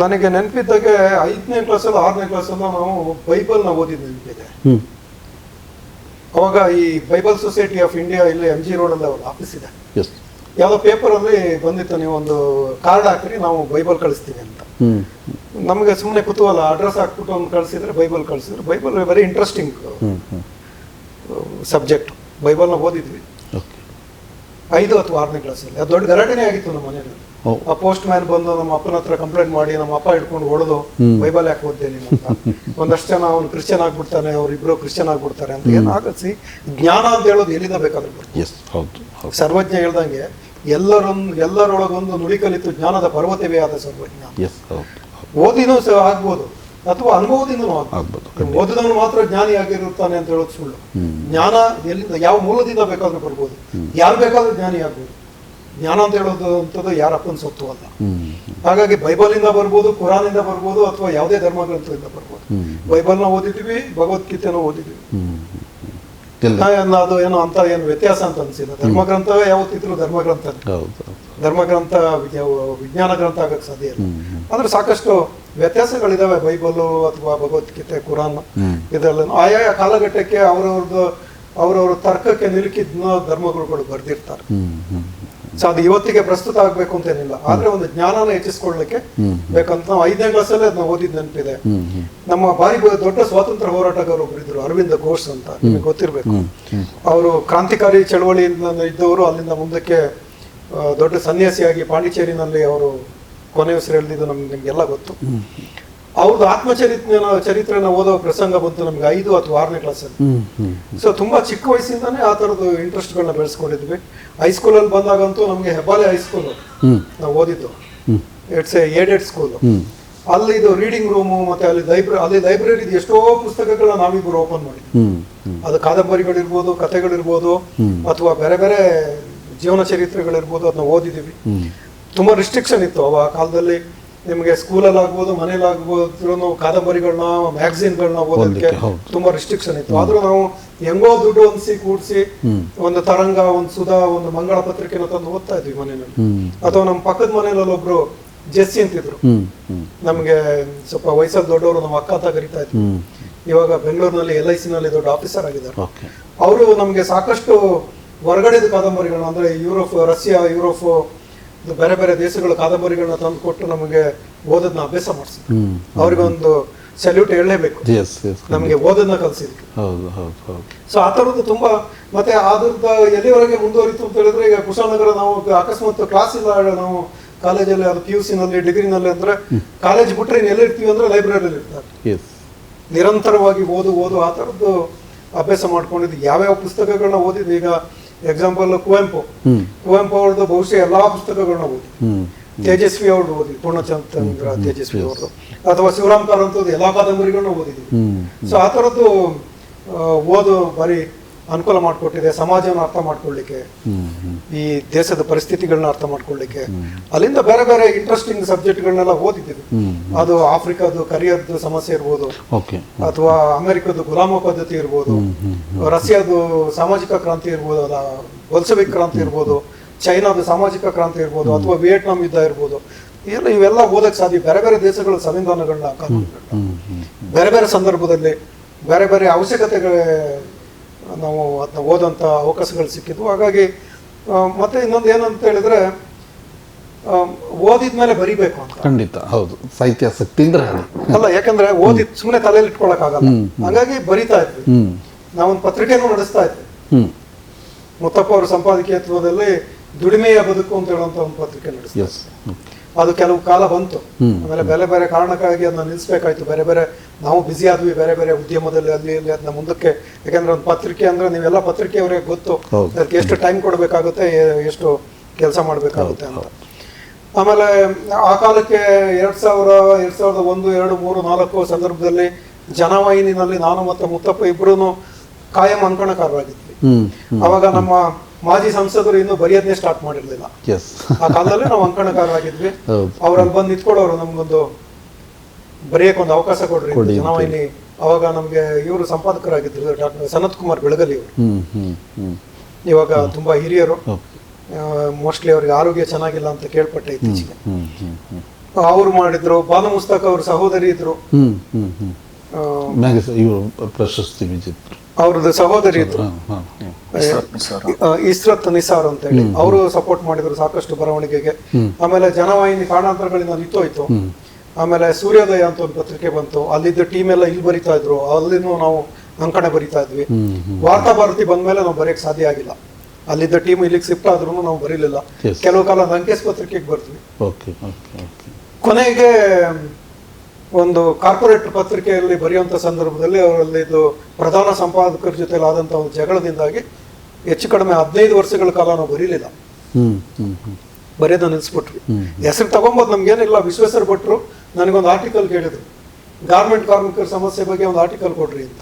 ನನಗೆ ನೆನಪಿದ್ದಾಗೆ 5ನೇ ಕ್ಲಾಸಲ್ಲಿ 6ನೇ ಕ್ಲಾಸಲ್ಲಿ ನಾವು ಬೈಬಲ್ನ ಓದಿದ್ದು ನೆನಪಿದೆ. ಅವಾಗ ಈ ಬೈಬಲ್ ಸೊಸೈಟಿ ಆಫ್ ಇಂಡಿಯಾ ಇಲ್ಲಿ MG ರೋಡಲ್ಲಿ ಅವ್ರ ಆಫೀಸ್ ಇದೆ. ಯಾವುದೋ ಪೇಪರಲ್ಲಿ ಬಂದಿತ್ತು, ನೀವು ಒಂದು ಕಾರ್ಡ್ ಹಾಕಿರಿ ನಾವು ಬೈಬಲ್ ಕಳಿಸ್ತೀವಿ ಅಂತ. ನಮಗೆ ಸುಮ್ಮನೆ ಕುತೂಹಲ, ಅಡ್ರೆಸ್ ಹಾಕ್ಬಿಟ್ಟು ಒಂದು ಕಳಿಸಿದ್ರೆ ಬೈಬಲ್ ಕಳಿಸಿದ್ರು. Bible very interesting subject. ಬೈಬಲ್ನ ಓದಿದ್ವಿ 5 ಅಥವಾ 6ನೇ ಕ್ಲಾಸಲ್ಲಿ. ಅದು ದೊಡ್ಡ ಗಲಾಟೆನೇ ಆಗಿತ್ತು ನಮ್ಮ ಮನೆಯಲ್ಲಿ. ಆ ಪೋಸ್ಟ್ ಮ್ಯಾನ್ ಬಂದು ನಮ್ಮ ಅಪ್ಪನ ಹತ್ರ ಕಂಪ್ಲೇಂಟ್ ಮಾಡಿ ನಮ್ಮ ಅಪ್ಪ ಹಿಡ್ಕೊಂಡು ಹೊಡೆದು, ಬೈಬಲ್ ಯಾಕೆ ಓದ್ದೆ ನೀನು ಅಂತ. ಒಂದಷ್ಟು ಜನ ಅವ್ನು ಕ್ರಿಶ್ಚಿಯನ್ ಆಗ್ಬಿಡ್ತಾನೆ, ಅವ್ರಿಬ್ರು ಕ್ರಿಶ್ಚಿಯನ್ ಆಗ್ಬಿಡ್ತಾರೆ ಅಂತ. ಏನಾಗಸಿ ಜ್ಞಾನ ಅಂತ ಹೇಳೋದು ಎಲ್ಲಿಂದ ಬೇಕಾದ್ರೆ ಸರ್ವಜ್ಞ ಹೇಳ್ದಂಗೆ ಎಲ್ಲರೊಳಗೊಂದು ನುಡಿ ಕಲಿತು ಜ್ಞಾನದ ಪರ್ವತವೇ ಆದ ಸರ್ವಜ್ಞ. ಓದಿನೂ ಆಗ್ಬೋದು ಅಥವಾ ಅನುಭವದಿಂದನೂ ಆಗ್ಬೋದು. ಓದಿದವನು ಮಾತ್ರ ಜ್ಞಾನಿ ಆಗಿರುತ್ತಾನೆ ಅಂತ ಹೇಳೋದು ಸುಳ್ಳು. ಜ್ಞಾನ ಎಲ್ಲಿಂದ, ಯಾವ ಮೂಲದಿಂದ ಬೇಕಾದ್ರೂ ಬರ್ಬೋದು, ಯಾರು ಬೇಕಾದ್ರೂ ಜ್ಞಾನಿ ಆಗ್ಬೋದು. ಜ್ಞಾನ ಅಂತ ಹೇಳೋದು ಅಂತದ್ದು ಯಾರಪ್ಪನ ಸೊತ್ತು ಅಲ್ಲ. ಹಾಗಾಗಿ ಬೈಬಲಿಂದ ಬರ್ಬೋದು, ಕುರಾನಿಂದ ಬರ್ಬೋದು, ಅಥವಾ ಯಾವುದೇ ಧರ್ಮ ಗ್ರಂಥದಿಂದ ಬರ್ಬೋದು. ಬೈಬಲ್ನ ಓದಿದ್ವಿ, ಭಗವದ್ಗೀತೆನೂ ಓದಿದ್ವಿ. ಅದು ಏನೋ ಅಂತ ಏನು ವ್ಯತ್ಯಾಸ ಅಂತ ಅನ್ಸಿಲ್ಲ. ಧರ್ಮಗ್ರಂಥ ಯಾವತ್ತಿದ್ರು ಧರ್ಮಗ್ರಂಥ, ಧರ್ಮಗ್ರಂಥ ವಿಜ್ಞಾನ ಗ್ರಂಥ ಆಗಕ್ಕೆ ಸಾಧ್ಯ ಇಲ್ಲ. ಆದ್ರೆ ಸಾಕಷ್ಟು ವ್ಯತ್ಯಾಸಗಳಿದಾವೆ ಬೈಬಲು ಅಥವಾ ಭಗವದ್ಗೀತೆ, ಕುರಾನ್. ಇದೆಲ್ಲ ಆಯಾ ಕಾಲಘಟ್ಟಕ್ಕೆ ಅವರವ್ರ ತರ್ಕಕ್ಕೆ ನಿಲುಕಿದ್ನ ಧರ್ಮಗುರುಗಳು ಬರ್ದಿರ್ತಾರೆ. ಸೊ ಅದು ಇವತ್ತಿಗೆ ಪ್ರಸ್ತುತ ಆಗ್ಬೇಕು ಅಂತೇನಿಲ್ಲ. ಆದ್ರೆ ಒಂದು ಜ್ಞಾನನ ಹೆಚ್ಚಿಸ್ಕೊಳ್ಳಲಿಕ್ಕೆ ಬೇಕಂತ ನಾವು 5ನೇ ಕ್ಲಾಸಲ್ಲೇ ಅದನ್ನ ಓದಿದ್ ನೆನಪಿದೆ. ನಮ್ಮ ಭಾರಿ ದೊಡ್ಡ ಸ್ವಾತಂತ್ರ್ಯ ಹೋರಾಟಗಾರರು ಒಬ್ಬರಿದ್ರು, ಅರವಿಂದ ಘೋಷ್ ಅಂತ, ನಿಮಗೆ ಗೊತ್ತಿರ್ಬೇಕು. ಅವರು ಕ್ರಾಂತಿಕಾರಿ ಚಳವಳಿಯಿಂದ ಇದ್ದವರು. ಅಲ್ಲಿಂದ ಮುಂದಕ್ಕೆ ದೊಡ್ಡ ಸನ್ಯಾಸಿಯಾಗಿ ಪಾಂಡಿಚೇರಿನಲ್ಲಿ ಅವರು ಕೊನೆ ಉಸಿರು ಎಳೆದಿದ್ದು ನಮ್ಗೆಲ್ಲ ಗೊತ್ತು. ಅವ್ರದ್ದು ಚರಿತ್ರೆನ ಓದೋ ಪ್ರಸಂಗ ಬಂತು ನಮ್ಗೆ 5 ಅಥವಾ 6ನೇ ಕ್ಲಾಸಲ್ಲಿ. ಸೊ ತುಂಬಾ ಚಿಕ್ಕ ವಯಸ್ಸಿಂದಾನೇ ಆ ಥರದ್ದು ಇಂಟ್ರೆಸ್ಟ್ಗಳನ್ನ ಬೆಳೆಸ್ಕೊಂಡಿದ್ವಿ. ಹೈಸ್ಕೂಲಲ್ಲಿ ಬಂದಾಗಂತೂ ನಮಗೆ ಹೆಬ್ಬಾಲೆ ಹೈಸ್ಕೂಲ್ ನಾವು ಓದಿದ್ದು. It's aided school. ಅಲ್ಲಿ ಇದು ರೀಡಿಂಗ್ ರೂಮು, ಮತ್ತೆ ಅಲ್ಲಿ ಲೈಬ್ರರಿ ಎಷ್ಟೋ ಪುಸ್ತಕಗಳನ್ನ ನಾವಿಬ್ಬರು ಓಪನ್ ಮಾಡಿದ್ವಿ. ಅದು ಕಾದಂಬರಿಗಳಿರ್ಬೋದು, ಕಥೆಗಳಿರ್ಬೋದು, ಅಥವಾ ಬೇರೆ ಬೇರೆ ಜೀವನ ಚರಿತ್ರೆಗಳಿರ್ಬೋದು, ಅದನ್ನ ಓದಿದೀವಿ. ತುಂಬಾ ರಿಸ್ಟ್ರಿಕ್ಷನ್ ಇತ್ತು ಆ ಕಾಲದಲ್ಲಿ. ನಿಮಗೆ ಸ್ಕೂಲಲ್ಲಿ ಆಗ್ಬೋದು, ಮನೇಲಿ ಆಗ್ಬೋದು, ಕಾದಂಬರಿಗಳನ್ನ, ಮ್ಯಾಗಝಿನ್ಗಳನ್ನ ಓದೋದಕ್ಕೆ ತುಂಬಾ ರಿಸ್ಟ್ರಿಕ್ಷನ್ ಇತ್ತು. ಆದ್ರೂ ನಾವು ಹೆಂಗೋ ದುಡ್ಡು ಕೂಡಿಸಿ ಒಂದು ತರಂಗ, ಒಂದು ಸುಧಾ, ಒಂದು ಮಂಗಳ ಪತ್ರಿಕೆನ ತಂದು ಓದ್ತಾ ಇದ್ವಿ ಮನೆಯಲ್ಲಿ. ಅಥವಾ ನಮ್ಮ ಪಕ್ಕದ ಮನೆಯಲ್ಲಿ ಒಬ್ರು ಜೆಸ್ಸಿ ಅಂತಿದ್ರು, ನಮ್ಗೆ ಸ್ವಲ್ಪ ವಯಸ್ಸಲ್ಲಿ ದೊಡ್ಡವರು, ನಮ್ಮ ಅಕ್ಕ ಅಂತ ಕರಿತಾ ಇದ್ರು. ಇವಾಗ ಬೆಂಗಳೂರಿನಲ್ಲಿ LIC ನಲ್ಲಿ ದೊಡ್ಡ ಆಫೀಸರ್ ಆಗಿದ್ದಾರೆ. ಅವರು ನಮ್ಗೆ ಸಾಕಷ್ಟು ಹೊರಗಡೆದ ಕಾದಂಬರಿಗಳನ್ನ, ಅಂದ್ರೆ ರಷ್ಯಾ, ಯುರೋಪ್, ಬೇರೆ ಬೇರೆ ದೇಶಗಳ ಕಾದಂಬರಿಗಳನ್ನ ತಂದು ಕೊಟ್ಟು ನಮಗೆ ಓದೋದನ್ನ ಅಭ್ಯಾಸ ಮಾಡಿಸಿದ್ರು. ಅವ್ರಿಗೊಂದು ಸಲ್ಯೂಟ್ ಹೇಳಲೇಬೇಕು, ನಮಗೆ ಓದೋದನ್ನ ಕಲಿಸಿದ್ರು. ಸೊ ಆ ಥರದ್ದು ತುಂಬಾ. ಮತ್ತೆ ಅದ್ರದ್ದು ಎಲ್ಲಿವರೆಗೆ ಮುಂದುವರಿತು ಅಂತ ಹೇಳಿದ್ರೆ, ಈಗ ಕುಶಾಲನಗರ ನಾವು ಅಕಸ್ಮಾತ್ ಕ್ಲಾಸ್ ಇಲ್ಲ, ನಾವು ಕಾಲೇಜಲ್ಲಿ, ಅದು PUC ನಲ್ಲಿ, ಡಿಗ್ರಿನಲ್ಲಿ, ಅಂದ್ರೆ ಕಾಲೇಜ್ ಬಿಟ್ರೆ ಎಲ್ಲಿರ್ತೀವಿ ಅಂದ್ರೆ ಲೈಬ್ರರಿಯಲ್ಲಿ ಇರ್ತಾರೆ. ನಿರಂತರವಾಗಿ ಓದು ಆ ಥರದ್ದು ಅಭ್ಯಾಸ ಮಾಡ್ಕೊಂಡಿದ್ವಿ. ಯಾವ್ಯಾವ ಪುಸ್ತಕಗಳನ್ನ ಓದಿದ್ವಿ. ಈಗ ಎಕ್ಸಾಂಪಲ್ ಕುವೆಂಪು ಅವ್ರದ್ದು ಬಹುಶಃ ಎಲ್ಲಾ ಪುಸ್ತಕಗಳನ್ನ ಓದಿ. ತೇಜಸ್ವಿ ಅವ್ರದ್ದು ಓದಿ, ಪೂರ್ಣಚಂದ್ರ ತೇಜಸ್ವಿ ಅವ್ರದ್ದು, ಅಥವಾ ಶಿವರಾಮ್ ಕಾರಂತದ್ದು ಎಲ್ಲಾ ಕಾದಂಬರಿಗಳನ್ನ ಓದಿದ್ವಿ. ಸೊ ಆ ಥರದ್ದು ಓದು ಭಾರಿ ಅನುಕೂಲ ಮಾಡಿಕೊಟ್ಟಿದೆ. ಸಮಾಜವನ್ನು ಅರ್ಥ ಮಾಡ್ಕೊಳ್ಳಿಕ್ಕೆ, ಈ ದೇಶದ ಪರಿಸ್ಥಿತಿಗಳನ್ನ ಅರ್ಥ ಮಾಡ್ಕೊಳ್ಳಿಕ್ಕೆ. ಅಲ್ಲಿಂದ ಬೇರೆ ಬೇರೆ ಇಂಟ್ರೆಸ್ಟಿಂಗ್ ಸಬ್ಜೆಕ್ಟ್ಗಳನ್ನೆಲ್ಲ ಓದಿದ್ದೀವಿ. ಅದು ಆಫ್ರಿಕಾದ ಕರಿಯರ್ದು ಸಮಸ್ಯೆ ಇರ್ಬೋದು, ಅಥವಾ ಅಮೆರಿಕದ ಗುಲಾಮ ಪದ್ಧತಿ ಇರ್ಬೋದು, ರಷ್ಯಾದು ಸಾಮಾಜಿಕ ಕ್ರಾಂತಿ ಇರ್ಬೋದು, ಬೊಲ್ಶೆವಿಕ್ ಕ್ರಾಂತಿ ಇರ್ಬೋದು, ಚೈನಾದ ಸಾಮಾಜಿಕ ಕ್ರಾಂತಿ ಇರ್ಬೋದು, ಅಥವಾ ವಿಯೆಟ್ನಾಂ ಯುದ್ಧ ಇರ್ಬೋದು. ಇವೆಲ್ಲ ಓದಕ್ಕೆ ಸಾಧ್ಯ. ಬೇರೆ ಬೇರೆ ದೇಶಗಳ ಸಂವಿಧಾನಗಳನ್ನ, ಕಾನೂನುಗಳನ್ನ ಬೇರೆ ಬೇರೆ ಸಂದರ್ಭದಲ್ಲಿ ಬೇರೆ ಬೇರೆ ಅವಶ್ಯಕತೆಗಳ ನಾವು ಅದನ್ನ ಓದಂತ ಅವಕಾಶಗಳು ಸಿಕ್ಕಿದ್ವು. ಹಾಗಾಗಿ ಮತ್ತೆ ಇನ್ನೊಂದು ಏನಂತ ಹೇಳಿದ್ರೆ, ಓದಿದ್ಮೇಲೆ ಬರಿಬೇಕು ಅಂತ. ಖಂಡಿತ ಹೌದು, ಸಾಹಿತ್ಯಾಸಕ್ತಿ ಅಲ್ಲ, ಯಾಕಂದ್ರೆ ಓದಿದ್ ಸುಮ್ಮನೆ ತಲೆಯಲ್ಲಿ ಇಟ್ಕೊಳಕ್ ಆಗಲ್ಲ. ಹಾಗಾಗಿ ಬರಿತಾ ಇದ್ವಿ. ನಾವೊಂದು ಪತ್ರಿಕೆನೂ ನಡೆಸ್ತಾ ಇದ್ವಿ. ಮುತ್ತಪ್ಪ ಅವರ ಸಂಪಾದಕೀಯತ್ವದಲ್ಲಿ ದುಡಿಮೆಯ ಬದುಕು ಅಂತ ಹೇಳುವಂತ ಒಂದು ಪತ್ರಿಕೆ ನಡೆಸ್ತಾರೆ. ಎಸ್. ಅದು ಕೆಲವು ಕಾಲ ಬಂತು. ಆಮೇಲೆ ಬೇರೆ ಬೇರೆ ಕಾರಣಕ್ಕಾಗಿ ಅದನ್ನ ನಿಲ್ಲಿಸ್ಬೇಕಾಯ್ತು. ಬೇರೆ ಬೇರೆ ನಾವು ಬ್ಯುಸಿ ಆದ್ವಿ ಬೇರೆ ಬೇರೆ ಉದ್ಯಮದಲ್ಲಿ ಅಲ್ಲಿ ಇಲ್ಲಿ ಅದನ್ನ ಮುಂದಕ್ಕೆ. ಯಾಕಂದ್ರೆ ಒಂದು ಪತ್ರಿಕೆ ಅಂದ್ರೆ ನೀವೆಲ್ಲ ಪತ್ರಿಕೆಯವರಿಗೆ ಗೊತ್ತು ಅದಕ್ಕೆ ಎಷ್ಟು ಟೈಮ್ ಕೊಡಬೇಕಾಗುತ್ತೆ, ಎಷ್ಟು ಕೆಲಸ ಮಾಡಬೇಕಾಗುತ್ತೆ ಅಂತ. ಆಮೇಲೆ ಆ ಕಾಲಕ್ಕೆ 2001, 2, 3, 4 ಸಂದರ್ಭದಲ್ಲಿ ಜನವಾಹಿನಿನಲ್ಲಿ ನಾನು ಮತ್ತೆ ಮುತ್ತಪ್ಪ ಇಬ್ರು ಕಾಯಂ ಅಂಕಣಕಾರರಾಗಿದ್ವಿ. ಅವಾಗ ನಮ್ಮ ಮಾಜಿ ಸಂಸದರು ಇನ್ನು ಬರೆಯೋದನ್ನೇ ಸ್ಟಾರ್ಟ್ ಮಾಡಿರ್ಲಿಲ್ಲ. ಆ ಕಾಲದಲ್ಲಿ ನಾವು ಅಂಕಣಕಾರರಾಗಿದ್ವಿ. ಅವ್ರಲ್ಲಿ ಬಂದು ನಿಂತ್ಕೊಡೋರು, ನಮ್ಗೊಂದು ಬರೆಯಕ್ಕೆ ಒಂದು ಅವಕಾಶ ಕೊಡ್ರಿ ಜನವಾಹಿನಿ. ಅವಾಗ ನಮ್ಗೆ ಇವರು ಸಂಪಾದಕರಾಗಿದ್ರು ಡಾಕ್ಟರ್ ಸನತ್ ಕುಮಾರ್ ಬೆಳಗಲಿ ಅವರು. ಇವಾಗ ತುಂಬಾ ಹಿರಿಯರು. ಮೋಸ್ಟ್ಲಿ ಅವ್ರಿಗೆ ಆರೋಗ್ಯ ಚೆನ್ನಾಗಿಲ್ಲ ಅಂತ ಕೇಳ್ಪಟ್ಟೆ ಇತ್ತೀಚೆಗೆ. ಅವ್ರು ಮಾಡಿದ್ರು. ಬಾನು ಮುಸ್ತಕ್ ಅವ್ರ ಸಹೋದರಿ ಇದ್ರು, ಪ್ರಶಸ್ತಿ ವಿಜೇತರು. ಅವ್ರದ್ದು ಸಹೋದರಿ ಇದ್ರು ಇಸ್ರತ್ ನಿಸಾರ್ ಅಂತ ಹೇಳಿ. ಅವರು ಸಪೋರ್ಟ್ ಮಾಡಿದ್ರು ಸಾಕಷ್ಟು ಬರವಣಿಗೆಗೆ. ಆಮೇಲೆ ಜನವಾಹಿನಿ ಕಾರಣಾಂತರಗಳಿಂದ ನಿಂತೋಯ್ತು. ಆಮೇಲೆ ಸೂರ್ಯೋದಯ ಅಂತ ಒಂದು ಪತ್ರಿಕೆ ಬಂತು. ಅಲ್ಲಿದ್ದ ಟೀಮ್ ಎಲ್ಲ ಇಲ್ಲಿ ಬರಿತಾ ಇದ್ರು, ಅಲ್ಲಿನೂ ನಾವು ಅಂಕಣ ಬರಿತಾ ಇದ್ವಿ. ವಾರ್ತಾ ಭಾರತಿ ಬಂದ್ಮೇಲೆ ನಾವು ಬರೆಯಕ್ ಸಾಧ್ಯ ಆಗಿಲ್ಲ. ಅಲ್ಲಿದ್ದ ಟೀಮ್ ಇಲ್ಲಿಗೆ ಶಿಫ್ಟ್ ಆದ್ರೂ ನಾವು ಬರೀಲಿಲ್ಲ. ಕೆಲವು ಕಾಲ ಲಂಕೇಶ್ ಪತ್ರಿಕೆಗೆ ಬರ್ತೀವಿ. ಕೊನೆಗೆ ಒಂದು ಕಾರ್ಪೊರೇಟ್ ಪತ್ರಿಕೆಯಲ್ಲಿ ಬರೆಯುವಂತ ಸಂದರ್ಭದಲ್ಲಿ ಅವರಲ್ಲಿ ಇದು ಪ್ರಧಾನ ಸಂಪಾದಕರ ಜೊತೆ ಆದಂತ ಒಂದು ಜಗಳದಿಂದಾಗಿ ಹೆಚ್ಚು ಕಡಿಮೆ 15 ವರ್ಷಗಳ ಕಾಲ ನಾವು ಬರೀಲಿಲ್ಲ. ಬರೆಯೋದು ನಿಲ್ಸ್ಬಿಟ್ವಿ. ಹೆಸರು ತಗೊಂಬೋದು ನಮ್ಗೇನಿಲ್ಲ. ವಿಶ್ವೇಶ್ವರ ಭಟ್ರು ನನಗೊಂದು ಆರ್ಟಿಕಲ್ ಕೇಳಿದ್ರು, ಗಾರ್ಮೆಂಟ್ ಕಾರ್ಮಿಕರ ಸಮಸ್ಯೆ ಬಗ್ಗೆ ಒಂದು ಆರ್ಟಿಕಲ್ ಕೊಡ್ರಿ ಅಂತ.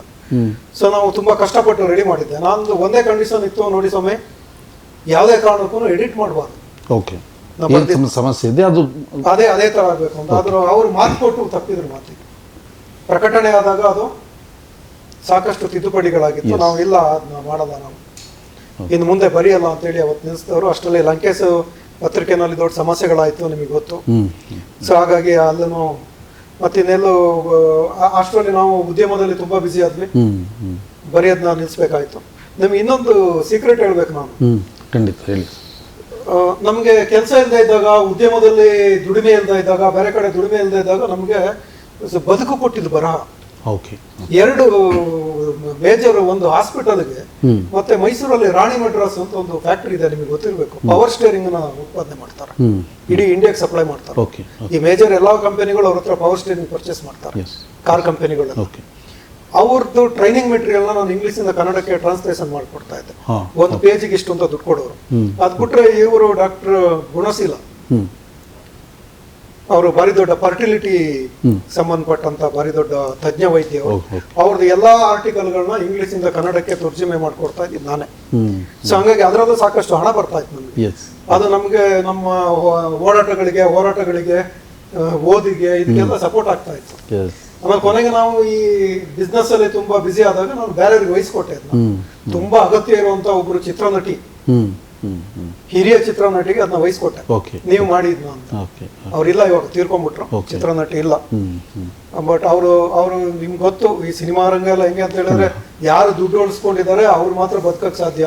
ಸೊ ನಾವು ತುಂಬಾ ಕಷ್ಟಪಟ್ಟು ರೆಡಿ ಮಾಡಿದ್ದೆ. ನಾನು ಒಂದೇ ಕಂಡೀಷನ್ ಇತ್ತು, ನೋಡಿ ಸ್ವಾಮಿ, ಯಾವುದೇ ಕಾರಣಕ್ಕೂ ಎಡಿಟ್ ಮಾಡಬಾರ್ದು. ಸಮಸ್ಯೆ ಇದೆ, ಅದು ಅದೇ ತರ ಆಗ್ಬೇಕು ಅಂತ. ಆದ್ರೂ ಅವ್ರು ಮಾತು ಕೊಟ್ಟು ತಪ್ಪಿದ್ರು. ಮಾತಿಗೆ ಪ್ರಕಟಣೆ ಆದಾಗ ಅದು ಸಾಕಷ್ಟು ತಿದ್ದುಪಡಿಗಳಾಗಿತ್ತು. ನಾವು ಇಲ್ಲ ಅದನ್ನ ಮಾಡಲ್ಲ, ನಾವು ಇನ್ನು ಮುಂದೆ ಬರೆಯಲ್ಲ ಅಂತೇಳಿ ಅವತ್ತು ನಿಲ್ಲಿಸಿದವರು. ಅಷ್ಟರಲ್ಲಿ ಲಂಕೇಶ್ ಪತ್ರಿಕೆನಲ್ಲಿ ದೊಡ್ಡ ಸಮಸ್ಯೆಗಳಾಯ್ತು, ನಿಮಗೆ ಗೊತ್ತು. ಸೊ ಹಾಗಾಗಿ ಅಲ್ಲೂ ಮತ್ತಿನ್ನೆಲ್ಲೂ ಅಷ್ಟರಲ್ಲಿ ನಾವು ಉದ್ಯಮದಲ್ಲಿ ತುಂಬಾ ಬ್ಯುಸಿ ಆದ್ವಿ. ಬರೆಯೋದನ್ನ ನಿಲ್ಲಿಸ್ಬೇಕಾಯ್ತು. ನಿಮ್ಗೆ ಇನ್ನೊಂದು ಸೀಕ್ರೆಟ್ ಹೇಳ್ಬೇಕು ನಾನು. ಖಂಡಿತ ಹೇಳಿ. ನಮ್ಗೆ ಕೆಲಸ ಇಲ್ಲದೆ ಇದ್ದಾಗ, ಉದ್ಯಮದಲ್ಲಿ ದುಡಿಮೆ ಇಲ್ಲದೆ ಇದ್ದಾಗ, ಬೇರೆ ಕಡೆ ದುಡಿಮೆ ಇಲ್ಲದೆ ಇದ್ದಾಗ ನಮ್ಗೆ ಬದುಕು ಕೊಟ್ಟಿದ್ದು ಬರಹ. ಎರಡು ಮೇಜರ್, ಒಂದು ಹಾಸ್ಪಿಟಲ್ಗೆ ಮತ್ತೆ ಮೈಸೂರಲ್ಲಿ ರಾಣಿ ಮಡ್ರಾಸ್ ಅಂತ ಒಂದು ಫ್ಯಾಕ್ಟರಿ ಇದೆ, ನಿಮಗೆ ಗೊತ್ತಿರಬೇಕು. ಪವರ್ ಸ್ಟೇರಿಂಗ್ ನ ಉತ್ಪಾದನೆ ಮಾಡ್ತಾರೆ, ಇಡೀ ಇಂಡಿಯಾಗೆ ಸಪ್ಲೈ ಮಾಡ್ತಾರೆ. ಈ ಮೇಜರ್ ಎಲ್ಲಾ ಕಂಪನಿಗಳು ಅವ್ರ ಹತ್ರ ಪವರ್ ಸ್ಟೇರಿಂಗ್ ಪರ್ಚೇಸ್ ಮಾಡ್ತಾರೆ, ಕಾರ್ ಕಂಪನಿಗಳು. ಅವ್ರದ್ದು ಟ್ರೈನಿಂಗ್ ಮೆಟೀರಿಯಲ್ ನಾನು ಇಂಗ್ಲಿಷ್ ಇಂದ ಕನ್ನಡಕ್ಕೆ ಟ್ರಾನ್ಸ್ಲೇಷನ್ ಮಾಡ್ಕೊಡ್ತಾ ಇದ್ದೆ. ಒಂದು ಪೇಜಿಗೆ ಇಷ್ಟು ಅಂತ ದುಡ್ಡು ಕೊಡೋರು. ಅದ್ ಬಿಟ್ರೆ ಇವರು ಡಾಕ್ಟರ್ ಗುಣಶೀಲ, ಅವರು ಭಾರಿ ದೊಡ್ಡ ಫರ್ಟಿಲಿಟಿ ಸಂಬಂಧಪಟ್ಟಂತ ಭಾರಿ ದೊಡ್ಡ ತಜ್ಞ ವೈದ್ಯ. ಅವ್ರದ್ದು ಎಲ್ಲಾ ಆರ್ಟಿಕಲ್ಗಳನ್ನ ಇಂಗ್ಲಿಷ್ ಇಂದ ಕನ್ನಡಕ್ಕೆ ತರ್ಜುಮೆ ಮಾಡ್ಕೊಡ್ತಾ ಇದ್ದೀನಿ ನಾನೇ. ಸೊ ಹಂಗಾಗಿ ಅದರಲ್ಲೂ ಸಾಕಷ್ಟು ಹಣ ಬರ್ತಾ ಇತ್ತು ನಮ್ಗೆ. ಅದು ನಮ್ಗೆ ನಮ್ಮ ಹೋರಾಟಗಳಿಗೆ ಓದಿಗೆ ಇದಕ್ಕೆಲ್ಲ ಸಪೋರ್ಟ್ ಆಗ್ತಾ ಇತ್ತು. ಆಮೇಲೆ ಕೊನೆಗೆ ನಾವು ಈ ಬಿಸ್ನೆಸ್ ಅಲ್ಲಿ ತುಂಬಾ ಬ್ಯುಸಿ ಆದಾಗ ನಾನು ಬೇರೆಯವ್ರಿಗೆ ವಹಿಸ್ಕೊಟ್ಟೆ. ತುಂಬಾ ಅಗತ್ಯ ಇರುವಂತ ಒಬ್ರು ಚಿತ್ರನಟಿ, ಹಿರಿಯ ಚಿತ್ರನಟಿಗೆ ಅದನ್ನ ವಹಿಸ್ಕೊಟ್ಟೆ, ನೀವು ಮಾಡಿದ್ನ ಅಂತ. ಅವ್ರಿಲ್ಲ, ಇವಾಗ ತೀರ್ಕೊಂಡ್ಬಿಟ್ರು, ಚಿತ್ರನಟಿ ಇಲ್ಲ. ಬಟ್ ಅವರು ನಿಮ್ಗೆ ಗೊತ್ತು, ಈ ಸಿನಿಮಾ ರಂಗ ಎಲ್ಲ ಹೆಂಗೆ ಅಂತ ಹೇಳಿದ್ರೆ, ಯಾರು ದುಡ್ಡು ಉಳಿಸ್ಕೊಂಡಿದ್ದಾರೆ ಅವ್ರು ಮಾತ್ರ ಬದುಕಕ್ ಸಾಧ್ಯ.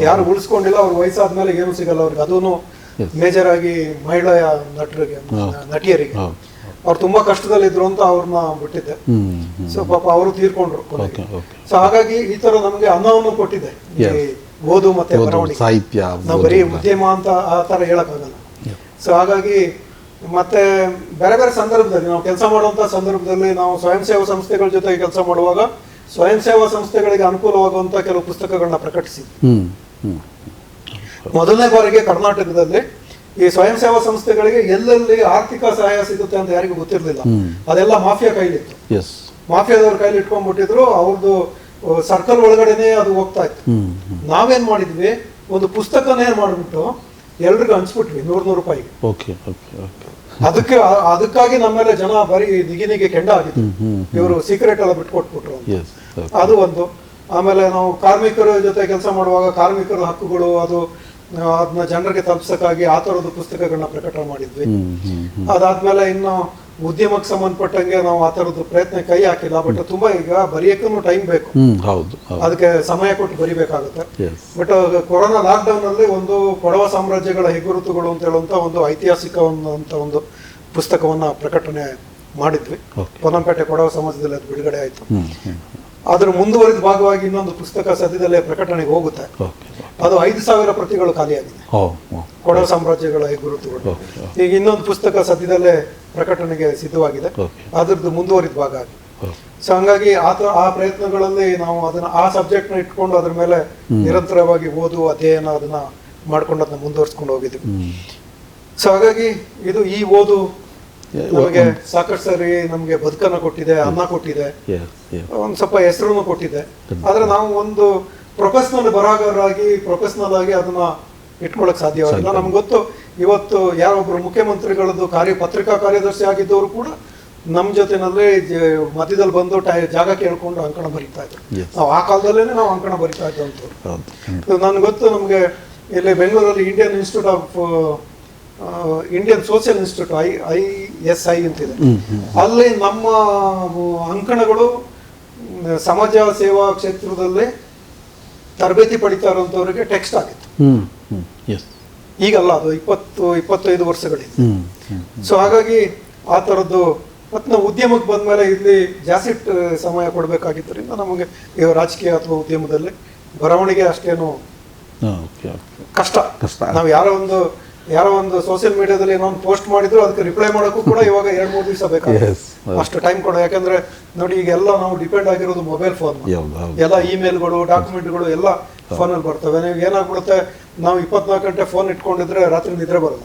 ಯಾರು ಉಳಿಸ್ಕೊಂಡಿಲ್ಲ ಅವ್ರ ವಯಸ್ಸಾದ್ಮೇಲೆ ಏನು ಸಿಗಲ್ಲ ಅವ್ರಿಗೆ. ಅದೂನು ಮೇಜರ್ ಆಗಿ ಮಹಿಳಾ ನಟಿಯರಿಗೆ. ಅವ್ರು ತುಂಬಾ ಕಷ್ಟದಲ್ಲಿದ್ರು ಅಂತ ಅವ್ರನ್ನ ಬಿಟ್ಟಿದ್ದೆ. ಸೊ ಪಾಪ ಅವರು ತೀರ್ಕೊಂಡ್ರು. ಸೊ ಹಾಗಾಗಿ ಈ ತರ ನಮ್ಗೆ ಅನ್ನವನ್ನು ಕೊಟ್ಟಿದೆ ಓದು ಮತ್ತೆ ಬರವಣಿಗೆ, ಸಾಹಿತ್ಯ. ನಾವು ಬರೀ ಉದ್ಯಮ ಅಂತ ಆ ತರ ಹೇಳಕ್ಕಾಗಲ್ಲ. ಸೊ ಹಾಗಾಗಿ ಮತ್ತೆ ಬೇರೆ ಬೇರೆ ಸಂದರ್ಭದಲ್ಲಿ ನಾವು ಕೆಲಸ ಮಾಡುವಂತ ಸಂದರ್ಭದಲ್ಲಿ ನಾವು ಸ್ವಯಂ ಸೇವಾ ಸಂಸ್ಥೆಗಳ ಜೊತೆಗೆ ಕೆಲಸ ಮಾಡುವಾಗ ಸ್ವಯಂ ಸೇವಾ ಸಂಸ್ಥೆಗಳಿಗೆ ಅನುಕೂಲವಾಗುವಂತ ಕೆಲವು ಪುಸ್ತಕಗಳನ್ನ ಪ್ರಕಟಿಸಿದ್ವಿ. ಮೊದಲನೇ ಬಾರಿಗೆ ಕರ್ನಾಟಕದಲ್ಲಿ ಈ ಸ್ವಯಂ ಸೇವಾ ಸಂಸ್ಥೆಗಳಿಗೆ ಎಲ್ಲೆಲ್ಲಿ ಆರ್ಥಿಕ ಸಹಾಯ ಸಿಗುತ್ತೆ ಅಂತ ಯಾರಿಗೂ ಗೊತ್ತಿರ್ಲಿಲ್ಲ. ಅದೆಲ್ಲ ಮಾಫಿಯಾ ಕೈಲಿತ್ತು. ಮಾಫಿಯಾದವ್ರ ಕೈಲಿ ಇಟ್ಕೊಂಡ್ಬಿಟ್ಟಿದ್ರು. ಅವ್ರದ್ದು ಸರ್ಕಲ್ ಒಳಗಡೆನೆ ಅದು ಹೋಗ್ತಾ ಇತ್ತು. ನಾವೇನ್ ಮಾಡಿದ್ವಿ, ಒಂದು ಪುಸ್ತಕನೇ ಮಾಡ್ಬಿಟ್ಟು ಎಲ್ರಿಗೂ ಹಂಚ್ಬಿಟ್ವಿ 100 ರೂಪಾಯಿಗೆ. ಅದಕ್ಕಾಗಿ ನಮ್ಮೇಲೆ ಜನ ಬರೀ ನಿಗಿನಿಗೆ ಕೆಂಡ ಆಗಿತ್ತು. ಇವರು ಸೀಕ್ರೆಟ್ ಎಲ್ಲ ಬಿಟ್ಕೊಟ್ಬಿಟ್ರು. ಅದು ಒಂದು. ಆಮೇಲೆ ನಾವು ಕಾರ್ಮಿಕರ ಜೊತೆ ಕೆಲಸ ಮಾಡುವಾಗ ಕಾರ್ಮಿಕರ ಹಕ್ಕುಗಳು, ಅದನ್ನ ಜನರಿಗೆ ತಲುಪಿಸಕ್ಕಾಗಿ ಆ ತರದ ಪುಸ್ತಕಗಳನ್ನ ಪ್ರಕಟ ಮಾಡಿದ್ವಿ. ಅದಾದ್ಮೇಲೆ ಇನ್ನು ಉದ್ಯಮಕ್ಕೆ ಸಂಬಂಧಪಟ್ಟಂಗೆ ನಾವು ಆ ತರದ್ದು ಪ್ರಯತ್ನ ಕೈ ಹಾಕಿಲ್ಲ. ಬಟ್ ತುಂಬಾ ಈಗ ಬರೆಯಕ್ಕೂ ಟೈಮ್ ಬೇಕು, ಅದಕ್ಕೆ ಸಮಯ ಕೊಟ್ಟು ಬರಿಬೇಕಾಗುತ್ತೆ. ಬಟ್ ಕೊರೋನಾ ಲಾಕ್ಡೌನ್ ಅಲ್ಲಿ ಒಂದು ಕೊಡವ ಸಾಮ್ರಾಜ್ಯಗಳ ಹೆಗ್ಗುರುತುಗಳು ಅಂತ ಹೇಳುವಂತ ಒಂದು ಐತಿಹಾಸಿಕ ಒಂದು ಪುಸ್ತಕವನ್ನ ಪ್ರಕಟಣೆ ಮಾಡಿದ್ವಿ. ಪೊನ್ನಂಪೇಟೆ ಕೊಡವ ಸಮಾಜದಲ್ಲಿ ಅದು ಬಿಡುಗಡೆ ಆಯ್ತು. ಅದ್ರ ಮುಂದುವರಿದ ಭಾಗವಾಗಿ ಇನ್ನೊಂದು ಪುಸ್ತಕ ಸದ್ಯದಲ್ಲೇ ಪ್ರಕಟಣೆಗೆ ಹೋಗುತ್ತೆ. ಅದು 5,000 ಪ್ರತಿಗಳು ಖಾಲಿಯಾಗಿದೆ. ಕೊಡವ ಸಾಮ್ರಾಜ್ಯಗಳ ಗುರುತುಗಳು. ಈಗ ಇನ್ನೊಂದು ಪುಸ್ತಕ ಸದ್ಯದಲ್ಲೇ ಪ್ರಕಟಣೆಗೆ ಸಿದ್ಧವಾಗಿದೆ, ಅದ್ರದ್ದು ಮುಂದುವರಿದ ಭಾಗ ಆಗಿದೆ. ಸೊ ಹಂಗಾಗಿ ಆ ಪ್ರಯತ್ನಗಳಲ್ಲಿ ನಾವು ಅದನ್ನ ಆ ಸಬ್ಜೆಕ್ಟ್ ನ ಇಟ್ಕೊಂಡು ಅದ್ರ ಮೇಲೆ ನಿರಂತರವಾಗಿ ಓದು ಅಧ್ಯಯನ ಅದನ್ನ ಮಾಡ್ಕೊಂಡು ಅದನ್ನ ಮುಂದುವರ್ಸ್ಕೊಂಡು ಹೋಗಿದ್ವಿ. ಸೊ ಹಾಗಾಗಿ ಇದು ಈ ಓದು ನಮಗೆ ಸಾಕಷ್ಟು ಸರಿ ನಮ್ಗೆ ಬದುಕನ್ನ ಕೊಟ್ಟಿದೆ, ಅನ್ನ ಕೊಟ್ಟಿದೆ, ಒಂದ್ ಸ್ವಲ್ಪ ಹೆಸರನ್ನು ಕೊಟ್ಟಿದೆ. ಆದ್ರೆ ನಾವು ಒಂದು ಪ್ರೊಫೆಷನಲ್ ಬರಹಗಾರರಾಗಿ ಪ್ರೊಫೆಷನಲ್ ಆಗಿ ಅದನ್ನ ಇಟ್ಕೊಳಕ್ ಸಾಧ್ಯವಾಗಿಲ್ಲ. ನಮ್ಗೆ ಗೊತ್ತು, ಇವತ್ತು ಯಾರೊಬ್ರು ಮುಖ್ಯಮಂತ್ರಿಗಳದ್ದು ಪತ್ರಿಕಾ ಕಾರ್ಯದರ್ಶಿ ಆಗಿದ್ದವರು ಕೂಡ ನಮ್ ಜೊತೆನಲ್ಲಿ ಮಧ್ಯದಲ್ಲಿ ಬಂದು ಜಾಗ ಕೇಳ್ಕೊಂಡು ಅಂಕಣ ಬರೀತಾ ಇದ್ರು. ನಾವು ಆ ಕಾಲದಲ್ಲೇನೆ ನಾವು ಅಂಕಣ ಬರೀತಾ ಇದ್ದಂತ ನನ್ಗೆ ಗೊತ್ತು. ನಮ್ಗೆ ಇಲ್ಲಿ ಬೆಂಗಳೂರಲ್ಲಿ Indian institute of Indian social institute ISI ಅಂತಿದೆ. ಅಲ್ಲಿ ನಮ್ಮ ಅಂಕಣಗಳು ಸಮಾಜ ಸೇವಾ ಕ್ಷೇತ್ರದಲ್ಲಿ ತರಬೇತಿ ಪಡಿತಾ ಇರುವಂತವರಿಗೆ ಟೆಕ್ಸ್ಟ್ ಆಗಿತ್ತು. ಈಗಲ್ಲ, ಅದು 20-25 ವರ್ಷಗಳಿಂದ. ಸೊ ಹಾಗಾಗಿ ಆ ಥರದ್ದು ಮತ್ತು ನಾವು ಉದ್ಯಮಕ್ಕೆ ಬಂದ್ಮೇಲೆ ಇಲ್ಲಿ ಜಾಸ್ತಿ ಸಮಯ ಕೊಡಬೇಕಾಗಿದ್ದರಿಂದ ನಮಗೆ ಈ ರಾಜಕೀಯ ಅಥವಾ ಉದ್ಯಮದಲ್ಲಿ ಬರವಣಿಗೆ ಅಷ್ಟೇನು ಕಷ್ಟ. ನಾವು ಯಾರೋ ಒಂದು ಸೋಷಿಯಲ್ ಮೀಡಿಯಾದಲ್ಲಿ ಏನೋ ಒಂದು ಪೋಸ್ಟ್ ಮಾಡಿದ್ರು ಅದಕ್ಕೆ ರಿಪ್ಲೈ ಮಾಡೋಕ್ಕೂ ಕೂಡ ಇವಾಗ 2-3 ದಿವಸ ಬೇಕಾಗುತ್ತೆ, ಅಷ್ಟು ಟೈಮ್ ಕೊಡೋ. ಯಾಕಂದ್ರೆ ನೋಡಿ, ಈಗೆಲ್ಲ ನಾವು ಡಿಪೆಂಡ್ ಆಗಿರೋದು ಮೊಬೈಲ್ ಫೋನ್. ಎಲ್ಲ ಇಮೇಲ್ಗಳು, ಡಾಕ್ಯುಮೆಂಟ್ಗಳು ಎಲ್ಲ ಫೋನಲ್ಲಿ ಬರ್ತವೆ. ನೀವು ಏನಾಗ್ಬಿಡುತ್ತೆ, ನಾವು 24 ಗಂಟೆ ಫೋನ್ ಇಟ್ಕೊಂಡಿದ್ರೆ ರಾತ್ರಿ ನಿದ್ರೆ ಬರಲ್ಲ.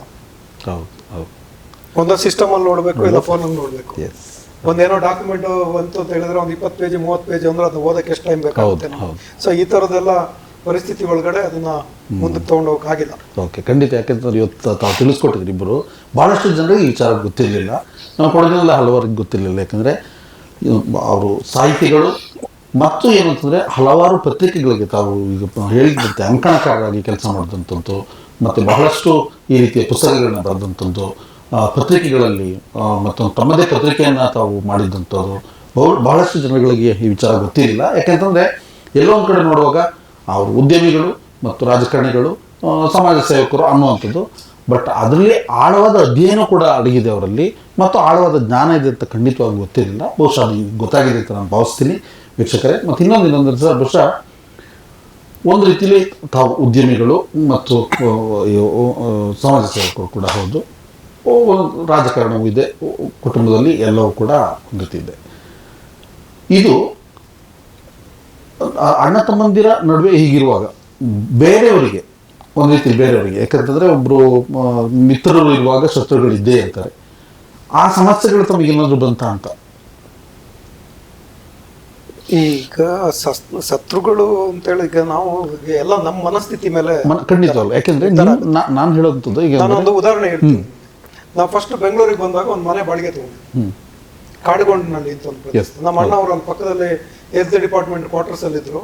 ಒಂದೊಂದು ಸಿಸ್ಟಮ್ ಅಲ್ಲಿ ನೋಡ್ಬೇಕು, ಇಲ್ಲ ಫೋನ್ ಅಲ್ಲಿ ನೋಡ್ಬೇಕು. ಒಂದೇನೋ ಡಾಕ್ಯುಮೆಂಟ್ ಬಂತು ಅಂತ ಹೇಳಿದ್ರೆ ಒಂದು 20 ಪೇಜ್ 30 ಪೇಜ್ ಅಂದ್ರೆ ಅದು ಓದಕ್ಕೆ ಎಷ್ಟು ಟೈಮ್ ಬೇಕಾಗುತ್ತೆ. ಸೊ ಈ ತರದೆಲ್ಲ ಪರಿಸ್ಥಿತಿ ಒಳಗಡೆ ಅದನ್ನ ಮುಂದಕ್ಕೆ ತಗೊಂಡು ಹೋಗಕ್ಕಾಗಿಲ್ಲ. ಓಕೆ, ಖಂಡಿತ. ಯಾಕೆಂತಂದ್ರೆ ಇವತ್ತು ತಾವು ತಿಳಿಸ್ಕೊಟ್ಟಿದ್ರಿ ಇಬ್ಬರು. ಬಹಳಷ್ಟು ಜನರಿಗೆ ಈ ವಿಚಾರ ಗೊತ್ತಿರಲಿಲ್ಲ, ನಮ್ಮ ಕೊಡಗಿನಲ್ಲಿ ಹಲವರಿಗೆ ಗೊತ್ತಿರಲಿಲ್ಲ. ಯಾಕಂದರೆ ಅವರು ಸಾಹಿತಿಗಳು ಮತ್ತು ಏನಂತಂದರೆ ಹಲವಾರು ಪತ್ರಿಕೆಗಳಿಗೆ ತಾವು ಈಗ ಹೇಳಿದಂತೆ ಅಂಕಣಕಾರರಾಗಿ ಕೆಲಸ ಮಾಡಿದಂಥದ್ದು, ಮತ್ತು ಬಹಳಷ್ಟು ಈ ರೀತಿಯ ಪುಸ್ತಕಗಳನ್ನ ಬರೆದಂಥದ್ದು, ಪತ್ರಿಕೆಗಳಲ್ಲಿ ಮತ್ತು ತಮ್ಮದೇ ಪತ್ರಿಕೆಯನ್ನು ತಾವು ಮಾಡಿದಂಥದ್ದು ಬಹಳಷ್ಟು ಜನಗಳಿಗೆ ಈ ವಿಚಾರ ಗೊತ್ತಿರಲಿಲ್ಲ. ಯಾಕೆಂತಂದರೆ ಎಲ್ಲೋ ಒಂದು ಕಡೆ ನೋಡುವಾಗ ಅವರು ಉದ್ಯಮಿಗಳು ಮತ್ತು ರಾಜಕಾರಣಿಗಳು, ಸಮಾಜ ಸೇವಕರು ಅನ್ನುವಂಥದ್ದು. ಬಟ್ ಅದರಲ್ಲಿ ಆಳವಾದ ಅಧ್ಯಯನ ಕೂಡ ಅಡಗಿದೆ ಅವರಲ್ಲಿ, ಮತ್ತು ಆಳವಾದ ಜ್ಞಾನ ಇದೆ ಅಂತ ಖಂಡಿತವಾಗಿ ಗೊತ್ತಿರಲಿಲ್ಲ. ಬಹುಶಃ ಅದು ಗೊತ್ತಾಗಿದೆ ಅಂತ ನಾನು ಭಾವಿಸ್ತೀನಿ ವೀಕ್ಷಕರೇ. ಮತ್ತು ಇನ್ನೊಂದು ಸರ್, ಬಹುಶಃ ಒಂದು ರೀತಿಯಲ್ಲಿ ತಾವು ಉದ್ಯಮಿಗಳು ಮತ್ತು ಸಮಾಜ ಸೇವಕರು ಕೂಡ ಹೌದು, ರಾಜಕಾರಣವೂ ಇದೆ, ಕುಟುಂಬದಲ್ಲಿ ಎಲ್ಲವೂ ಕೂಡ ಹೊಂದುತ್ತಿದೆ. ಇದು ಅಣ್ಣ ತಮ್ಮಂದಿರ ನಡುವೆ ಹೀಗಿರುವಾಗ ಬೇರೆಯವರಿಗೆ ಒಂದು ರೀತಿ ಬೇರೆಯವರಿಗೆ, ಯಾಕಂತಂದ್ರೆ ಒಬ್ರು ಮಿತ್ರರು ಇರುವಾಗ ಶತ್ರುಗಳಿದ್ದೇ ಇರ್ತಾರೆ. ಆ ಸಮಸ್ಯೆಗಳು ತಮಗೆ ಏನಾದ್ರು ಬಂತ ಅಂತ? ಈಗ ಶತ್ರುಗಳು ಅಂತೇಳಿ ಈಗ ನಾವು ಎಲ್ಲ ನಮ್ಮ ಮನಸ್ಥಿತಿ ಮೇಲೆ ಖಂಡಿತವಲ್ಲ. ಯಾಕೆಂದ್ರೆ ನಾನು ಹೇಳೋದು ಈಗ ನಾನೊಂದು ಉದಾಹರಣೆ ಹೇಳ್ತೀನಿ. ನಾವು ಫಸ್ಟ್ ಬೆಂಗಳೂರಿಗೆ ಬಂದಾಗ ಒಂದು ಮನೆ ಬಾಡಿಗೆ ತಗೊಂಡು ಕಾಡುಗೊಂಡಿನಲ್ಲಿ ಅಂತ ಒಂದು ಪ್ರದೇಶ. ನಮ್ಮ ಅಣ್ಣ ಅವರು ಅಲ್ಲಿ ಪಕ್ಕದಲ್ಲಿ ಹೆಲ್ತ್ ಡಿಪಾರ್ಟ್ಮೆಂಟ್ ಕ್ವಾರ್ಟರ್ಸ್ ಅಲ್ಲಿ ಇದ್ರು.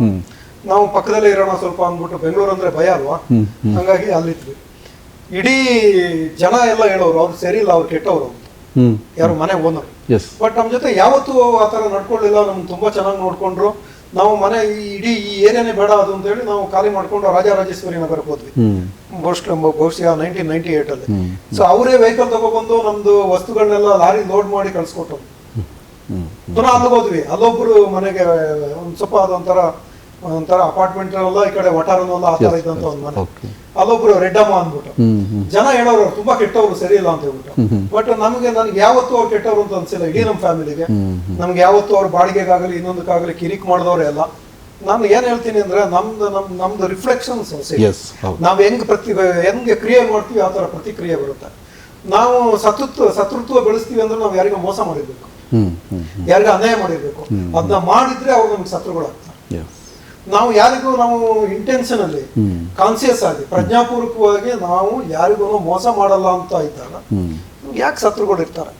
ನಾವು ಪಕ್ಕದಲ್ಲೇ ಇರೋಣ ಸ್ವಲ್ಪ ಅಂದ್ಬಿಟ್ಟು, ಬೆಂಗಳೂರು ಅಂದ್ರೆ ಭಯ ಅಲ್ವಾ, ಹಂಗಾಗಿ ಅಲ್ಲಿದ್ವಿ. ಇಡೀ ಜನ ಎಲ್ಲ ಹೇಳೋರು ಅವ್ರು ಸರಿ ಇಲ್ಲ, ಅವ್ರು ಕೆಟ್ಟವ್ರು, ಯಾರು ಮನೆ ಓನರ್. ಬಟ್ ನಮ್ಮ ಜೊತೆ ಯಾವತ್ತೂ ಆ ತರ ನಡ್ಕೊಳ್ಳಿಲ್ಲ. ನಮ್ಗೆ ತುಂಬಾ ಚೆನ್ನಾಗಿ ನೋಡ್ಕೊಂಡ್ರು. ನಾವು ಮನೆ ಇಡೀ ಈ ಏರಿಯಾನೇ ಬೇಡ ಅದು ಅಂತ ಹೇಳಿ ನಾವು ಖಾಲಿ ಮಾಡ್ಕೊಂಡು ರಾಜರಾಜೇಶ್ವರಿ ನಗರಕ್ಕೆ ಹೋದ್ವಿ. ಬಹುಶಃ 1998 ಅಲ್ಲಿ. ಸೊ ಅವರೇ ವೆಹಿಕಲ್ ತಗೊಬಂದು ನಮ್ದು ವಸ್ತುಗಳನ್ನೆಲ್ಲ ಲಾರಿ ಲೋಡ್ ಮಾಡಿ ಕಳ್ಸಿಕೊಟ್ಟು ಪುನಃ ಅಲ್ಲಿಗೆ ಹೋದ್ವಿ. ಅಲ್ಲೊಬ್ರು ಮನೆಗೆ ಒಂದ್ ಸ್ವಲ್ಪ ಒಂಥರ ಅಪಾರ್ಟ್ಮೆಂಟ್ ಎಲ್ಲ ಈ ಕಡೆ ವಟಾರನಲ್ಲ ಆ ತರ ಇದ್ದಂತ ಒಂದ್ ಮನೆ. ಅಲ್ಲೊಬ್ರು ರೆಡ್ಡಮ್ಮ ಅಂದ್ಬಿಟ್ಟು ಜನ ಹೇಳೋರು ತುಂಬಾ ಕೆಟ್ಟವ್ರು, ಸರಿ ಇಲ್ಲ ಅಂತ ಹೇಳ್ಬಿಟ್ಟು. ಬಟ್ ನನ್ಗೆ ಯಾವತ್ತೂ ಅವ್ರು ಕೆಟ್ಟವ್ರು ಅಂತ ಅನ್ಸಿಲ್ಲ. ಇಡೀ ನಮ್ಮ ಫ್ಯಾಮಿಲಿಗೆ ನಮ್ಗೆ ಯಾವತ್ತೂ ಅವ್ರು ಬಾಡಿಗೆಗಾಗಲಿ ಇನ್ನೊಂದಕ್ಕಾಗಲಿ ಕಿರಿಕ್ ಮಾಡಿದವ್ರೆ ಎಲ್ಲ. ನಾನು ಏನ್ ಹೇಳ್ತೀನಿ ಅಂದ್ರೆ ನಮ್ದು ರಿಫ್ಲೆಕ್ಷನ್ಸ್ ನಾವ್ ಹೆಂಗೆ ಕ್ರಿಯೆ ಮಾಡ್ತೀವಿ ಆ ತರ ಪ್ರತಿಕ್ರಿಯೆ ಬರುತ್ತೆ. ನಾವು ಶತ್ರುತ್ವ ಬೆಳೆಸ್ತೀವಿ ಅಂದ್ರೆ ನಾವು ಯಾರಿಗೂ ಮೋಸ ಮಾಡಿರ್ಬೇಕು, ಯಾರಿಗೂ ಅನ್ಯಾಯ ಮಾಡಿರ್ಬೇಕು. ಅದನ್ನ ಮಾಡಿದ್ರೆ ಅವ್ರು ನಮ್ಗೆ ಶತ್ರುಗಳಾಗ್ತಾರೆ. ನಾವು ಇಂಟೆನ್ಷನ್ ಅಲ್ಲಿ ಕಾನ್ಸಿಯಸ್ ಆಗಿ ಪ್ರಜ್ಞಾಪೂರ್ವಕವಾಗಿ ನಾವು ಯಾರಿಗೂ ಮೋಸ ಮಾಡಲ್ಲ ಅಂತ ಇದ್ದಾಗ ಯಾಕೆ ಶತ್ರುಗಳು ಇರ್ತಾರೆ?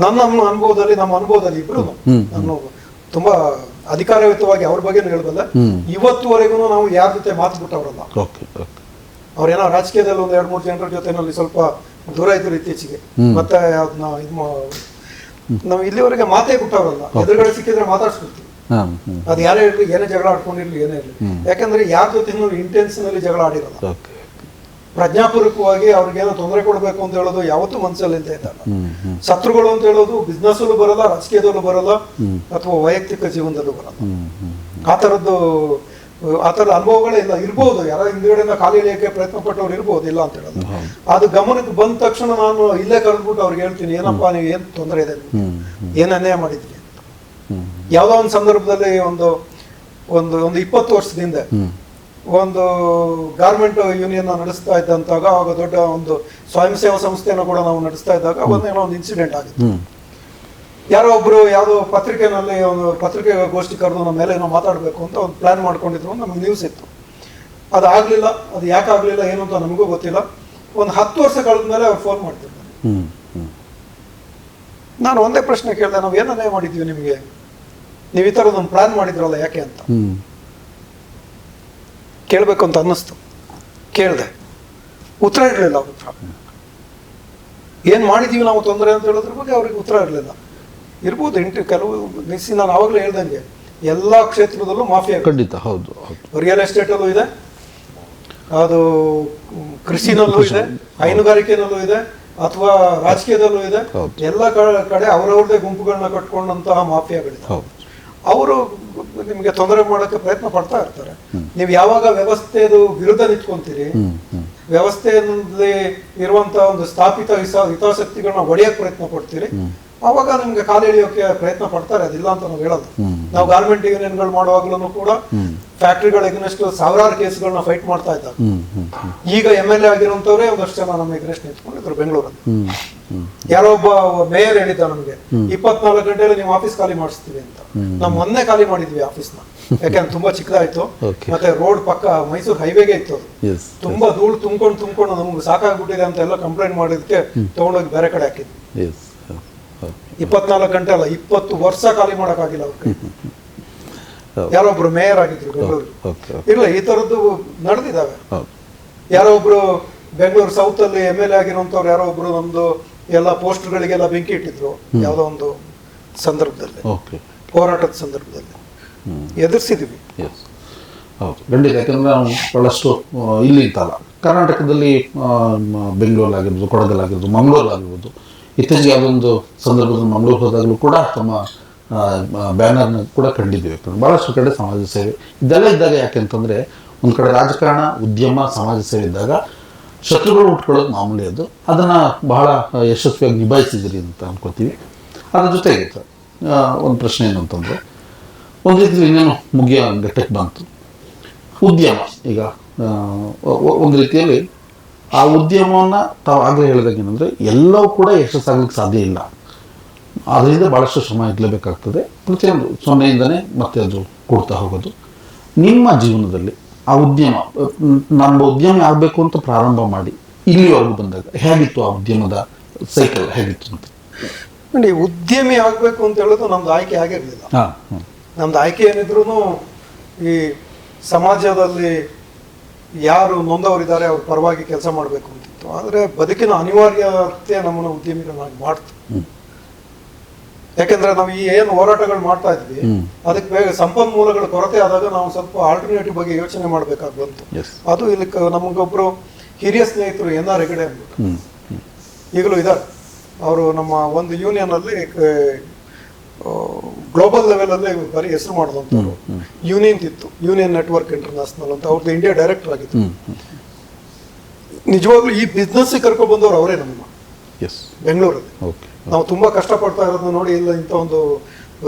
ನಮ್ಮ ಅನುಭವದಲ್ಲಿ ಇಬ್ರು ನಾನು ತುಂಬಾ ಅಧಿಕಾರಯುತವಾಗಿ ಅವ್ರ ಬಗ್ಗೆ ಹೇಳ್ಬಲ್ಲ. ಇವತ್ತುವರೆಗೂ ನಾವು ಯಾರ ಜೊತೆ ಮಾತು ಬಿಟ್ಟವ್ರಲ್ಲ. ಅವ್ರೇನೋ ರಾಜಕೀಯದಲ್ಲಿ ಒಂದು 2-3 ಜನರ ಜೊತೆನಲ್ಲಿ ಸ್ವಲ್ಪ ದೂರ ಇದ್ರು ಇತ್ತೀಚೆಗೆ. ಮತ್ತೆ ಅದನ್ನ ನಾವು ಇಲ್ಲಿವರೆಗೆ ಮಾತೇ ಬಿಟ್ಟವ್ರಲ್ಲ. ಎದುರುಗಡೆ ಸಿಕ್ಕಿದ್ರೆ ಮಾತಾಡ್ಸ್ಬಿಡ್ತೀವಿ. ಅದು ಯಾರೇ ಇರ್ಲಿ, ಏನೇ ಜಗಳ ಆಡ್ಕೊಂಡಿರ್ಲಿ, ಏನೇ ಇರ್ಲಿ. ಯಾಕಂದ್ರೆ ಯಾರ ಜೊತೆ ಇಂಟೆನ್ಷನ್ ಅಲ್ಲಿ ಜಗಳ ಆಡಿರಲ್ಲ. ಪ್ರಜ್ಞಾಪೂರ್ವಕವಾಗಿ ಅವ್ರಿಗೇನೋ ತೊಂದರೆ ಕೊಡ್ಬೇಕು ಅಂತ ಹೇಳೋದು ಯಾವತ್ತೂ ಮನಸ್ಸಲ್ಲಿ ಇದ್ದೇ ಇದ್ದಲ್ಲ. ಶತ್ರುಗಳು ಅಂತ ಹೇಳೋದು ಬಿಸ್ನೆಸ್ ಅಲ್ಲೂ ಬರಲ್ಲ, ರಾಜಕೀಯದಲ್ಲೂ ಬರಲ್ಲ, ಅಥವಾ ವೈಯಕ್ತಿಕ ಜೀವನದಲ್ಲೂ ಬರಲ್ಲ. ಆ ತರದ್ದು ಆ ಥರ ಅನುಭವಗಳೇ ಇಲ್ಲ. ಇರ್ಬೋದು, ಯಾರೋ ಹಿಂದ್ಗಡೆಯಿಂದ ಖಾಲಿ ಇಳಿಯೋಕೆ ಪ್ರಯತ್ನ ಪಟ್ಟವ್ರು ಇರ್ಬೋದು, ಇಲ್ಲ ಅಂತ ಹೇಳೋದು. ಅದು ಗಮನಕ್ಕೆ ಬಂದ ತಕ್ಷಣ ನಾನು ಇಲ್ಲೇ ಕರೆದ್ಬಿಟ್ಟು ಅವ್ರಿಗೆ ಹೇಳ್ತೀನಿ, ಏನಪ್ಪಾ ನೀವು ಏನು ತೊಂದರೆ ಇದೆ, ಏನು ಅನ್ಯಾಯ ಮಾಡಿದ್ರಿ ಅಂತ. ಯಾವುದೋ ಒಂದು ಸಂದರ್ಭದಲ್ಲಿ ಒಂದು 20 ವರ್ಷದಿಂದ ಒಂದು ಗಾರ್ಮೆಂಟ್ ಯೂನಿಯನ್ ನಡೆಸ್ತಾ ಇದ್ದಂತಾಗ, ಆವಾಗ ದೊಡ್ಡ ಒಂದು ಸ್ವಯಂ ಸೇವಾ ಸಂಸ್ಥೆಯನ್ನು ಕೂಡ ನಾವು ನಡೆಸ್ತಾ ಇದ್ದಾಗ ಒಂದೇನೋ ಒಂದು ಇನ್ಸಿಡೆಂಟ್ ಆಗಿತ್ತು. ಯಾರೋ ಒಬ್ರು ಯಾವುದೋ ಪತ್ರಿಕೆನಲ್ಲಿ ಒಂದು ಪತ್ರಿಕೆ ಗೋಷ್ಠಿ ಕರೆದು ನಮ್ಮ ಮೇಲೆ ಏನೋ ಮಾತಾಡಬೇಕು ಅಂತ ಒಂದು ಪ್ಲಾನ್ ಮಾಡ್ಕೊಂಡಿದ್ರು, ನಮ್ಗೆ ನ್ಯೂಸ್ ಇತ್ತು. ಅದು ಆಗ್ಲಿಲ್ಲ. ಅದು ಯಾಕೆ ಆಗ್ಲಿಲ್ಲ ಏನು ಅಂತ ನಮಗೂ ಗೊತ್ತಿಲ್ಲ. ಒಂದು 10 ವರ್ಷ ಕಳೆದ ಮೇಲೆ ಅವ್ರು ಫೋನ್ ಮಾಡ್ತಿರ್ತಾರೆ. ನಾನು ಒಂದೇ ಪ್ರಶ್ನೆ ಕೇಳಿದೆ, ನಾವು ಏನನ್ನೇ ಮಾಡಿದ್ವಿ ನಿಮಗೆ, ನೀವು ಈ ಥರದೊಂದು ಪ್ಲಾನ್ ಮಾಡಿದ್ರಲ್ಲ ಯಾಕೆ ಅಂತ ಕೇಳಬೇಕು ಅಂತ ಅನ್ನಿಸ್ತು. ಕೇಳಿದೆ, ಉತ್ತರ ಇರಲಿಲ್ಲ. ಉತ್ತರ ಏನು ಮಾಡಿದ್ದೀವಿ ನಾವು ತೊಂದರೆ ಅಂತ ಹೇಳೋದ್ರ ಬಗ್ಗೆ ಅವ್ರಿಗೆ ಉತ್ತರ ಇರಲಿಲ್ಲ. ಇರ್ಬೋದು ಕೆಲವು ನಿಲ್ಲಿಸಿ, ನಾನು ಆವಾಗಲೇ ಹೇಳ್ದಂಗೆ ಎಲ್ಲ ಕ್ಷೇತ್ರದಲ್ಲೂ ಮಾಫಿಯಾ. ಖಂಡಿತ, ಹೌದು. ರಿಯಲ್ ಎಸ್ಟೇಟಲ್ಲೂ ಇದೆ, ಅದು ಕೃಷಿನಲ್ಲೂ ಇದೆ, ಹೈನುಗಾರಿಕೆನಲ್ಲೂ ಇದೆ, ಅಥವಾ ರಾಜಕೀಯದಲ್ಲೂ ಇದೆ. ಎಲ್ಲ ಕಡೆ ಅವರವ್ರದೇ ಗುಂಪುಗಳನ್ನ ಕಟ್ಕೊಂಡಂತಹ ಮಾಫಿಯಾಗಳಿದೆ. ಅವರು ನಿಮಗೆ ತೊಂದರೆ ಮಾಡೋಕ್ಕೆ ಪ್ರಯತ್ನ ಪಡ್ತಾ ಇರ್ತಾರೆ. ನೀವು ಯಾವಾಗ ವ್ಯವಸ್ಥೆದು ವಿರುದ್ಧ ನಿಂತ್ಕೊಂತೀರಿ, ವ್ಯವಸ್ಥೆಯಲ್ಲಿ ಇರುವಂತಹ ಒಂದು ಸ್ಥಾಪಿತ ಹಿತಾಸಕ್ತಿಗಳನ್ನ ಒಡೆಯಕ್ಕೆ ಪ್ರಯತ್ನ ಪಡ್ತೀರಿ, ಅವಾಗ ನಿಮ್ಗೆ ಕಾಲು ಎಳೆಯೋಕೆ ಪ್ರಯತ್ನ ಪಡ್ತಾರೆ. ಅದಿಲ್ಲ ಅಂತ ನಾವು ಹೇಳೋದು. ನಾವು ಗಾರ್ಮೆಂಟ್ ಯೂನಿಯನ್ಗಳು ಮಾಡುವಾಗ್ಲೂ ಕೂಡ ಫ್ಯಾಕ್ಟ್ರಿಗಳ ಎಗ್ನೆಸ್ಟ್ ಸಾವಿರಾರು ಕೇಸ್ಗಳನ್ನ ಫೈಟ್ ಮಾಡ್ತಾ ಇದ್ದಾರೆ. ಈಗ MLA ಆಗಿರುವಂತವ್ರೆ ಒಂದಷ್ಟು ಜನ ನಮ್ಮ ಎಗ್ನೆಸ್ಟ್ ನಿಂತ್ಕೊಂಡಿದ್ರು ಬೆಂಗಳೂರಲ್ಲಿ. ಯಾರೋ ಒಬ್ಬ ಮೇಯರ್ ಹೇಳಿದ್ದ ನಮ್ಗೆ, 24 ಗಂಟೆಯಲ್ಲಿ ನೀವು ಆಫೀಸ್ ಖಾಲಿ ಮಾಡಿಸ್ತೀವಿ ಅಂತ. ನಾವು ಮೊನ್ನೆ ಖಾಲಿ ಮಾಡಿದ್ವಿ ಆಫೀಸ್ನ, ಯಾಕಂದ್ರೆ ತುಂಬಾ ಚಿಕ್ಕದಾಯ್ತು. ಮತ್ತೆ ರೋಡ್ ಪಕ್ಕ ಮೈಸೂರು ಹೈವೇಗೆ ಇತ್ತು. ತುಂಬಾ ಧೂಳು ತುಂಬ್ಕೊಂಡು ನಮ್ಗೆ ಸಾಕಾಗ್ಬಿಟ್ಟಿದೆ ಅಂತ ಎಲ್ಲ ಕಂಪ್ಲೇಂಟ್ ಮಾಡಿದಕ್ಕೆ ತಗೊಂಡೋಗಿ ಬೇರೆ ಕಡೆ ಹಾಕಿದ್ವಿ. 24 ಗಂಟೆ ಅಲ್ಲ, 20 ವರ್ಷ ಖಾಲಿ ಮಾಡೋಕ್ಕಾಗಿಲ್ಲ ಅವ್ರಿಗೆ. ಯಾರೊಬ್ರು ಮೇಯರ್ ಆಗಿದ್ರು ಬೆಂಗಳೂರು. ಇಲ್ಲ, ಈ ತರದ್ದು ನಡೆದಿದ್ದಾವೆ. ಯಾರೋ ಒಬ್ರು ಬೆಂಗಳೂರು ಸೌತ್ ಅಲ್ಲಿ MLA ಆಗಿರುವಂತವ್ರು ಯಾರೋ ಒಬ್ರು ನಮ್ದು ಎಲ್ಲ ಪೋಸ್ಟರ್ಗಳಿಗೆಲ್ಲ ಬೆಂಕಿ ಇಟ್ಟಿದ್ರು ಯಾವ್ದೋ ಒಂದು ಸಂದರ್ಭದಲ್ಲಿ, ಹೋರಾಟದ ಸಂದರ್ಭದಲ್ಲಿ ಎದುರಿಸಿದ್ವಿ. ಖಂಡಿತ. ಯಾಕಂದ್ರೆ ನಾವು ಬಹಳಷ್ಟು ಇಲ್ಲಿ ಇತ್ತಲ್ಲ, ಕರ್ನಾಟಕದಲ್ಲಿ ಬೆಂಗಳೂರಲ್ಲಾಗಿರ್ಬೋದು, ಕೊಡಗಲ್ಲಾಗಿರ್ಬೋದು, ಮಂಗಳೂರಲ್ಲಾಗಿರ್ಬೋದು, ಇತ್ತೀಚೆಗೆ ಅದೊಂದು ಸಂದರ್ಭದಲ್ಲಿ ಮಂಗಳೂರು ಹೋದಾಗಲೂ ಕೂಡ ತಮ್ಮ ಬ್ಯಾನರ್ನ ಕೂಡ ಕಂಡಿದ್ದೀವಿ. ಭಾಳಷ್ಟು ಕಡೆ ಸಮಾಜ ಸೇವೆ ಇದೆಲ್ಲ ಇದ್ದಾಗ, ಯಾಕೆಂತಂದರೆ ಒಂದು ಕಡೆ ರಾಜಕಾರಣ, ಉದ್ಯಮ, ಸಮಾಜ ಸೇವೆ ಇದ್ದಾಗ ಶತ್ರುಗಳು ಉಟ್ಕೊಳ್ಳೋದು ಮಾಮೂಲಿ. ಅದನ್ನು ಬಹಳ ಯಶಸ್ವಿಯಾಗಿ ನಿಭಾಯಿಸಿದಿರಿ ಅಂತ ಅನ್ಕೋತೀವಿ. ಅದ್ರ ಜೊತೆಗೆ ಒಂದು ಪ್ರಶ್ನೆ ಏನು ಅಂತಂದರೆ, ಒಂದು ರೀತಿ ಇನ್ನೇನು ಮುಗಿಯೋ ಘಟ್ಟಕ್ಕೆ ಬಂತು ಉದ್ಯಮ. ಈಗ ಒಂದು ರೀತಿಯಲ್ಲಿ ಆ ಉದ್ಯಮವನ್ನು ತಾವು ಆಗಲೇ ಹೇಳಿದಾಗ ಏನಂದರೆ, ಎಲ್ಲವೂ ಕೂಡ ಯಶಸ್ಸಾಗಲಿಕ್ಕೆ ಸಾಧ್ಯ ಇಲ್ಲ. ಅದರಿಂದ ಭಾಳಷ್ಟು ಶ್ರಮ ಇರಲೇಬೇಕಾಗ್ತದೆ. ಪ್ರತಿಯೊಂದು 0ಇಂದನೇ ಮತ್ತೆ ಅದು ಕೊಡ್ತಾ ಹೋಗೋದು. ನಿಮ್ಮ ಜೀವನದಲ್ಲಿ ಆ ಉದ್ಯಮ, ನಮ್ಮ ಉದ್ಯಮ ಆಗಬೇಕು ಅಂತ ಪ್ರಾರಂಭ ಮಾಡಿ ಇಲ್ಲಿವರೆಗೂ ಬಂದಾಗ ಹೇಗಿತ್ತು ಆ ಉದ್ಯಮದ ಸೈಕಲ್, ಹೇಗಿತ್ತು ಅಂತ? ನೋಡಿ, ಉದ್ಯಮಿ ಆಗಬೇಕು ಅಂತ ಹೇಳೋದು ನಮ್ದು ಆಯ್ಕೆ ಆಗಿರಲಿಲ್ಲ. ನಮ್ದು ಆಯ್ಕೆ ಏನಿದ್ರು ಈ ಸಮಾಜದಲ್ಲಿ ಯಾರು ನೊಂದವರಿದ್ದಾರೆ ಅವ್ರ ಪರವಾಗಿ ಕೆಲಸ ಮಾಡಬೇಕು ಅಂತಿತ್ತು. ಆದರೆ ಬದುಕಿನ ಅನಿವಾರ್ಯತೆ ನಮ್ಮನ್ನು ಉದ್ಯಮಿಗಳನ್ನಾಗಿ ಮಾಡ್ತು. ಯಾಕೆಂದ್ರೆ ನಾವು ಈ ಏನು ಹೋರಾಟಗಳು ಮಾಡ್ತಾ ಇದ್ವಿ, ಅದಕ್ಕೆ ಬೇಗ ಸಂಪನ್ಮೂಲಗಳ ಕೊರತೆ ಆದಾಗ ನಾವು ಸ್ವಲ್ಪ ಆಲ್ಟರ್ನೇಟಿವ್ ಬಗ್ಗೆ ಯೋಚನೆ ಮಾಡಬೇಕಾಗಿ ಬಂತು. ಅದು ಇಲ್ಲಿ ನಮಗೊಬ್ರು ಹಿರಿಯ ಸ್ನೇಹಿತರು NR ಹೆಗಡೆ ಅಂದ್ಬಿಟ್ಟು ಈಗಲೂ ಇದ್ದಾರೆ. ಅವರು ನಮ್ಮ ಒಂದು ಯೂನಿಯನ್ ಅಲ್ಲಿ ಗ್ಲೋಬಲ್ ಲೆವೆಲ್ ಅಲ್ಲಿ ಬರೀ ಹೆಸರು ಮಾಡಿದಂಥವ್ರು. ಯೂನಿಯನ್ ಇತ್ತು, ಯೂನಿಯನ್ ನೆಟ್ವರ್ಕ್ ಇಂಟರ್ನ್ಯಾಷನಲ್ ಅಂತ. ಅವ್ರದ್ದು ಇಂಡಿಯಾ ಡೈರೆಕ್ಟರ್ ಆಗಿತ್ತು. ನಿಜವಾಗ್ಲೂ ಈ ಬಿಸ್ನೆಸ್ ಕರ್ಕೊಂಡು ಬಂದವರು ಅವರೇ ನಮ್ಮ ಬೆಂಗಳೂರಲ್ಲಿ. ನಾವು ತುಂಬಾ ಕಷ್ಟಪಡ್ತಾ ಇರೋದನ್ನ ನೋಡಿ, ಇಲ್ಲ ಇಂಥ ಒಂದು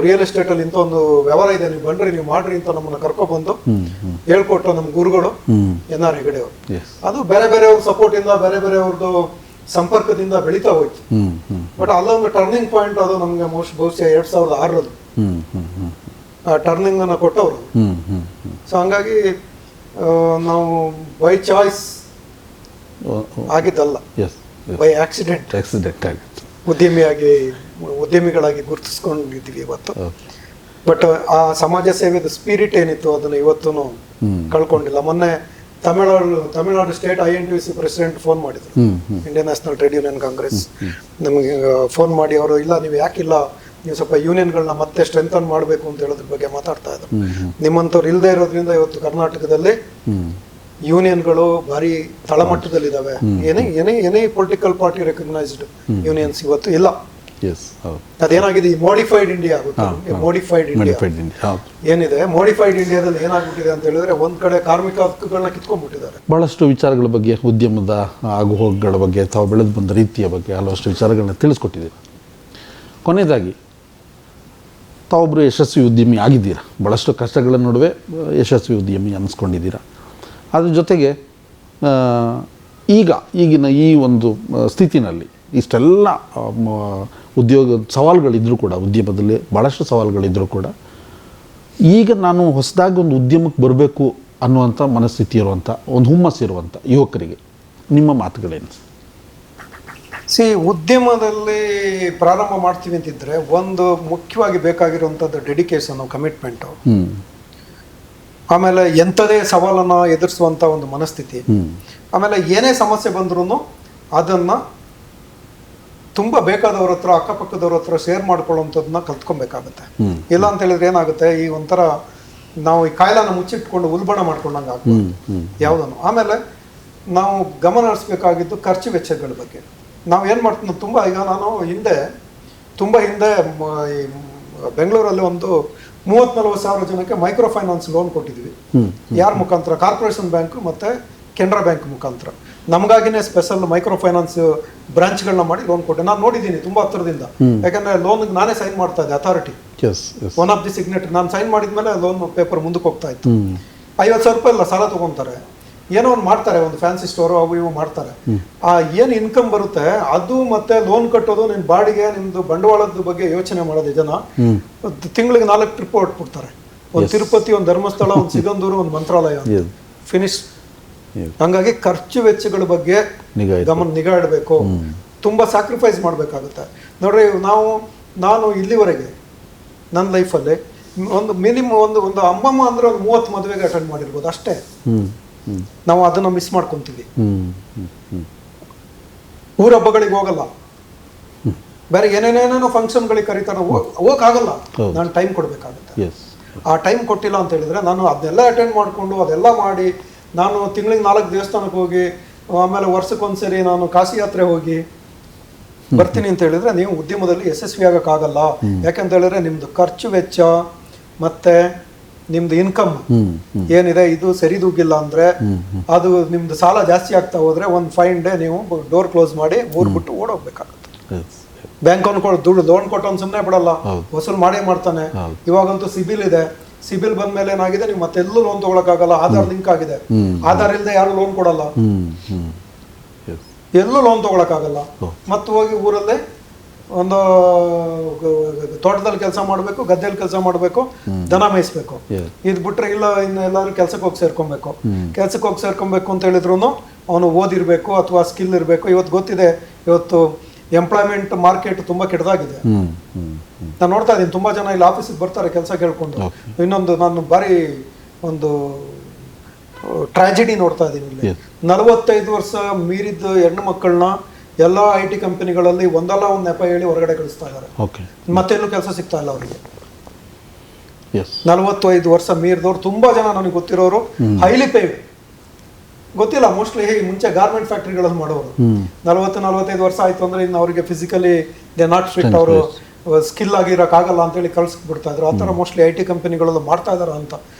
ರಿಯಲ್ ಎಸ್ಟೇಟ್ ಅಲ್ಲಿ ಇಂಥ ಒಂದು ವ್ಯವಹಾರ ಇದೆ, ನೀವು ಬನ್ರಿ, ನೀವು ಮಾಡ್ರಿ ಅಂತ ನಮ್ಮನ್ನ ಕರ್ಕೊಬಂದು ಹೇಳ್ಕೊಟ್ಟು ನಮ್ಮ ಗುರುಗಳು NR ಹೆಗಡೆ ಅವರು. ಅದು ಬೇರೆ ಬೇರೆಯವ್ರ ಸಪೋರ್ಟ್ ಇಂದ, ಬೇರೆ ಬೇರೆಯವ್ರದ್ದು ಸಂಪರ್ಕದಿಂದ ಬೆಳೀತಾ ಹೋಯ್ತು. ಬಟ್ ಅಲ್ಲೊಂದು ಟರ್ನಿಂಗ್ ಪಾಯಿಂಟ್, ಅದು ನಮ್ಗೆ ಬಹುಶಃ 2006ರಲ್ಲಿ ಟರ್ನಿಂಗ್ ಅನ್ನ ಕೊಟ್ಟವರು. ಸೊ ಹಂಗಾಗಿ ನಾವು ಬೈ ಚಾಯ್ಸ್ ಆಗಿದ್ದಲ್ಲ, ಬೈ ಆಕ್ಸಿಡೆಂಟ್ ಆಗಿತ್ತು. ಉದ್ಯಮಿಗಳಾಗಿ ಗುರುತಿಸ್ಕೊಂಡಿದ್ದೀವಿ ಇವತ್ತು. ಬಟ್ ಆ ಸಮಾಜ ಸೇವೆದ ಸ್ಪಿರಿಟ್ ಏನಿತ್ತು ಅದನ್ನ ಇವತ್ತು ಕಳ್ಕೊಂಡಿಲ್ಲ. ಮೊನ್ನೆ Tamil Nadu state INTUC president phone ಮಾಡಿದ್ರು, Indian National Trade Union Congress. ನಮಗೆ ಫೋನ್ ಮಾಡಿ ಅವರು, ಇಲ್ಲ ನೀವು ಯಾಕಿಲ್ಲ, ನೀವು ಸ್ವಲ್ಪ ಯೂನಿಯನ್ಗಳನ್ನ ಮತ್ತೆ ಸ್ಟ್ರೆಂಥನ್ ಮಾಡಬೇಕು ಅಂತ ಹೇಳೋದ್ರ ಬಗ್ಗೆ ಮಾತಾಡ್ತಾ ಇದ್ರು. ನಿಮ್ಮಂಥವ್ರು ಇಲ್ಲದೆ ಇರೋದ್ರಿಂದ ಇವತ್ತು ಕರ್ನಾಟಕದಲ್ಲಿ ಯೂನಿಯನ್ಗಳು ಭಾರಿ ತಳಮಟ್ಟದಲ್ಲಿದ್ದಾವೆ. ಏನೇ ಪೊಲಿಟಿಕಲ್ ಪಾರ್ಟಿ ರೆಕಗ್ನೈಸ್ಡ್ ಯೂನಿಯನ್ಸ್ ಇವತ್ತು ಇಲ್ಲ. ಎಸ್ ಹೌದು. ಅದೇನಾಗಿದೆ ಈ modified India modified India manufacturing India ಹೌದು. ಏನಿದೆ, ಮಾಡಿಫೈಡ್ ಇಂಡಿಯಾದಲ್ಲಿ ಏನಾಗ್ಬಿಟ್ಟಿದೆ ಅಂತ ಹೇಳಿದ್ರೆ ಒಂದ್ ಕಡೆ ಕಾರ್ಮಿಕ ಹಕ್ಕುಗಳನ್ನ ಕಿತ್ಕೊಂಡ್ಬಿಟ್ಟಿದ್ದಾರೆ. ಭಾಳಷ್ಟು ವಿಚಾರಗಳ ಬಗ್ಗೆ, ಉದ್ಯಮದ ಆಗುಹೋಗುಗಳ ಬಗ್ಗೆ, ತಾವು ಬೆಳೆದು ಬಂದ ರೀತಿಯ ಬಗ್ಗೆ ಹಲವಷ್ಟು ವಿಚಾರಗಳನ್ನ ತಿಳಿಸ್ಕೊಟ್ಟಿದ್ದೀರಿ. ಕೊನೆಯದಾಗಿ ತಾವೊಬ್ಬರು ಯಶಸ್ವಿ ಉದ್ಯಮಿ ಆಗಿದ್ದೀರಾ, ಭಾಳಷ್ಟು ಕಷ್ಟಗಳ ನಡುವೆ ಯಶಸ್ವಿ ಉದ್ಯಮಿ ಅನ್ನಿಸ್ಕೊಂಡಿದ್ದೀರಾ. ಅದ್ರ ಜೊತೆಗೆ ಈಗಿನ ಈ ಒಂದು ಸ್ಥಿತಿನಲ್ಲಿ ಇಷ್ಟೆಲ್ಲ ಉದ್ಯೋಗ ಸವಾಲುಗಳಿದ್ದರೂ ಕೂಡ, ಉದ್ಯಮದಲ್ಲಿ ಭಾಳಷ್ಟು ಸವಾಲುಗಳಿದ್ದರೂ ಕೂಡ, ಈಗ ನಾನು ಹೊಸದಾಗಿ ಒಂದು ಉದ್ಯಮಕ್ಕೆ ಬರಬೇಕು ಅನ್ನುವಂಥ ಮನಸ್ಥಿತಿ ಇರುವಂಥ, ಒಂದು ಹುಮ್ಮಸ್ಸಿರುವಂಥ ಯುವಕರಿಗೆ ನಿಮ್ಮ ಮಾತುಗಳೇನು? ಉದ್ಯಮದಲ್ಲಿ ಪ್ರಾರಂಭ ಮಾಡ್ತೀವಿ ಅಂತಿದ್ರೆ ಒಂದು ಮುಖ್ಯವಾಗಿ ಬೇಕಾಗಿರುವಂಥದ್ದು ಡೆಡಿಕೇಶನ್, ಕಮಿಟ್ಮೆಂಟು, ಆಮೇಲೆ ಎಂಥದೇ ಸವಾಲನ್ನು ಎದುರಿಸುವಂಥ ಒಂದು ಮನಸ್ಥಿತಿ, ಆಮೇಲೆ ಏನೇ ಸಮಸ್ಯೆ ಬಂದ್ರೂ ಅದನ್ನು ತುಂಬ ಬೇಕಾದವ್ರ ಹತ್ರ, ಅಕ್ಕಪಕ್ಕದವ್ರ ಹತ್ರ ಶೇರ್ ಮಾಡ್ಕೊಳ್ಳೋಂಥದ್ದನ್ನ ಕಲ್ತ್ಕೊಬೇಕಾಗುತ್ತೆ. ಇಲ್ಲ ಅಂತ ಹೇಳಿದ್ರೆ ಏನಾಗುತ್ತೆ, ಈ ಒಂಥರ ನಾವು ಈ ಕಾಯಿಲೆನ ಮುಚ್ಚಿಟ್ಕೊಂಡು ಉಲ್ಬಣ ಮಾಡ್ಕೊಂಡಂಗೆ ಆಗ್ಬೋದು ಯಾವುದನ್ನು. ಆಮೇಲೆ ನಾವು ಗಮನ ಹರಿಸ್ಬೇಕಾಗಿದ್ದು ಖರ್ಚು ವೆಚ್ಚಗಳ ಬಗ್ಗೆ. ನಾವು ಏನು ಮಾಡ್ತೀವಿ ತುಂಬ, ಈಗ ನಾನು ತುಂಬ ಹಿಂದೆ ಬೆಂಗಳೂರಲ್ಲಿ ಒಂದು 30-40 ಸಾವಿರ ಜನಕ್ಕೆ ಮೈಕ್ರೋ ಫೈನಾನ್ಸ್ ಲೋನ್ ಕೊಟ್ಟಿದ್ವಿ. ಯಾರ ಮುಖಾಂತರ? ಕಾರ್ಪೊರೇಷನ್ ಬ್ಯಾಂಕ್ ಮತ್ತು ಕೆನರಾ ಬ್ಯಾಂಕ್ ಮುಖಾಂತರ. ನಮಗಾಗಿನೇ ಸ್ಪೆಷಲ್ ಮೈಕ್ರೋ ಫೈನಾನ್ಸ್ ಬ್ರಾಂಚ್ಗಳನ್ನ ಮಾಡಿ ಲೋನ್ ಕೊಟ್ಟೆ. ನಾನು ನೋಡಿದ್ದೀನಿ ತುಂಬ ಹತ್ತಿರದಿಂದ, ಯಾಕಂದ್ರೆ ಲೋನ್ಗೆ ನಾನೇ ಸೈನ್ ಮಾಡ್ತಾ ಇದ್ದೆ, authority, one of the signatory. ನಾನು ಸೈನ್ ಮಾಡಿದ್ಮೇಲೆ ಲೋನ್ ಪೇಪರ್ ಮುಂದಕ್ಕೆ ಹೋಗ್ತಾ ಇತ್ತು. 50,000 ರೂಪಾಯಿ ಇಲ್ಲ ಸಾಲ ತೊಗೊತಾರೆ, ಏನೋ ಒಂದು ಮಾಡ್ತಾರೆ, ಒಂದು ಫ್ಯಾನ್ಸಿ ಸ್ಟೋರು ಅವು ಇವು ಮಾಡ್ತಾರೆ. ಆ ಏನು ಇನ್ಕಮ್ ಬರುತ್ತೆ ಅದು ಮತ್ತೆ ಲೋನ್ ಕಟ್ಟೋದು, ನಿನ್ನ ಬಾಡಿಗೆ, ನಿಮ್ದು ಬಂಡವಾಳದ ಬಗ್ಗೆ ಯೋಚನೆ ಮಾಡೋದು ಜನ. ತಿಂಗಳಿಗೆ 4 ಟ್ರಿಪ್ ಹೊಟ್ಬಿಡ್ತಾರೆ. ಒಂದು ತಿರುಪತಿ, ಒಂದು ಧರ್ಮಸ್ಥಳ, ಒಂದು ಸಿಗಂದೂರು, ಒಂದು ಮಂತ್ರಾಲಯ, ಫಿನಿಶ್. ಹಂಗಾಗಿ ಖರ್ಚು ವೆಚ್ಚಗಳ ಬಗ್ಗೆ ನಿಗಾ ಇಡಬೇಕು. ತುಂಬಾ ಸ್ಯಾಕ್ರಿಫೈಸ್ ಮಾಡಬೇಕಾಗುತ್ತೆ. ನೋಡ್ರಿ, ನಾನು ಇಲ್ಲಿವರೆಗೆ ನನ್ನ ಲೈಫಲ್ಲಿ ಒಂದು ಮಿನಿಮಮ್ ಒಂದು ಅಮ್ಮಮ್ಮ ಅಂದ್ರೆ ಒಂದು 30 ಮದುವೆಗೆ ಅಟೆಂಡ್ ಮಾಡಿರ್ಬೋದು ಅಷ್ಟೇ. ನಾವು ಅದನ್ನ ಮಿಸ್ ಮಾಡ್ಕೊಂತೀವಿ. ಊರ ಹಬ್ಬಗಳಿಗೆ ಹೋಗಲ್ಲ, ಬೇರೆ ಏನೇನೇನೋ ಫಂಕ್ಷನ್ಗಳಿಗೆ ಕರೀತಾರೆ, ಹೋಗಕ್ಕಾಗಲ್ಲ. ನಾನು ಟೈಮ್ ಕೊಡ್ಬೇಕಾಗುತ್ತೆ. ಆ ಟೈಮ್ ಕೊಟ್ಟಿಲ್ಲ ಅಂತ ಹೇಳಿದ್ರೆ ನಾನು ಅದನ್ನೆಲ್ಲ ಅಟೆಂಡ್ ಮಾಡಿಕೊಂಡು ಅದೆಲ್ಲ ಮಾಡಿ, ನಾನು ತಿಂಗಳಿಗೆ 4 ದೇವಸ್ಥಾನಕ್ಕೆ ಹೋಗಿ, ಆಮೇಲೆ ವರ್ಷಕ್ಕೊಂದ್ಸರಿ ನಾನು ಕಾಶಿ ಯಾತ್ರೆ ಹೋಗಿ ಬರ್ತೀನಿ ಅಂತ ಹೇಳಿದ್ರೆ ನೀವು ಉದ್ಯಮದಲ್ಲಿ ಯಶಸ್ವಿ ಆಗಕ್ಕಾಗಲ್ಲ. ಯಾಕಂತ ಹೇಳಿದ್ರೆ ನಿಮ್ದು ಖರ್ಚು ವೆಚ್ಚ ಮತ್ತೆ ನಿಮ್ದು ಇನ್ಕಮ್ ಏನಿದೆ ಇದು ಸರಿದೂಗಿಲ್ಲ ಅಂದ್ರೆ, ಅದು ನಿಮ್ದು ಸಾಲ ಜಾಸ್ತಿ ಆಗ್ತಾ ಹೋದ್ರೆ ಒಂದು ಫೈನ್ ಡೇ ನೀವು ಡೋರ್ ಕ್ಲೋಸ್ ಮಾಡಿ ಊರ್ ಬಿಟ್ಟು ಓಡೋಗ್ಬೇಕಾಗುತ್ತೆ. ಬ್ಯಾಂಕ್ ಅವ್ನು ದುಡ್ಡು ಲೋನ್ ಕೊಟ್ಟವ್ನು ಸುಮ್ಮನೆ ಬಿಡಲ್ಲ, ವಸೂಲ್ ಮಾಡೇ ಮಾಡ್ತಾನೆ. ಇವಾಗಂತೂ ಸಿಬಿಲ್ ಇದೆ. ಸಿಬಿಲ್ ಬಂದ್ಮೇಲೆ ಏನಾಗಿದೆ, ನೀವು ಮತ್ತೆಲ್ಲೂ ಲೋನ್ ತಗೊಳಕ್ಕಾಗಲ್ಲ. ಆಧಾರ್ ಲಿಂಕ್ ಆಗಿದೆ, ಆಧಾರ್ ಇಲ್ಲದೆ ಯಾರು ಲೋನ್ ಕೊಡಲ್ಲ, ಎಲ್ಲೂ ಲೋನ್ ತಗೊಳಕ್ಕಾಗಲ್ಲ. ಮತ್ತು ಹೋಗಿ ಊರಲ್ಲೇ ಒಂದು ತೋಟದಲ್ಲಿ ಕೆಲಸ ಮಾಡಬೇಕು, ಗದ್ದೆಯಲ್ಲಿ ಕೆಲಸ ಮಾಡಬೇಕು, ದನ ಮೇಯಿಸ್ಬೇಕು. ಇದು ಬಿಟ್ರೆ ಇಲ್ಲ, ಇನ್ನು ಎಲ್ಲಾದ್ರೂ ಕೆಲ್ಸಕ್ಕೆ ಹೋಗಿ ಸೇರ್ಕೊಬೇಕು. ಕೆಲ್ಸಕ್ಕೆ ಹೋಗಿ ಸೇರ್ಕೊಬೇಕು ಅಂತ ಹೇಳಿದ್ರು ಅವನು ಓದಿರ್ಬೇಕು ಅಥವಾ ಸ್ಕಿಲ್ ಇರಬೇಕು. ಇವತ್ತು ಗೊತ್ತಿದೆ, ಇವತ್ತು ಎಂಪ್ಲಾಯ್ಮೆಂಟ್ ಮಾರ್ಕೆಟ್ ತುಂಬಾ ಕೆಟ್ಟದಾಗಿದೆ. ನಾನು ನೋಡ್ತಾ ಇದ್ದೀನಿ, ತುಂಬಾ ಜನ ಇಲ್ಲಿ ಆಫೀಸಿಗೆ ಬರ್ತಾರೆ ಕೆಲಸ ಕೇಳ್ಕೊಂಡು. ಇನ್ನೊಂದು ನಾನು ಬಾರಿ ಒಂದು ಟ್ರಾಜಿಡಿ ನೋಡ್ತಾ ಇದ್ದೀನಿ ಇಲ್ಲಿ. 45 ವರ್ಷ ಮೀರಿದ ಹೆಣ್ಣು ಮಕ್ಕಳನ್ನ ಎಲ್ಲ IT ಕಂಪನಿಗಳಲ್ಲಿ ಒಂದಲ್ಲ ಒಂದು ನೆಪ ಹೇಳಿ ಹೊರಗಡೆ ಕಳಿಸ್ತಾ ಇದ್ದಾರೆ. ಮತ್ತೆಲ್ಲೂ ಕೆಲಸ ಸಿಗ್ತಾ ಇಲ್ಲ ಅವರಿಗೆ. 45 ವರ್ಷ ಮೀರಿದವ್ರು ತುಂಬಾ ಜನ ನನಗೆ ಗೊತ್ತಿರೋರು, ಹೈಲಿ ಪೇಯ್ಡ್. ಗೊತ್ತಿಲ್ಲ, ಮೋಸ್ಟ್ಲಿ ಮುಂಚೆ ಗಾರ್ಮೆಂಟ್ ಫ್ಯಾಕ್ಟ್ರಿಗಳಲ್ಲಿ ಮಾಡೋರು. 40-45 ವರ್ಷ ಆಯ್ತು ಅಂದ್ರೆ ಇನ್ನು ಅವರಿಗೆ ಫಿಸಿಕಲಿ ದೇ ನಾಟ್ ಫಿಟ್, ಅವರು ಸ್ಕಿಲ್ ಆಗಿರೋಕ್ಕಾಗಲ್ಲ ಅಂತೇಳಿ ಕಳ್ಸ್ಬಿಡ್ತಾ ಇದ್ರು. ಆ ಥರ ಮೋಸ್ಟ್ಲಿ IT ಕಂಪನಿಗಳೆಲ್ಲ ಮಾಡ್ತಾ ಇದಾರ ಅಂತ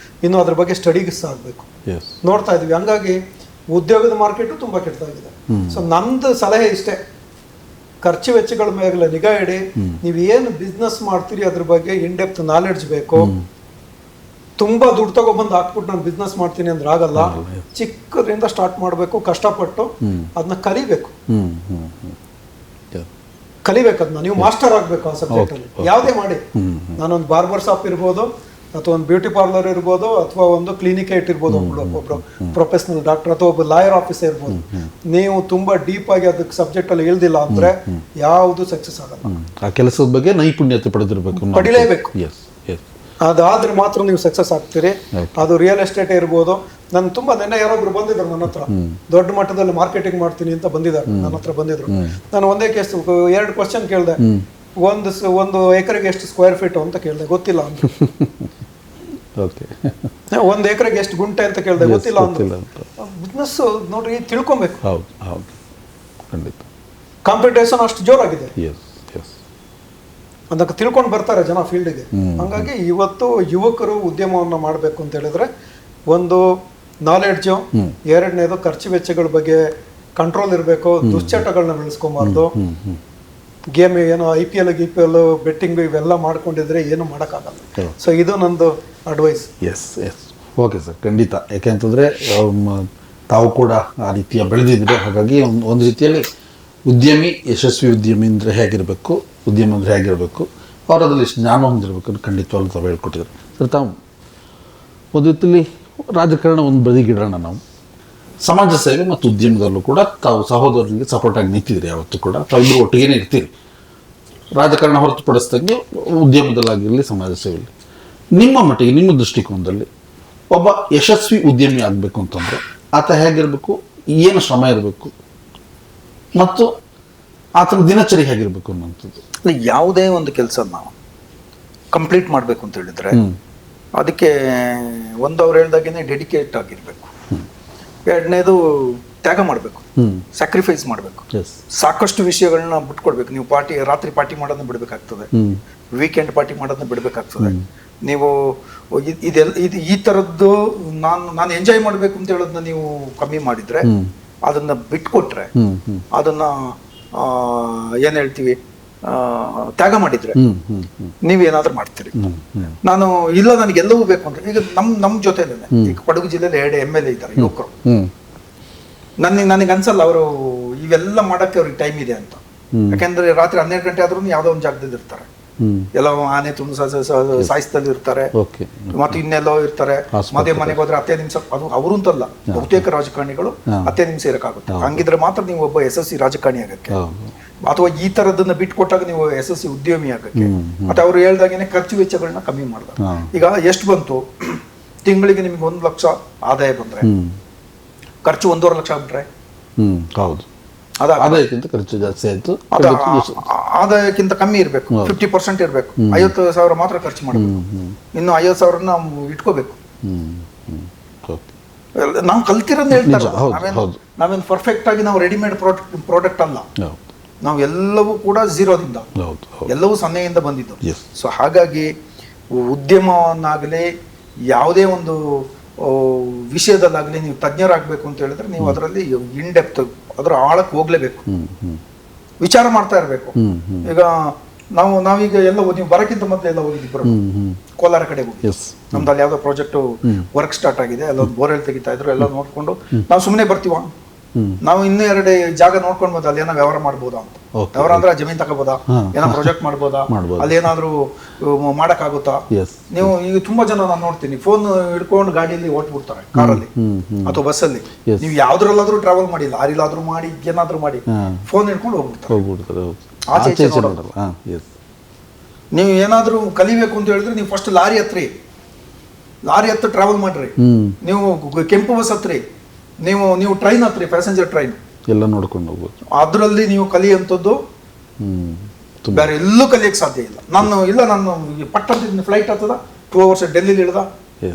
ಇನ್ನು ಅದ್ರ ಬಗ್ಗೆ ಸ್ಟಡೀಸ್ ಆಗಬೇಕು, ನೋಡ್ತಾ ಇದೀವಿ. ಹಂಗಾಗಿ ಉದ್ಯೋಗದ ಮಾರ್ಕೆಟು ತುಂಬಾ ಕೆಟ್ಟದಾಗಿದೆ. ಸೊ ನಂದು ಸಲಹೆ ಇಷ್ಟೇ, ಖರ್ಚು ವೆಚ್ಚಗಳ ಮೇಲೆ ನಿಗಾ ಇಡಿ. ನೀವು ಏನು ಬಿಸ್ನೆಸ್ ಮಾಡ್ತೀರಿ ಅದ್ರ ಬಗ್ಗೆ ಇನ್ ಡೆಪ್ತ್ ನಾಲೆಡ್ಜ್ ಬೇಕು. ತುಂಬಾ ದುಡ್ಡು ತಗೊಬಂದು ಹಾಕ್ಬಿಟ್ಟು ನಾನು ಬಿಸ್ನೆಸ್ ಮಾಡ್ತೀನಿ ಅಂದ್ರೆ ಆಗಲ್ಲ. ಚಿಕ್ಕದ್ರಿಂದ ಸ್ಟಾರ್ಟ್ ಮಾಡಬೇಕು, ಕಷ್ಟಪಟ್ಟು ಅದನ್ನ ಕಲಿಬೇಕು. ಅದನ್ನ ನೀವು ಮಾಸ್ಟರ್ ಆಗ್ಬೇಕು ಆ ಸಬ್ಜೆಕ್ಟ್ ಅಲ್ಲಿ. ಯಾವುದೇ ಮಾಡಿ, ನಾನೊಂದು ಬಾರ್ಬರ್ ಶಾಪ್ ಇರ್ಬೋದು, ಅಥವಾ ಒಂದು ಬ್ಯೂಟಿ ಪಾರ್ಲರ್ ಇರ್ಬೋದು, ಅಥವಾ ಒಂದು ಕ್ಲಿನಿಕ್ ಇಟ್ಟಿರ್ಬೋದು, ಒಬ್ರು ಪ್ರೊಫೆಷನಲ್ ಡಾಕ್ಟರ್ ಅಥವಾ ಒಬ್ಬ ಲಾಯರ್ ಆಫೀಸರ್ ಇರ್ಬೋದು. ನೀವು ತುಂಬಾ ಡೀಪ್ ಆಗಿ ಅದಕ್ಕೆ ಸಬ್ಜೆಕ್ಟ್ ಅಲ್ಲಿ ಇಳ್ದಿಲ್ಲ ಅಂದ್ರೆ ಯಾವುದು ಸಕ್ಸಸ್ ಆಗಲ್ಲ. ಆ ಕೆಲಸದ ಬಗ್ಗೆ ನೈಪುಣ್ಯತೆ ಪಡಿಲೇಬೇಕು. ಅದಾದ್ರೆ ಮಾತ್ರ ನೀವು ಸಕ್ಸಸ್ ಆಗ್ತೀರಿ. ಅದು ರಿಯಲ್ ಎಸ್ಟೇಟ್ ಇರ್ಬೋದು. ನಾನು ತುಂಬಾ ನೆನ್ನೆ ಯಾರೊಬ್ರು ಬಂದಿದ್ರು ನನ್ನ ಹತ್ರ, ದೊಡ್ಡ ಮಟ್ಟದಲ್ಲಿ ಮಾರ್ಕೆಟಿಂಗ್ ಮಾಡ್ತೀನಿ ಅಂತ ಬಂದಿದ್ದಾರೆ ನನ್ನ ಹತ್ರ ಬಂದಿದ್ರು. ನಾನು ಒಂದೇ ಕೇಸ್ 2 ಕ್ವಶನ್ ಕೇಳಿದೆ. ಒಂದು ಎಕರೆಗೆ ಎಷ್ಟು ಸ್ಕ್ವೇರ್ ಫೀಟ್ ಅಂತ ಕೇಳಿದೆ, ಗೊತ್ತಿಲ್ಲ ಅಂತ. 1 ಎಕರೆಗೆ ಎಷ್ಟು ಗುಂಟೆ ಅಂತ ಕೇಳಿದೆ, ಗೊತ್ತಿಲ್ಲ ಅಂತ. ಬಿಸ್ನೆಸ್ ನೋಡ್ರಿ, ತಿಳ್ಕೊಬೇಕು. ಕಾಂಪಿಟೇಷನ್ ಅಷ್ಟು ಜೋರಾಗಿದೆ. ಅದಕ್ಕೆ ತಿಳ್ಕೊಂಡು ಬರ್ತಾರೆ ಜನ ಫೀಲ್ಡ್ಗೆ. ಹಂಗಾಗಿ ಇವತ್ತು ಯುವಕರು ಉದ್ಯಮವನ್ನು ಮಾಡಬೇಕು ಅಂತ ಹೇಳಿದ್ರೆ ಒಂದು ನಾಲೆಡ್ಜು, ಎರಡನೇದು ಖರ್ಚು ವೆಚ್ಚಗಳ ಬಗ್ಗೆ ಕಂಟ್ರೋಲ್ ಇರಬೇಕು, ದುಶ್ಚಟಗಳನ್ನ ಬೆಳೆಸ್ಕೊಬಾರ್ದು. ಗೇಮ್ ಏನೋ IPL ಬೆಟ್ಟಿಂಗ್ ಇವೆಲ್ಲ ಮಾಡ್ಕೊಂಡಿದ್ರೆ ಏನು ಮಾಡೋಕ್ಕಾಗಲ್ಲ. ಸೊ ಇದು ನಂದು ಅಡ್ವೈಸ್. ಎಸ್ ಓಕೆ ಸರ್, ಖಂಡಿತ. ಯಾಕೆಂತಂದರೆ ತಾವು ಕೂಡ ಆ ರೀತಿಯ ಬೆಳೆದಿದ್ದೀರಿ. ಹಾಗಾಗಿ ಒಂದು ರೀತಿಯಲ್ಲಿ ಉದ್ಯಮಿ, ಯಶಸ್ವಿ ಉದ್ಯಮಿ ಅಂದರೆ ಹೇಗಿರಬೇಕು, ಉದ್ಯಮ ಅಂದರೆ ಹೇಗಿರಬೇಕು, ಅವ್ರು ಅದರಲ್ಲಿ ಎಷ್ಟು ಜ್ಞಾನ ಹೊಂದಿರಬೇಕು ಅಂತ ಖಂಡಿತವಾಗ್ಲೂ ತಾವು ಹೇಳ್ಕೊಟ್ಟಿದ್ದಾರೆ ಸರ್. ತಾವು ಒಂದು ರೀತಿಯಲ್ಲಿ ರಾಜಕಾರಣ ಒಂದು ಬದಿಗಿಡೋಣ, ನಾವು ಸಮಾಜ ಸೇವೆ ಮತ್ತು ಉದ್ಯಮದಲ್ಲೂ ಕೂಡ ತಾವು ಸಹೋದರರಿಗೆ ಸಪೋರ್ಟಾಗಿ ನಿಂತಿದ್ದೀರಿ. ಯಾವತ್ತೂ ಕೂಡ ತಾವಿಬ್ಬರು ಒಟ್ಟಿಗೆ ಇರ್ತೀರಿ. ರಾಜಕಾರಣ ಹೊರತುಪಡಿಸಿದಂಗೆ ಉದ್ಯಮದಲ್ಲಾಗಿರಲಿ, ಸಮಾಜ ಸೇವೆಯಲ್ಲಿ ನಿಮ್ಮ ಮಟ್ಟಿಗೆ, ನಿಮ್ಮ ದೃಷ್ಟಿಕೋನದಲ್ಲಿ ಒಬ್ಬ ಯಶಸ್ವಿ ಉದ್ಯಮಿ ಆಗಬೇಕು ಅಂತಂದರೆ ಆತ ಹೇಗಿರಬೇಕು, ಏನು ಶ್ರಮ ಇರಬೇಕು ಮತ್ತು ಆತನ ದಿನಚರಿ ಹೇಗಿರಬೇಕು ಅನ್ನೋಂಥದ್ದು? ಯಾವುದೇ ಒಂದು ಕೆಲಸ ನಾವು ಕಂಪ್ಲೀಟ್ ಮಾಡಬೇಕು ಅಂತ ಹೇಳಿದ್ರೆ ಅದಕ್ಕೆ ಒಂದು ಅವ್ರು ಹೇಳ್ದಾಗೇನೆ ಡೆಡಿಕೇಟ್ ಆಗಿರ್ಬೇಕು. ಎರಡನೇದು ತ್ಯಾಗ ಮಾಡಬೇಕು, ಸ್ಯಾಕ್ರಿಫೈಸ್ ಮಾಡಬೇಕು. ಸಾಕಷ್ಟು ವಿಷಯಗಳನ್ನ ಬಿಟ್ಕೊಡ್ಬೇಕು. ನೀವು ರಾತ್ರಿ ಪಾರ್ಟಿ ಮಾಡೋದನ್ನ ಬಿಡಬೇಕಾಗ್ತದೆ, ವೀಕೆಂಡ್ ಪಾರ್ಟಿ ಮಾಡೋದನ್ನ ಬಿಡಬೇಕಾಗ್ತದೆ. ನೀವು ಈ ಥರದ್ದು ನಾನು ಎಂಜಾಯ್ ಮಾಡಬೇಕು ಅಂತ ಹೇಳೋದನ್ನ ನೀವು ಕಮ್ಮಿ ಮಾಡಿದ್ರೆ, ಅದನ್ನ ಬಿಟ್ಕೊಟ್ರೆ, ಅದನ್ನ ಏನ್ ಹೇಳ್ತೀವಿ ತ್ಯಾಗ ಮಾಡಿದ್ರೆ ನೀವೇನಾದ್ರೂ ಮಾಡ್ತೀರಿ. ನಾನು ಇಲ್ಲ ನನಗೆಲ್ಲವೂ ಬೇಕು ಅಂದ್ರೆ, ಈಗ ನಮ್ ಜೊತೆಲೇನೆ ಈಗ ಕೊಡಗು ಜಿಲ್ಲೆಯಲ್ಲಿ 2 MLA ಇದ್ದಾರೆ ಯುವಕರು. ನನಗೆ ಅನ್ಸಲ್ಲ ಅವರು ಇವೆಲ್ಲ ಮಾಡಕ್ಕೆ ಅವ್ರಿಗೆ ಟೈಮ್ ಇದೆ ಅಂತ. ಯಾಕೆಂದ್ರೆ ರಾತ್ರಿ 12 ಗಂಟೆ ಆದ್ರೂ ಯಾವ್ದೋ ಒಂದು ಜಾಗದಲ್ಲಿ ಇರ್ತಾರೆ, ಎಲ್ಲ ಆನೆ ತುಂಬ ಸಾಯಿಸ್ತಲ್ಲಿ ಇರ್ತಾರೆ, ಮತ್ತೆ ಇನ್ನೆಲ್ಲೋ ಇರ್ತಾರೆ. ಮದುವೆ ಮನೆಗೆ ಹೋದ್ರೆ 10 ನಿಮಿಷ, ಅದು ಅವರು ಅಂತಲ್ಲ, ಬಹುತೇಕ ರಾಜಕಾರಣಿಗಳು 10 ನಿಮಿಷ ಇರಕ್ಕಾಗುತ್ತೆ. ಹಂಗಿದ್ರೆ ಮಾತ್ರ ನೀವು ಒಬ್ಬ ಯಶಸ್ವಿ ರಾಜಕಾರಣಿ ಆಗಕ್ಕೆ, ಅಥವಾ ಈ ತರದನ್ನ ಬಿಟ್ಕೊಟ್ಟಾಗ ನೀವು ಯಶಸ್ವಿ ಉದ್ಯಮಿ ಆಗಕ್ಕೆ. ಮತ್ತೆ ಅವ್ರು ಹೇಳ್ದಾಗೇನೆ ಖರ್ಚು ವೆಚ್ಚಗಳನ್ನ ಕಮ್ಮಿ ಮಾಡಿದ. ಈಗ ಎಷ್ಟು ಬಂತು ತಿಂಗಳಿಗೆ ನಿಮ್ಗೆ 1 ಲಕ್ಷ ಆದಾಯ ಬಂದ್ರೆ, ಖರ್ಚು 1.5 ಲಕ್ಷ ಆಗ್ಬಿಟ್ರೆ ಹೌದು, ಆದಾಯಕ್ಕಿಂತ ಖರ್ಚು ಜಾಸ್ತಿ ಆಯ್ತು. ಆದಾಯಕ್ಕಿಂತ ಕಮ್ಮಿ ಇರಬೇಕು, 50% ಇರಬೇಕು. 50,000 ಮಾತ್ರ ಖರ್ಚು ಮಾಡಬೇಕು, ಇನ್ನು 50,000 ನಾವು ಇಟ್ಕೋಬೇಕು. ನಾವು ಕಲ್ತಿರೋದು ಹೇಳ್ತಾರೆ, ನಾವೇನು ಪರ್ಫೆಕ್ಟ್ ಆಗಿ ನಾವು ರೆಡಿಮೇಡ್ ಪ್ರಾಡಕ್ಟ್ ಅಲ್ಲ. ನಾವು ಎಲ್ಲವೂ ಕೂಡ ಝೀರೋದಿಂದ, ಎಲ್ಲವೂ 0ಯಿಂದ ಬಂದಿದ್ದು. ಸೊ ಹಾಗಾಗಿ ಉದ್ಯಮವನ್ನಾಗಲಿ ಯಾವುದೇ ಒಂದು ವಿಷಯದಲ್ಲಾಗಲಿ ನೀವು ತಜ್ಞರಾಗಬೇಕು ಅಂತ ಹೇಳಿದ್ರೆ ನೀವು ಅದರಲ್ಲಿ ಇನ್ ಡೆಪ್ತ್, ಅದರ ಆಳಕ್ಕೆ ಹೋಗ್ಲೇಬೇಕು, ವಿಚಾರ ಮಾಡ್ತಾ ಇರಬೇಕು. ಈಗ ನಾವೀಗ ಎಲ್ಲ ನೀವು ಬರಕ್ಕಿಂತ ಮೊದಲು ಎಲ್ಲ ಹೋಗಿದ್ದೀವಿ, ಕೋಲಾರ ಕಡೆ ಹೋಗಿ ನಮ್ದು ಅಲ್ಲಿ ಯಾವ್ದೋ ಪ್ರಾಜೆಕ್ಟ್ ವರ್ಕ್ ಸ್ಟಾರ್ಟ್ ಆಗಿದೆ, ಎಲ್ಲ ಬೋರ್ವೆಲ್ ತೆಗಿತಾ ಇದ್ರು, ಎಲ್ಲ ನೋಡ್ಕೊಂಡು ನಾವು ಸುಮ್ಮನೆ ಬರ್ತೀವ, ನಾವು ಇನ್ನೂ 2 ಜಾಗ ನೋಡ್ಕೊಂಡು ಬಂದ ಅಲ್ಲಿ ಏನೋ ವ್ಯವಹಾರ ಮಾಡ್ಬೋದಾ ಅಂತ. ವ್ಯವಹಾರ ಅಂದ್ರೆ ಜಮೀನ್ ತಗೋಬೋದಾ, ಏನೋ ಪ್ರಾಜೆಕ್ಟ್ ಮಾಡ್ಬೋದಾ, ಅಲ್ಲಿ ಏನಾದ್ರು ಮಾಡಕ್ಕಾಗುತ್ತಾ. ನೀವು ಈಗ ತುಂಬಾ ಜನ ನಾನು ನೋಡ್ತೀನಿ ಫೋನ್ ಹಿಡ್ಕೊಂಡು ಗಾಡಿಯಲ್ಲಿ ಓಟ್ಬಿಡ್ತಾರೆ, ಕಾರಲ್ಲಿ ಅಥವಾ ಬಸ್ಸಲ್ಲಿ. ನೀವು ಯಾವ್ದ್ರಲ್ಲಾದ್ರೂ ಟ್ರಾವೆಲ್ ಮಾಡಿ, ಲಾರಿಲಾದ್ರೂ ಮಾಡಿ, ಏನಾದ್ರೂ ಮಾಡಿ, ಫೋನ್ ಹಿಡ್ಕೊಂಡು ಹೋಗ್ಬಿಡ್ತಾರೆ. ಆಚೆ ನೀವು ಏನಾದ್ರೂ ಕಲಿಬೇಕು ಅಂತ ಹೇಳಿದ್ರೆ ನೀವು ಫಸ್ಟ್ ಲಾರಿ ಹತ್ರ ಟ್ರಾವೆಲ್ ಮಾಡ್ರಿ, ನೀವು ಕೆಂಪು ಬಸ್ ಹತ್ರಿ, ನೀವು ಟ್ರೈನ್ ಹತ್ರಿ, ಪ್ಯಾಸೆಂಜರ್ ಟ್ರೈನ್ ಎಲ್ಲ ನೋಡ್ಕೊಂಡು ಹೋಗ್ಬೋದು. ಅದರಲ್ಲಿ ನೀವು ಕಲಿಯುವಂಥದ್ದು ಬೇರೆ ಎಲ್ಲೂ ಕಲಿಯಕ್ಕೆ ಸಾಧ್ಯ ಇಲ್ಲ. ನಾನು ಪಟ್ಟಂತ ಫ್ಲೈಟ್ ಹತ್ತದ 2 hours ಡೆಲ್ಲಿಲಿ ಇಳ್ದ,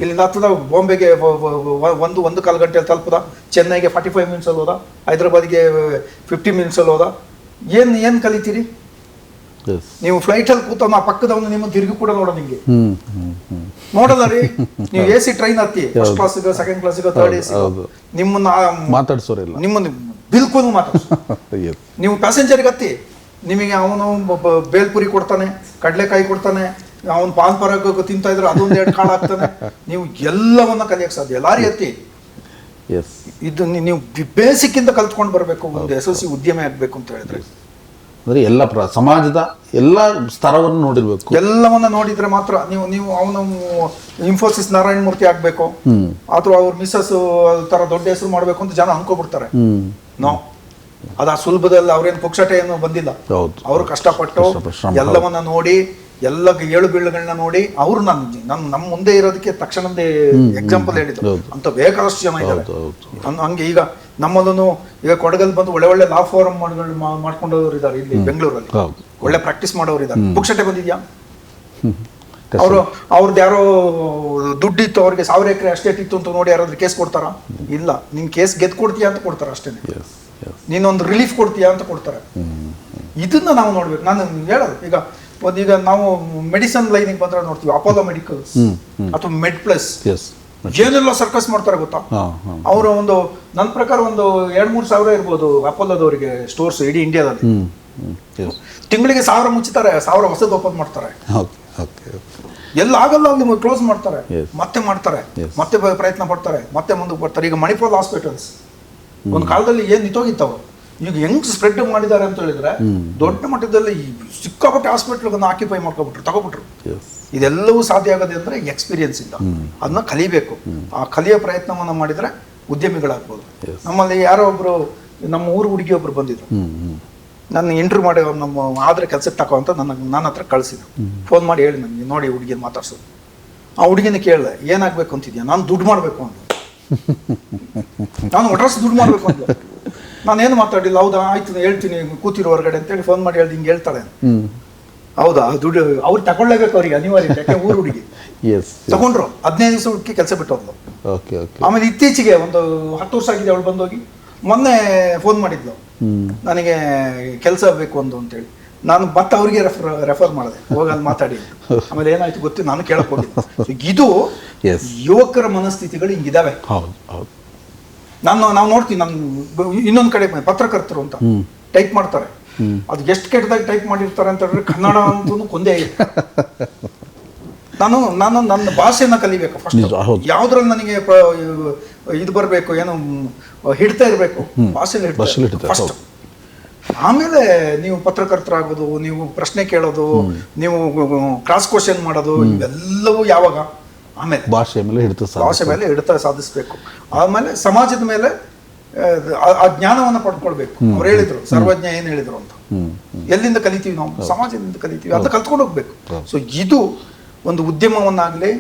ಇಲ್ಲಿಂದ ಹತ್ತದ ಬಾಂಬೆಗೆ 1.25 ಗಂಟೆಯಲ್ಲಿ ತಲುಪದ, ಚೆನ್ನೈಗೆ 45 minutes ಅಲ್ಲಿ ಹೋದ, ಹೈದರಾಬಾದ್ಗೆ 50 minutes ಅಲ್ಲಿ ಹೋದ. ಏನ್ ಕಲಿತೀರಿ ನೀವು? ಫ್ಲೈಟ್ ಅಲ್ಲಿ ಕೂತ ಆ ಪಕ್ಕದವನು ನಿಮ್ಮ ತಿರುಗಿ ಕೂಡ ನೋಡೋ, ನಿಮ್ಗೆ ನೋಡಲ್ಲ ರೀ. ನೀವು AC ಟ್ರೈನ್ ಹತ್ತಿ, ಫಸ್ಟ್ ಕ್ಲಾಸ್ಗೆ, ಸೆಕೆಂಡ್ ಕ್ಲಾಸ್ಗೆ, ಥರ್ಡ್ AC, ನಿಮ್ಮನ್ನ ಮಾತಾಡ್ಸೋರಿಲ್ಲ, ನಿಮ್ಮನ್ನ ಬಿಲ್ಕುಲ್ ಮಾತಾಡ್ಸೋ. ನೀವು ಪ್ಯಾಸೆಂಜರ್ಗೆ ಹತ್ತಿ, ನಿಮಗೆ ಅವನು ಬೇಲ್ಪುರಿ ಕೊಡ್ತಾನೆ, ಕಡಲೆಕಾಯಿ ಕೊಡ್ತಾನೆ, ಅವನು ಪಾನ್ ಪರಾಗ ತಿಂತಾ ಇದ್ರೆ ಅದೊಂದು 2 ಕಾಳು ಹಾಕ್ತಾನೆ. ನೀವು ಎಲ್ಲವನ್ನ ಕಲಿಯಕ್ಕೆ ಸಾಧ್ಯ. ಲಾರಿ ಹತ್ತಿ, ಇದು ನೀವು ಬೇಸಿಕ್ ಇಂದ ಕಲ್ತ್ಕೊಂಡು ಬರಬೇಕು ಒಂದು ಯಶಸ್ವಿ ಉದ್ಯಮಿ ಆಗ್ಬೇಕು ಅಂತ ಹೇಳಿದ್ರೆ. ಅಂದ್ರೆ ಎಲ್ಲ ಸಮಾಜದ ಎಲ್ಲ ಸ್ತರವನ್ನು ನೋಡಿರ್ಬೇಕು, ಎಲ್ಲವನ್ನ ನೋಡಿದ್ರೆ ಮಾತ್ರ ನೀವು ಅವನು ಇನ್ಫೋಸಿಸ್ ನಾರಾಯಣ ಮೂರ್ತಿ ಆಗ್ಬೇಕು ಅಥವಾ ಅವ್ರ ಮಿಸ್ಸಸ್ ತರ ದೊಡ್ಡ ಹೆಸರು ಮಾಡ್ಬೇಕು ಅಂತ ಜನ ಅನ್ಕೋಬಿಡ್ತಾರೆ. ಅದು ಆ ಸುಲಭದಲ್ಲಿ ಅವ್ರೇನು ಪುಕ್ಷಟೆ ಏನು ಬಂದಿಲ್ಲ, ಅವರು ಕಷ್ಟಪಟ್ಟು ಎಲ್ಲವನ್ನ ನೋಡಿ, ಎಲ್ಲ ಏಳು ಬೀಳುಗಳನ್ನ ನೋಡಿ ಅವರು ನಮ್ಮ ಮುಂದೆ ಇರೋದಕ್ಕೆ ತಕ್ಷಣದೇ ಎಕ್ಸಾಂಪಲ್ ಹೇಳಿದ್ರು ಅಂತ ಬೇಕಾದಷ್ಟು ಜನ ಇದ್ದಾರೆ. ಹಂಗೆ ಈಗ ನಮ್ಮಲ್ಲೂ ಈಗ ಕೊಡಗಲ್ಲಿ ಬಂದು ಒಳ್ಳೆ ಲಾ ಫಾರಂ ಮಾಡ್ಕೊಂಡವ್ರು ಇದ್ದಾರೆ, ಇಲ್ಲಿ ಬೆಂಗಳೂರಲ್ಲಿ ಒಳ್ಳೆ ಪ್ರಾಕ್ಟೀಸ್ ಮಾಡೋರು ಇದ್ದಾರೆ. ಪುಕ್ಷಟೆ ಬಂದಿದ್ಯಾ? ಅವ್ರದ್ದು ಯಾರೋ ದುಡ್ಡಿತ್ತು, ಅವ್ರಿಗೆ 1000 ಎಕರೆ ಅಷ್ಟೇ ಇತ್ತು ಅಂತ ನೋಡಿ ಯಾರಾದ್ರೂ ಕೇಸ್ ಕೊಡ್ತಾರ? ಇಲ್ಲ. ನಿನ್ ಕೇಸ್ ಗೆದ್ದು ಕೊಡ್ತೀಯಾ ಅಂತ ಕೊಡ್ತಾರ ಅಷ್ಟೇ, ನೀನೊಂದು ರಿಲೀಫ್ ಕೊಡ್ತೀಯಾ ಅಂತ ಕೊಡ್ತಾರೆ. ಇದನ್ನ ನಾವು ನೋಡ್ಬೇಕು. ನಾನು ಹೇಳೋದು ಈಗ ಈಗ ನಾವು ಮೆಡಿಸನ್ ಲೈನಿಗೆ ಬಂದ್ರೆ ನೋಡ್ತೀವಿ ಅಪೋಲೋ ಮೆಡಿಕಲ್ಸ್ ಅಥವಾ ಮೆಡ್ ಪ್ಲಸ್ ಎಸ್ ಏನೆಲ್ಲ ಸರ್ಕಸ್ ಮಾಡ್ತಾರೆ ಗೊತ್ತಾ. ಅವರ ಒಂದು ನನ್ನ ಪ್ರಕಾರ ಒಂದು 2-3 ಸಾವಿರ ಇರ್ಬೋದು ಅಪೋಲೋದವರಿಗೆ ಸ್ಟೋರ್ಸ್ ಇಡೀ ಇಂಡಿಯಾದಲ್ಲಿ. ತಿಂಗಳಿಗೆ 1000 ಮುಚ್ಚುತ್ತಾರೆ, 1000 ಹೊಸದು ಓಪನ್ ಮಾಡ್ತಾರೆ. ಎಲ್ಲ ಆಗಲ್ಲ ಅಲ್ಲಿ ಕ್ಲೋಸ್ ಮಾಡ್ತಾರೆ, ಮತ್ತೆ ಮಾಡ್ತಾರೆ, ಮತ್ತೆ ಪ್ರಯತ್ನ ಪಡ್ತಾರೆ, ಮತ್ತೆ ಮುಂದಕ್ಕೆ ಬರ್ತಾರೆ. ಈಗ ಮಣಿಪಾಲ್ ಹಾಸ್ಪಿಟಲ್ಸ್ ಒಂದು ಕಾಲದಲ್ಲಿ ಏನ್ ನಿಂತೋಗಿತ್ತವು, ಈಗ ಹೆಂಗ್ ಸ್ಪ್ರೆಡ್ ಮಾಡಿದ್ದಾರೆ ಅಂತ ಹೇಳಿದ್ರೆ ದೊಡ್ಡ ಮಟ್ಟದಲ್ಲಿ ಸಿಕ್ಕಾಪಟ್ಟೆ ಹಾಸ್ಪಿಟಲ್ಗಳನ್ನ ಆಕ್ಯುಪೈ ಮಾಡ್ಕೊಬಿಟ್ರು, ತಗೋಬಿಟ್ರು. ಇದೆಲ್ಲವೂ ಸಾಧ್ಯ ಆಗೋದೇ ಅಂದ್ರೆ ಎಕ್ಸ್ಪೀರಿಯನ್ಸ್ ಇಂದ. ಅದನ್ನ ಕಲಿಬೇಕು. ಆ ಕಲಿಯೋ ಪ್ರಯತ್ನವನ್ನ ಮಾಡಿದ್ರೆ ಉದ್ಯಮಿಗಳಾಗ್ಬೋದು. ನಮ್ಮಲ್ಲಿ ಯಾರೋ ಒಬ್ರು ನಮ್ಮ ಊರು ಹುಡುಗಿ ಒಬ್ರು ಬಂದಿದ್ರು, ನನ್ನ ಇಂಟರ್ವ್ಯೂ ಮಾಡಿ ನಮ್ಮ ಆದ್ರೆ ಕೆಲ್ಸಕ್ಕೆ ತಗೋ ಅಂತ ನನ್ನ ಹತ್ರ ಕಳಿಸಿದ್ರು. ಫೋನ್ ಮಾಡಿ ಹೇಳಿ ನನಗೆ ನೋಡಿ ಹುಡುಗಿನ ಮಾತಾಡ್ಸೋದು. ಆ ಹುಡುಗಿನ ಕೇಳಿದೆ ಏನಾಗ್ಬೇಕು ಅಂತಿದ್ಯಾ. ನಾನು ದುಡ್ಡು ಮಾಡಬೇಕು ಅಂತ, ನಾನು ಅಡ್ರೆಸ್ ದುಡ್ಡು ಮಾಡಬೇಕು ಅಂತ. ನಾನೇನು ಮಾತಾಡಿಲ್ಲ. ಹೌದಾ ಆಯ್ತು ಹೇಳ್ತೀನಿ ಕೂತಿರೋ ಹೊರಗಡೆ ಅಂತೇಳಿ ಫೋನ್ ಮಾಡಿ ಹೇಳ್ದು ಹಿಂಗೆ ಹೇಳ್ತಾಳೆ. ಹೌದಾ ದುಡ್ಡು ಅವ್ರು ತಗೊಳ್ಳೇಬೇಕು, ಅವ್ರಿಗೆ ಅನಿವಾರ್ಯ. ಯಾಕೆ ಊರು ಹುಡುಗಿ ತಗೊಂಡ್ರು 15 ದಿವಸ ಹುಡುಕಿ ಕೆಲಸ ಬಿಟ್ಟು ಹೋದ್ಲು. ಆಮೇಲೆ ಇತ್ತೀಚೆಗೆ ಒಂದು 10 ವರ್ಷ ಆಗಿದೆ ಅವಳು ಬಂದೋಗಿ. ಮೊನ್ನೆ ಫೋನ್ ಮಾಡಿದ್ಲು, ನನಗೆ ಕೆಲಸ ಬೇಕು ಅಂತೇಳಿ. ನಾನು ಮತ್ತೆ ಅವ್ರಿಗೆ ರೆಫರ್ ಮಾಡಿದೆ, ಹೋಗಿ ಅಲ್ಲಿ ಮಾತಾಡಿ. ಆಮೇಲೆ ಏನಾಯ್ತು ಗೊತ್ತಿ, ನಾನು ಕೇಳಕ್ ಹೋಗಿದ್ದೆ. ಇದು ಯುವಕರ ಮನಸ್ಥಿತಿಗಳು ಹಿಂಗಿದಾವೆ. ನಾವು ನೋಡ್ತೀವಿ, ನಾನು ಇನ್ನೊಂದು ಕಡೆ ಪತ್ರಕರ್ತರು ಅಂತ ಟೈಪ್ ಮಾಡ್ತಾರೆ. ಅದು ಎಷ್ಟು ಕೆಟ್ಟದಾಗಿ ಟೈಪ್ ಮಾಡಿರ್ತಾರೆ ಅಂತ ಹೇಳಿದ್ರೆ ಕನ್ನಡ ಅಂತೂ ಕೊಂದೇ ಇಲ್ಲ. ನಾನು ನನ್ನ ಭಾಷೆನ ಕಲಿಬೇಕು ಫಸ್ಟ್. ಯಾವ್ದ್ರಲ್ಲಿ ನನಗೆ ಇದು ಬರಬೇಕು, ಏನು ಹಿಡ್ತಾ ಇರಬೇಕು, ಭಾಷೆಲಿ ಫಸ್ಟ್. ಆಮೇಲೆ ನೀವು ಪತ್ರಕರ್ತರಾಗೋದು, ನೀವು ಪ್ರಶ್ನೆ ಕೇಳೋದು, ನೀವು ಕ್ರಾಸ್ ಕ್ವಶನ್ ಮಾಡೋದು, ಇವೆಲ್ಲವೂ ಯಾವಾಗ ಆಮೇಲೆ ಭಾಷೆ ಮೇಲೆ ಹಿಡಿತ ಸಾಧಿಸ್ಬೇಕು. ಆಮೇಲೆ ಸಮಾಜದ ಮೇಲೆ ಆ ಜ್ಞಾನವನ್ನು ಪಡ್ಕೊಳ್ಬೇಕು. ಅವ್ರು ಹೇಳಿದ್ರು, ಸರ್ವಜ್ಞ ಏನ್ ಹೇಳಿದ್ರು ಅಂತ. ಎಲ್ಲಿಂದ ಕಲಿತೀವಿ ನಾವು? ಸಮಾಜದಿಂದ ಕಲಿತೀವಿ. ಅಂತ ಕಲ್ತ್ಕೊಂಡು ಹೋಗ್ಬೇಕು. ಸೊ ಇದು ಒಂದು ಉದ್ಯಮವನ್ನಾಗ್ಲಿ,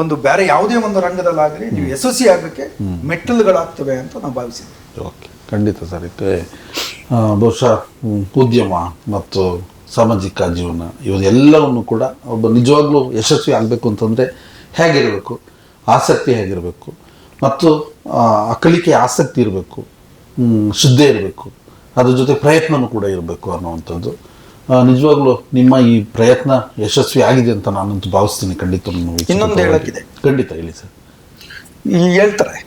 ಒಂದು ಬೇರೆ ಯಾವುದೇ ಒಂದು ರಂಗದಲ್ಲಾಗಲಿ ನೀವು ಯಶಸ್ವಿ ಆಗಕ್ಕೆ ಮೆಟ್ಟಲುಗಳಾಗ್ತವೆ ಅಂತ ನಾವು ಭಾವಿಸಿದ್ವಿ. ಓಕೆ, ಖಂಡಿತ ಸರ್. ಬಹುಶಃ ಉದ್ಯಮ ಮತ್ತು ಸಾಮಾಜಿಕ ಜೀವನ ಇವೆಲ್ಲವನ್ನು ಕೂಡ ಒಬ್ಬ ನಿಜವಾಗ್ಲೂ ಯಶಸ್ವಿ ಆಗಬೇಕು ಅಂತಂದರೆ ಹೇಗಿರಬೇಕು, ಆಸಕ್ತಿ ಹೇಗಿರಬೇಕು, ಮತ್ತು ಆ ಕಲಿಕೆ ಆಸಕ್ತಿ ಇರಬೇಕು, ಶ್ರದ್ಧೆ ಇರಬೇಕು, ಅದ್ರ ಜೊತೆ ಪ್ರಯತ್ನವೂ ಕೂಡ ಇರಬೇಕು ಅನ್ನುವಂಥದ್ದು. ನಿಜವಾಗ್ಲೂ ನಿಮ್ಮ ಈ ಪ್ರಯತ್ನ ಯಶಸ್ವಿ ಆಗಿದೆ ಅಂತ ನಾನಂತೂ ಭಾವಿಸ್ತೀನಿ. ಖಂಡಿತ ಇನ್ನೊಂದು ಹೇಳಕ್ಕಿದೆ. ಖಂಡಿತ ಹೇಳಿ ಸರ್. ಹೇಳ್ತಾರೆ,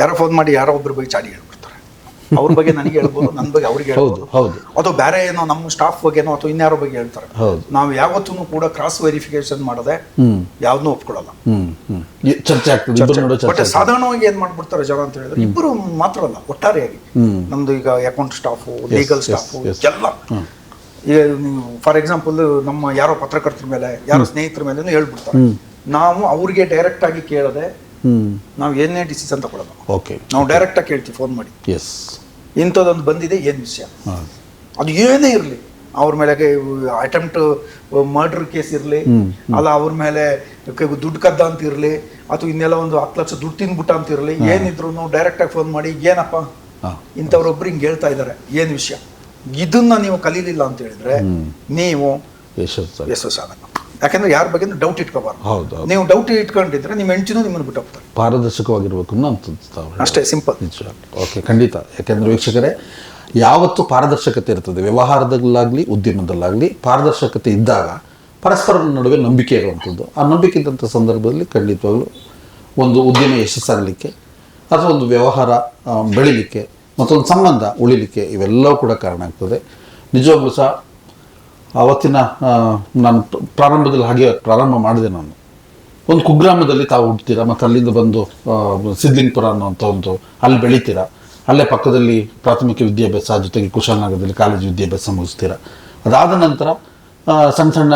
ಯಾರೋ ಫೋನ್ ಮಾಡಿ ಯಾರೋ ಒಬ್ಬರ ಬಗ್ಗೆ ಚಾಡಿ ಹೇಳ್ಬಿಡ್ತಾರೆ. ಅವ್ರ ಬಗ್ಗೆ ನನಗೆ ಹೇಳ್ಬೋದು, ನನ್ನ ಬಗ್ಗೆ ಅವ್ರಿಗೆ ಹೇಳ್ಬೋದು. ಅಥವಾ ಬೇರೆ ಏನೋ ನಮ್ಮ ಸ್ಟಾಫ್ ಬಗ್ಗೆನೋ ಅಥವಾ ಇನ್ಯಾರೋ ಬಗ್ಗೆ ಹೇಳ್ತಾರೆ. ನಾವು ಯಾವತ್ತೂ ಕೂಡ ಕ್ರಾಸ್ ವೆರಿಫಿಕೇಶನ್ ಮಾಡದೆ ಯಾವ್ದನ್ನೂ ಒಪ್ಕೊಳ್ಳಲ್ಲ. ಚರ್ಚೆ ಆಗ್ತದೆ. ಬಟ್ ಸಾಧಾರಣವಾಗಿ ಏನ್ ಮಾಡ್ಬಿಡ್ತಾರೆ ಜನ ಅಂತ ಹೇಳಿದ್ರೆ, ಇಬ್ಬರು ಮಾತ್ರ ಅಲ್ಲ, ಒಟ್ಟಾರೆಯಾಗಿ ನಮ್ದು ಈಗ ಅಕೌಂಟ್ ಸ್ಟಾಫು, ಲೀಗಲ್ ಸ್ಟಾಫು ಎಲ್ಲ. ಈಗ ಫಾರ್ ಎಕ್ಸಾಂಪಲ್ ನಮ್ಮ ಯಾರೋ ಪತ್ರಕರ್ತರ ಮೇಲೆ, ಯಾರೋ ಸ್ನೇಹಿತರ ಮೇಲೆ ಹೇಳ್ಬಿಡ್ತಾರೆ. ನಾವು ಅವ್ರಿಗೆ ಡೈರೆಕ್ಟ್ ಆಗಿ ಕೇಳದೆ ನಾವು ಏನೇ ಡಿಸಿಷನ್ ತಗೊಳ್ಳೋದು. ನಾವು ಡೈರೆಕ್ಟ್ ಆಗಿ ಕೇಳ್ತೀವಿ ಫೋನ್ ಮಾಡಿ, ಇಂಥದ್ದೊಂದು ಬಂದಿದೆ, ಏನ್ ವಿಷಯ, ಅದು ಏನೇ ಇರಲಿ. ಅವ್ರ ಮೇಲೆ ಅಟೆಂಪ್ಟ್ ಮರ್ಡರ್ ಕೇಸ್ ಇರಲಿ, ಅಲ್ಲ ಅವ್ರ ಮೇಲೆ ದುಡ್ಡು ಕದ್ದ ಅಂತ ಇರಲಿ, ಅಥವಾ ಇನ್ನೆಲ್ಲ ಒಂದು 10 ಲಕ್ಷ ದುಡ್ಡು ತಿನ್ಬಿಟ್ಟ ಅಂತ ಇರಲಿ, ಏನಿದ್ರು ಡೈರೆಕ್ಟ್ ಆಗಿ ಫೋನ್ ಮಾಡಿ, ಏನಪ್ಪ ಇಂಥವ್ರೊಬ್ರು ಹಿಂಗೆ ಹೇಳ್ತಾ ಇದ್ದಾರೆ, ಏನ್ ವಿಷಯ, ಇದನ್ನ ನೀವು ಕಲೀಲಿಲ್ಲ ಅಂತ ಹೇಳಿದ್ರೆ ನೀವು ಯಶಸ್ಸಾಗಲ್ಲ. ಯಾಕಂದ್ರೆ ಯಾರ ಬಗ್ಗೆ ಡೌಟ್ ಇಟ್ಕೋಬಾರ್ದು. ನೀವು ಡೌಟ್ ಇಟ್ಕೊಂಡಿದ್ರೆ ನಿಮ್ಮ ಹೆಂಚಿನೂ ನಿಮ್ಮನ್ನು ಬಿಟ್ಟು ಹೋಗ್ತಾರೆ. ಪಾರದರ್ಶಕವಾಗಿರ್ಬೇಕು ಅಷ್ಟೇ, ಸಿಂಪಲ್. ಓಕೆ, ಖಂಡಿತ. ಯಾಕೆಂದ್ರೆ ವೀಕ್ಷಕರೇ, ಯಾವತ್ತು ಪಾರದರ್ಶಕತೆ ಇರ್ತದೆ, ವ್ಯವಹಾರದಲ್ಲಾಗಲಿ ಉದ್ಯಮದಲ್ಲಾಗಲಿ ಪಾರದರ್ಶಕತೆ ಇದ್ದಾಗ ಪರಸ್ಪರ ನಡುವೆ ನಂಬಿಕೆ ಇರುವಂಥದ್ದು. ಆ ನಂಬಿಕೆ ಇದ್ದಂಥ ಸಂದರ್ಭದಲ್ಲಿ ಖಂಡಿತವಾಗ್ಲೂ ಒಂದು ಉದ್ಯಮ ಯಶಸ್ಸಾಗಲಿಕ್ಕೆ ಅಥವಾ ಒಂದು ವ್ಯವಹಾರ ಬೆಳಿಲಿಕ್ಕೆ ಮತ್ತೊಂದು ಸಂಬಂಧ ಉಳಿಲಿಕ್ಕೆ ಇವೆಲ್ಲವೂ ಕೂಡ ಕಾರಣ ಆಗ್ತದೆ. ನಿಜವಾಗ್ಲೂ ಸಹ ಆವತ್ತಿನ ನಾನು ಪ್ರಾರಂಭದಲ್ಲಿ ಹಾಗೆ ಪ್ರಾರಂಭ ಮಾಡಿದೆ. ನಾನು ಒಂದು ಕುಗ್ರಾಮದಲ್ಲಿ ತಾವು ಹುಡ್ತೀರಾ, ಮತ್ತು ಅಲ್ಲಿಂದ ಬಂದು ಸಿದ್ಲಿಂಗ್ಪುರ ಅನ್ನೋಂಥ ಒಂದು ಅಲ್ಲಿ ಬೆಳಿತೀರಾ, ಅಲ್ಲೇ ಪಕ್ಕದಲ್ಲಿ ಪ್ರಾಥಮಿಕ ವಿದ್ಯಾಭ್ಯಾಸ ಜೊತೆಗೆ ಕುಶಾಲನಗರದಲ್ಲಿ ಕಾಲೇಜು ವಿದ್ಯಾಭ್ಯಾಸ ಮುಗಿಸ್ತೀರಾ. ಅದಾದ ನಂತರ ಸಣ್ಣ ಸಣ್ಣ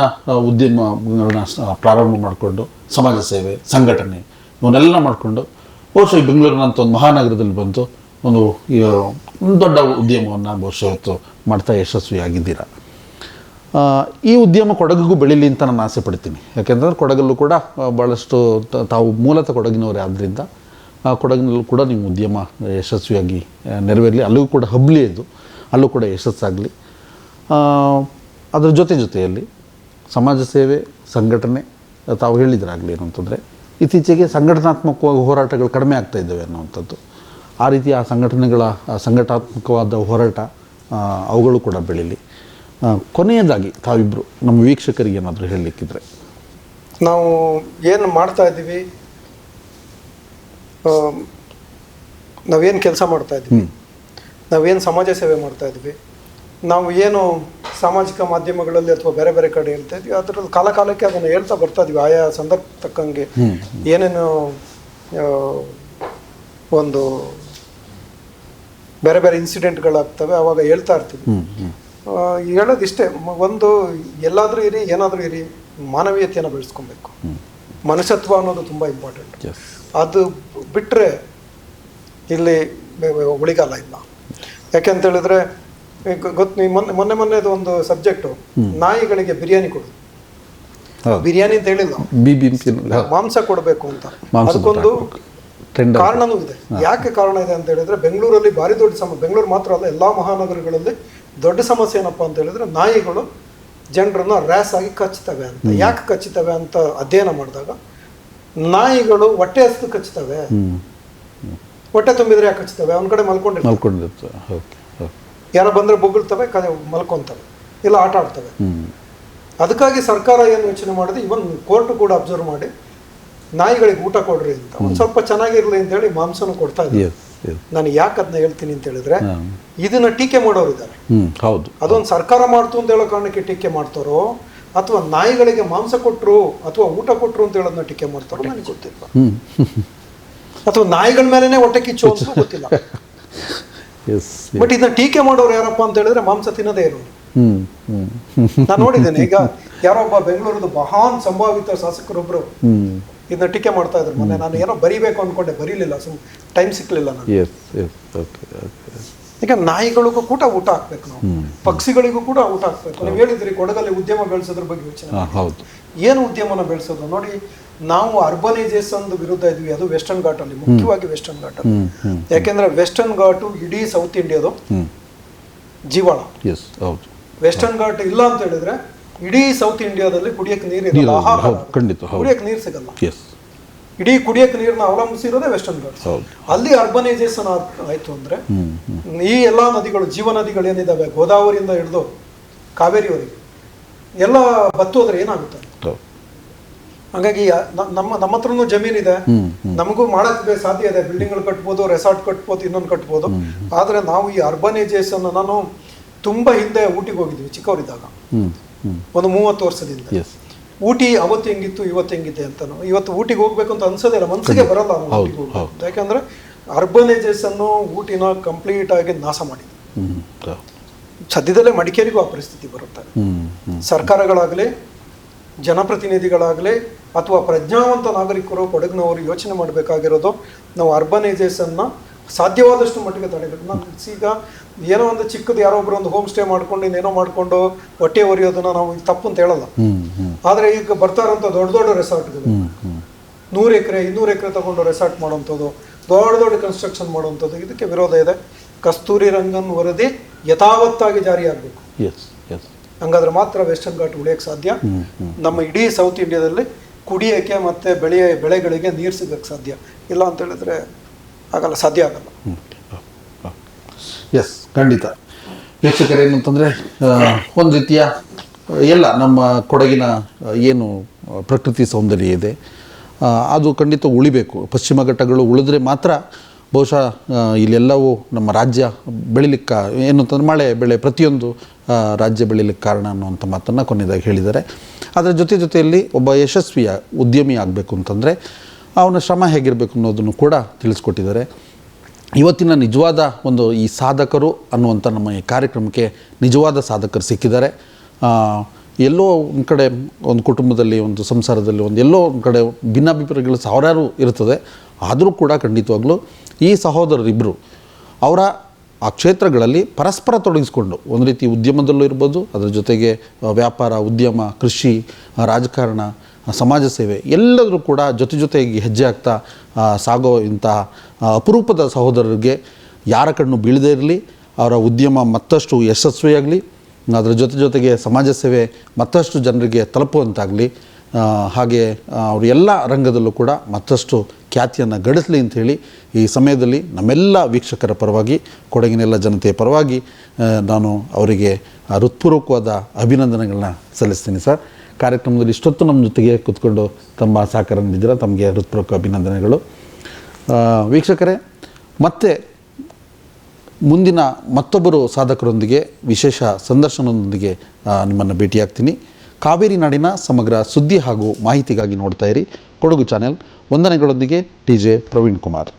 ಉದ್ಯಮಗಳನ್ನ ಪ್ರಾರಂಭ ಮಾಡಿಕೊಂಡು ಸಮಾಜ ಸೇವೆ, ಸಂಘಟನೆ ಇವನ್ನೆಲ್ಲ ಮಾಡಿಕೊಂಡು ಬಹುಶಃ ಈ ಬೆಂಗಳೂರಿನಂಥ ಒಂದು ಮಹಾನಗರದಲ್ಲಿ ಬಂದು ಒಂದು ದೊಡ್ಡ ಉದ್ಯಮವನ್ನು ಬಹುಶಃ ಇವತ್ತು ಮಾಡ್ತಾ ಯಶಸ್ವಿಯಾಗಿದ್ದೀರಾ. ಈ ಉದ್ಯಮ ಕೊಡಗಿಗೂ ಬೆಳೀಲಿ ಅಂತ ನಾನು ಆಸೆ ಪಡ್ತೀನಿ. ಯಾಕೆಂದರೆ ಕೊಡಗಲ್ಲೂ ಕೂಡ ಭಾಳಷ್ಟು ತಾವು ಮೂಲತಃ ಕೊಡಗಿನವರೇ ಆದ್ದರಿಂದ ಕೊಡಗಿನಲ್ಲೂ ಕೂಡ ನಿಮ್ಮ ಉದ್ಯಮ ಯಶಸ್ವಿಯಾಗಿ ನೆರವೇರಲಿ. ಅಲ್ಲಿಗೂ ಕೂಡ ಹಬ್ಲಿ ಇದು, ಅಲ್ಲೂ ಕೂಡ ಯಶಸ್ಸಾಗಲಿ. ಅದರ ಜೊತೆಯಲ್ಲಿ ಸಮಾಜ ಸೇವೆ, ಸಂಘಟನೆ ತಾವು ಹೇಳಿದ್ರಾಗಲಿ ಏನಂತಂದರೆ ಇತ್ತೀಚೆಗೆ ಸಂಘಟನಾತ್ಮಕವಾಗಿ ಹೋರಾಟಗಳು ಕಡಿಮೆ ಆಗ್ತಾ ಇದ್ದಾವೆ ಅನ್ನುವಂಥದ್ದು. ಆ ರೀತಿ ಆ ಸಂಘಟನೆಗಳ ಸಂಘಟನಾತ್ಮಕವಾದ ಹೋರಾಟ ಅವುಗಳು ಕೂಡ ಬೆಳೀಲಿ. ಕೊನೆಯದಾಗಿ ತಾವಿಬ್ಬರು ನಮ್ಮ ವೀಕ್ಷಕರಿಗೆ ಏನಾದರೂ ಹೇಳಲಿಕ್ಕಿದ್ರೆ? ನಾವು ಏನು ಮಾಡ್ತಾ ಇದ್ದೀವಿ, ನಾವೇನು ಕೆಲಸ ಮಾಡ್ತಾ ಇದ್ದೀವಿ, ನಾವೇನು ಸಮಾಜ ಸೇವೆ ಮಾಡ್ತಾ ಇದ್ದೀವಿ, ನಾವು ಏನು ಸಾಮಾಜಿಕ ಮಾಧ್ಯಮಗಳಲ್ಲಿ ಅಥವಾ ಬೇರೆ ಬೇರೆ ಕಡೆ ಹೇಳ್ತಾ ಇದ್ವಿ, ಅದರಲ್ಲಿ ಕಾಲಕ್ಕೆ ಅದನ್ನು ಹೇಳ್ತಾ ಬರ್ತಾ ಇದ್ವಿ. ಆಯಾ ಸಂದರ್ಭ ತಕ್ಕಂಗೆ ಏನೇನು ಒಂದು ಬೇರೆ ಬೇರೆ ಇನ್ಸಿಡೆಂಟ್ಗಳಾಗ್ತವೆ, ಅವಾಗ ಹೇಳ್ತಾ ಇರ್ತೀವಿ. ಹೇಳೋದಿಷ್ಟೇ, ಒಂದು ಎಲ್ಲಾದರೂ ಇರಿ, ಏನಾದರೂ ಇರಿ, ಮಾನವೀಯತೆಯನ್ನು ಬೆಳೆಸ್ಕೊಬೇಕು. ಮನುಷ್ಯತ್ವ ಅನ್ನೋದು ತುಂಬ ಇಂಪಾರ್ಟೆಂಟ್. ಅದು ಬಿಟ್ಟರೆ ಇಲ್ಲಿ ಉಳಿಗಾಲ ಇಲ್ಲ. ಯಾಕೆಂತ ಹೇಳಿದ್ರೆ ಗೊತ್ತು, ನೀವು ಮೊನ್ನೆದು ಒಂದು ಸಬ್ಜೆಕ್ಟು, ನಾಯಿಗಳಿಗೆ ಬಿರಿಯಾನಿ ಕೊಡು. ಬಿರಿಯಾನಿ ಅಂತ ಹೇಳಿಲ್ಲ, ಮಾಂಸ ಕೊಡಬೇಕು ಅಂತ. ಅದಕ್ಕೊಂದು ಕಾರಣನೂ ಇದೆ. ಯಾಕೆ ಕಾರಣ ಇದೆ ಅಂತ ಹೇಳಿದ್ರೆ, ಬೆಂಗಳೂರಲ್ಲಿ ಭಾರಿ ದೊಡ್ಡ ಬೆಂಗಳೂರು ಮಾತ್ರ ಅಲ್ಲ, ಎಲ್ಲ ಮಹಾನಗರಗಳಲ್ಲಿ ದೊಡ್ಡ ಸಮಸ್ಯೆ ಏನಪ್ಪಾ ಅಂತ ಹೇಳಿದ್ರೆ, ನಾಯಿಗಳು ಜನರನ್ನ ರ್ಯಾಸ್ ಆಗಿ ಕಚ್ಚುತ್ತವೆ ಅಂತ. ಯಾಕೆ ಕಚ್ಚುತ್ತವೆ ಅಂತ ಅಧ್ಯಯನ ಮಾಡಿದಾಗ, ನಾಯಿಗಳು ಹೊಟ್ಟೆ ಹಸ್ತು ಕಚ್ಚುತ್ತವೆ. ಹೊಟ್ಟೆ ತುಂಬಿದ್ರೆ ಯಾಕೆ ಕಚ್ಚುತ್ತವೆ? ಒಂದ್ ಕಡೆ ಮಲ್ಕೊಂಡಿರ್ತವೆ, ಯಾರೋ ಬಂದ್ರೆ ಬೊಗಳ್ತವೆ, ಮಲ್ಕೊಂತವೆ, ಇಲ್ಲ ಆಟ ಆಡ್ತವೆ. ಅದಕ್ಕಾಗಿ ಸರ್ಕಾರ ಏನು ಯೋಚನೆ ಮಾಡಿದೆ, ಇವನ್ ಕೋರ್ಟ್ ಕೂಡ ಅಬ್ಸರ್ವ್ ಮಾಡಿ ನಾಯಿಗಳಿಗೆ ಊಟ ಕೊಡ್ರಿ ಅಂತ, ಒಂದ್ ಸ್ವಲ್ಪ ಚೆನ್ನಾಗಿರ್ಲಿ ಅಂತ ಹೇಳಿ ಮಾಂಸನ ಕೊಡ್ತಾ ಇದ್ದಾರೆ. ನಾನು ಯಾಕೆ ಅದನ್ನ ಹೇಳ್ತೀನಿ ಅಂತ ಹೇಳಿದ್ರೆ, ಇದನ್ನ ಟೀಕೆ ಮಾಡೋರು ಇದ್ದಾರೆ. ಅದೊಂದು ಸರ್ಕಾರ ಮಾಡ್ತು ಅಂತ ಹೇಳೋ ಕಾರಣಕ್ಕೆ ಟೀಕೆ ಮಾಡ್ತಾರೋ, ಅಥವಾ ನಾಯಿಗಳಿಗೆ ಮಾಂಸ ಕೊಟ್ರು ಅಥವಾ ಊಟ ಕೊಟ್ರು ಅಂತ ಹೇಳೋದನ್ನ ಟೀಕೆ ಮಾಡ್ತಾರೋ ನನಗೆ ಗೊತ್ತಿಲ್ಲ. ಅಥವಾ ನಾಯಿಗಳ ಮೇಲೆನೆ ಹೊಟ್ಟೆ ಕಿಚ್ಚು ಅಂತ ಗೊತ್ತಿಲ್ಲ. ಬಟ್ ಇದನ್ನ ಟೀಕೆ ಮಾಡೋರು ಯಾರಪ್ಪ ಅಂತ ಹೇಳಿದ್ರೆ ಮಾಂಸ ತಿನ್ನದೇ ಇರೋರು. ನಾನು ನೋಡಿದ್ದೇನೆ. ಈಗ ಯಾರೋ ಒಬ್ಬ ಬೆಂಗಳೂರದ ಮಹಾನ್ ಸಂಭಾವಿತ ಶಾಸಕರೊಬ್ರು ಇದನ್ನ ಟೀಕೆ ಮಾಡ್ತಾ ಇದ್ರು. ಮೊನ್ನೆ ನಾನು ಏನೋ ಬರಿಬೇಕು ಅನ್ಕೊಂಡೆ, ಬರೀಲಿಲ್ಲ, ಟೈಮ್ ಸಿಕ್ಲಿಲ್ಲ ನಾನು. ಈಗ ನಾಯಿಗಳಿಗೂ ಕೂಡ ಊಟ ಹಾಕ್ಬೇಕು, ನಾವು ಪಕ್ಷಿಗಳಿಗೂ ಕೂಡ ಊಟ ಹಾಕ್ಬೇಕು. ನೀವು ಹೇಳಿದ್ರಿ ಕೊಡಗಲ್ಲಿ ಉದ್ಯಮ ಬೆಳೆಸೋದ್ರ ಬಗ್ಗೆ ಯೋಚನೆ. ಏನು ಉದ್ಯಮನ ಬೆಳೆಸೋದು ನೋಡಿ, ನಾವು ಅರ್ಬನೈಸೇಷನ್ ವಿರುದ್ಧ ಇದ್ವಿ. ಅದು ವೆಸ್ಟರ್ನ್ ಘಾಟ್ ಅಲ್ಲಿ, ಮುಖ್ಯವಾಗಿ ವೆಸ್ಟರ್ನ್ ಘಾಟ್ ಅಲ್ಲಿ. ಯಾಕೆಂದ್ರೆ ವೆಸ್ಟರ್ನ್ ಘಾಟು ಇಡೀ ಸೌತ್ ಇಂಡಿಯಾದು ಜೀವಾಳ. ವೆಸ್ಟರ್ನ್ ಘಾಟ್ ಇಲ್ಲ ಅಂತ ಹೇಳಿದ್ರೆ ಇಡೀ ಸೌತ್ ಇಂಡಿಯಾದಲ್ಲಿ ಕುಡಿಯಕ್ಕೆ ನೀರು, ಕುಡಿಯಕ್ಕೆ ನೀರು ಸಿಗಲ್ಲ. ಇಡೀ ಕುಡಿಯಕ್ಕೆ ನೀರನ್ನ ಅವಲಂಬಿಸಿರೋದೇ ವೆಸ್ಟರ್ನ್ ಘಾಟ್. ಅಲ್ಲಿ ಅರ್ಬನೈಸೇಷನ್ ಆಯ್ತು ಅಂದ್ರೆ ಈ ಎಲ್ಲಾ ನದಿಗಳು, ಜೀವ ನದಿಗಳು ಏನಿದಾವೆ, ಗೋದಾವರಿಯಿಂದ ಹಿಡಿದು ಕಾವೇರಿವರೆಗೆ ಎಲ್ಲ ಬತ್ತೋದ್ರೆ ಏನಾಗುತ್ತೆ? ಹಾಗಾಗಿ ನಮ್ಮ ಹತ್ರನೂ ಜಮೀನಿದೆ, ನಮಗೂ ಮಾಡಕ್ಕೆ ಸಾಧ್ಯ ಇದೆ. ಬಿಲ್ಡಿಂಗ್ಗಳು ಕಟ್ಬೋದು, ರೆಸಾರ್ಟ್ ಕಟ್ಬೋದು, ಇನ್ನೊಂದು ಕಟ್ಬೋದು. ಆದ್ರೆ ನಾವು ಈ ಅರ್ಬನೈಸೇಷನ್, ನಾನು ತುಂಬಾ ಹಿಂದೆ ಊಟಿಗೆ ಹೋಗಿದ್ವಿ ಚಿಕ್ಕವರಿದ್ದಾಗ, ಒಂದು 30 ವರ್ಷದಿಂದ. ಊಟಿ ಅವತ್ತು ಹೆಂಗಿತ್ತು, ಇವತ್ತು ಹೆಂಗಿದೆ ಅಂತ. ಇವತ್ತು ಊಟಿಗೆ ಹೋಗ್ಬೇಕು ಅಂತ ಅನ್ಸೋದೇ ಇಲ್ಲ, ಮನಸ್ಸಿಗೆ ಬರಲ್ಲ ಊಟಿಗೆ ಹೋಗ್ಬೇಕು. ಯಾಕಂದ್ರೆ ಅರ್ಬನೈಸೇಷನ್ ಊಟಿನ ಕಂಪ್ಲೀಟ್ ಆಗಿ ನಾಶ ಮಾಡಿದೆ. ಸದ್ಯದಲ್ಲೇ ಮಡಿಕೇರಿಗೂ ಆ ಪರಿಸ್ಥಿತಿ ಬರುತ್ತೆ. ಸರ್ಕಾರಗಳಾಗಲಿ, ಜನಪ್ರತಿನಿಧಿಗಳಾಗಲಿ, ಅಥವಾ ಪ್ರಜ್ಞಾವಂತ ನಾಗರಿಕರು, ಕೊಡಗಿನವರು ಯೋಚನೆ ಮಾಡಬೇಕಾಗಿರೋದು, ನಾವು ಅರ್ಬನೈಸೇಷನ್ನ ಸಾಧ್ಯವಾದಷ್ಟು ಮಟ್ಟಿಗೆ ತಡೆಬೇಕು. ನಾನು ಈಗ ಏನೋ ಒಂದು ಚಿಕ್ಕದು ಯಾರೋ ಒಬ್ರು ಒಂದು ಹೋಮ್ ಸ್ಟೇ ಮಾಡ್ಕೊಂಡು ಇನ್ನೇನೋ ಮಾಡ್ಕೊಂಡು ಹೊಟ್ಟೆ ಒರೆಯೋದನ್ನ ನಾವು ತಪ್ಪು ಅಂತ ಹೇಳಲ್ಲ. ಆದ್ರೆ ಈಗ ಬರ್ತಾ ಇರೋಂಥ ದೊಡ್ಡ ದೊಡ್ಡ ರೆಸಾರ್ಟ್ಗಳು, 100 ಎಕರೆ 200 ಎಕರೆ ತಗೊಂಡು ರೆಸಾರ್ಟ್ ಮಾಡೋಂಥದ್ದು, ದೊಡ್ಡ ಕನ್ಸ್ಟ್ರಕ್ಷನ್ ಮಾಡೋಂಥದ್ದು, ಇದಕ್ಕೆ ವಿರೋಧ ಇದೆ. ಕಸ್ತೂರಿ ರಂಗನ್ ವರದಿ ಯಥಾವತ್ತಾಗಿ ಜಾರಿಯಾಗಬೇಕು. ಹಂಗಾದ್ರೆ ಮಾತ್ರ ವೆಸ್ಟರ್ನ್ ಘಾಟ್ ಉಳಿಯಕ್ಕೆ ಸಾಧ್ಯ. ನಮ್ಮ ಇಡೀ ಸೌತ್ ಇಂಡಿಯಾದಲ್ಲಿ ಕುಡಿಯೋಕ್ಕೆ ಮತ್ತೆ ಬೆಳೆಗಳಿಗೆ ನೀರು ಸಿಗಕ್ಕೆ ಸಾಧ್ಯ. ಇಲ್ಲ ಅಂತ ಹೇಳಿದ್ರೆ ಆಗಲ್ಲ, ಸಾಧ್ಯ ಆಗಲ್ಲ. ಎಸ್, ಖಂಡಿತ. ವೀಕ್ಷಕರೇನು ಅಂತಂದರೆ, ಒಂದು ರೀತಿಯ ಎಲ್ಲ ನಮ್ಮ ಕೊಡಗಿನ ಏನು ಪ್ರಕೃತಿ ಸೌಂದರ್ಯ ಇದೆ ಅದು ಖಂಡಿತ ಉಳಿಬೇಕು. ಪಶ್ಚಿಮ ಘಟ್ಟಗಳು ಉಳಿದ್ರೆ ಮಾತ್ರ ಬಹುಶಃ ಇಲ್ಲೆಲ್ಲವೂ ನಮ್ಮ ರಾಜ್ಯ ಬೆಳಿಲಿಕ್ಕೆ, ಏನು ಅಂತಂದ್ರೆ ಮಳೆ ಬೆಳೆ ಪ್ರತಿಯೊಂದು ರಾಜ್ಯ ಬೆಳಿಲಿಕ್ಕೆ ಕಾರಣ ಅನ್ನುವಂಥ ಮಾತನ್ನು ಕೊನೆಯದಾಗಿ ಹೇಳಿದ್ದಾರೆ. ಅದರ ಜೊತೆಯಲ್ಲಿ ಒಬ್ಬ ಯಶಸ್ವಿಯ ಉದ್ಯಮಿ ಆಗಬೇಕು ಅಂತಂದರೆ ಅವನ ಶ್ರಮ ಹೇಗಿರಬೇಕು ಅನ್ನೋದನ್ನು ಕೂಡ ತಿಳಿಸ್ಕೊಟ್ಟಿದ್ದಾರೆ. ಇವತ್ತಿನ ನಿಜವಾದ ಒಂದು ಈ ಸಾಧಕರು ಅನ್ನುವಂಥ ನಮ್ಮ ಈ ಕಾರ್ಯಕ್ರಮಕ್ಕೆ ನಿಜವಾದ ಸಾಧಕರು ಸಿಕ್ಕಿದ್ದಾರೆ. ಎಲ್ಲೋ ಒಂದು ಕಡೆ ಒಂದು ಕುಟುಂಬದಲ್ಲಿ, ಒಂದು ಸಂಸಾರದಲ್ಲಿ, ಎಲ್ಲೋ ಒಂದು ಕಡೆ ಭಿನ್ನಾಭಿಪ್ರಾಯಗಳು ಸಾವಿರಾರು ಇರ್ತದೆ. ಆದರೂ ಕೂಡ ಖಂಡಿತವಾಗ್ಲೂ ಈ ಸಹೋದರರಿಬ್ಬರು ಅವರ ಆ ಕ್ಷೇತ್ರಗಳಲ್ಲಿ ಪರಸ್ಪರ ತೊಡಗಿಸ್ಕೊಂಡು ಒಂದು ರೀತಿ ಉದ್ಯಮದಲ್ಲೂ ಇರ್ಬೋದು, ಅದರ ಜೊತೆಗೆ ವ್ಯಾಪಾರ, ಉದ್ಯಮ, ಕೃಷಿ, ರಾಜಕಾರಣ, ಸಮಾಜ ಸೇವೆ ಎಲ್ಲದರೂ ಕೂಡ ಜೊತೆಗೆ ಹೆಜ್ಜೆ ಆಗ್ತಾ ಸಾಗೋ ಇಂತಹ ಅಪರೂಪದ ಸಹೋದರರಿಗೆ ಯಾರ ಕಣ್ಣು ಬೀಳದೇ ಇರಲಿ, ಅವರ ಉದ್ಯಮ ಮತ್ತಷ್ಟು ಯಶಸ್ವಿಯಾಗಲಿ, ಅದರ ಜೊತೆಗೆ ಸಮಾಜ ಸೇವೆ ಮತ್ತಷ್ಟು ಜನರಿಗೆ ತಲುಪುವಂತಾಗಲಿ, ಹಾಗೆ ಅವರು ಎಲ್ಲ ರಂಗದಲ್ಲೂ ಕೂಡ ಮತ್ತಷ್ಟು ಖ್ಯಾತಿಯನ್ನು ಗಳಿಸಲಿ ಅಂಥೇಳಿ ಈ ಸಮಯದಲ್ಲಿ ನಮ್ಮೆಲ್ಲ ವೀಕ್ಷಕರ ಪರವಾಗಿ, ಕೊಡಗಿನೆಲ್ಲ ಜನತೆಯ ಪರವಾಗಿ ನಾನು ಅವರಿಗೆ ಹೃತ್ಪೂರ್ವಕವಾದ ಅಭಿನಂದನೆಗಳನ್ನ ಸಲ್ಲಿಸ್ತೀನಿ ಸರ್. ಕಾರ್ಯಕ್ರಮದಲ್ಲಿ ಇಷ್ಟೊತ್ತು ನಮ್ಮ ಜೊತೆಗೆ ಕೂತ್ಕೊಂಡು ತಮ್ಮ ಸಹಕಾರ ನೀಡಿದ್ದೀರ, ತಮಗೆ ಹೃತ್ಪೂರ್ವಕ ಅಭಿನಂದನೆಗಳು. ವೀಕ್ಷಕರೇ, ಮತ್ತೆ ಮುಂದಿನ ಮತ್ತೊಬ್ಬರು ಸಾಧಕರೊಂದಿಗೆ ವಿಶೇಷ ಸಂದರ್ಶನದೊಂದಿಗೆ ನಿಮ್ಮನ್ನು ಭೇಟಿಯಾಗ್ತೀನಿ. ಕಾವೇರಿ ನಾಡಿನ ಸಮಗ್ರ ಸುದ್ದಿ ಹಾಗೂ ಮಾಹಿತಿಗಾಗಿ ನೋಡ್ತಾ ಇರಿ ಕೊಡಗು ಚಾನೆಲ್. ವಂದನೆಗಳೊಂದಿಗೆ TJ ಪ್ರವೀಣ್ ಕುಮಾರ್.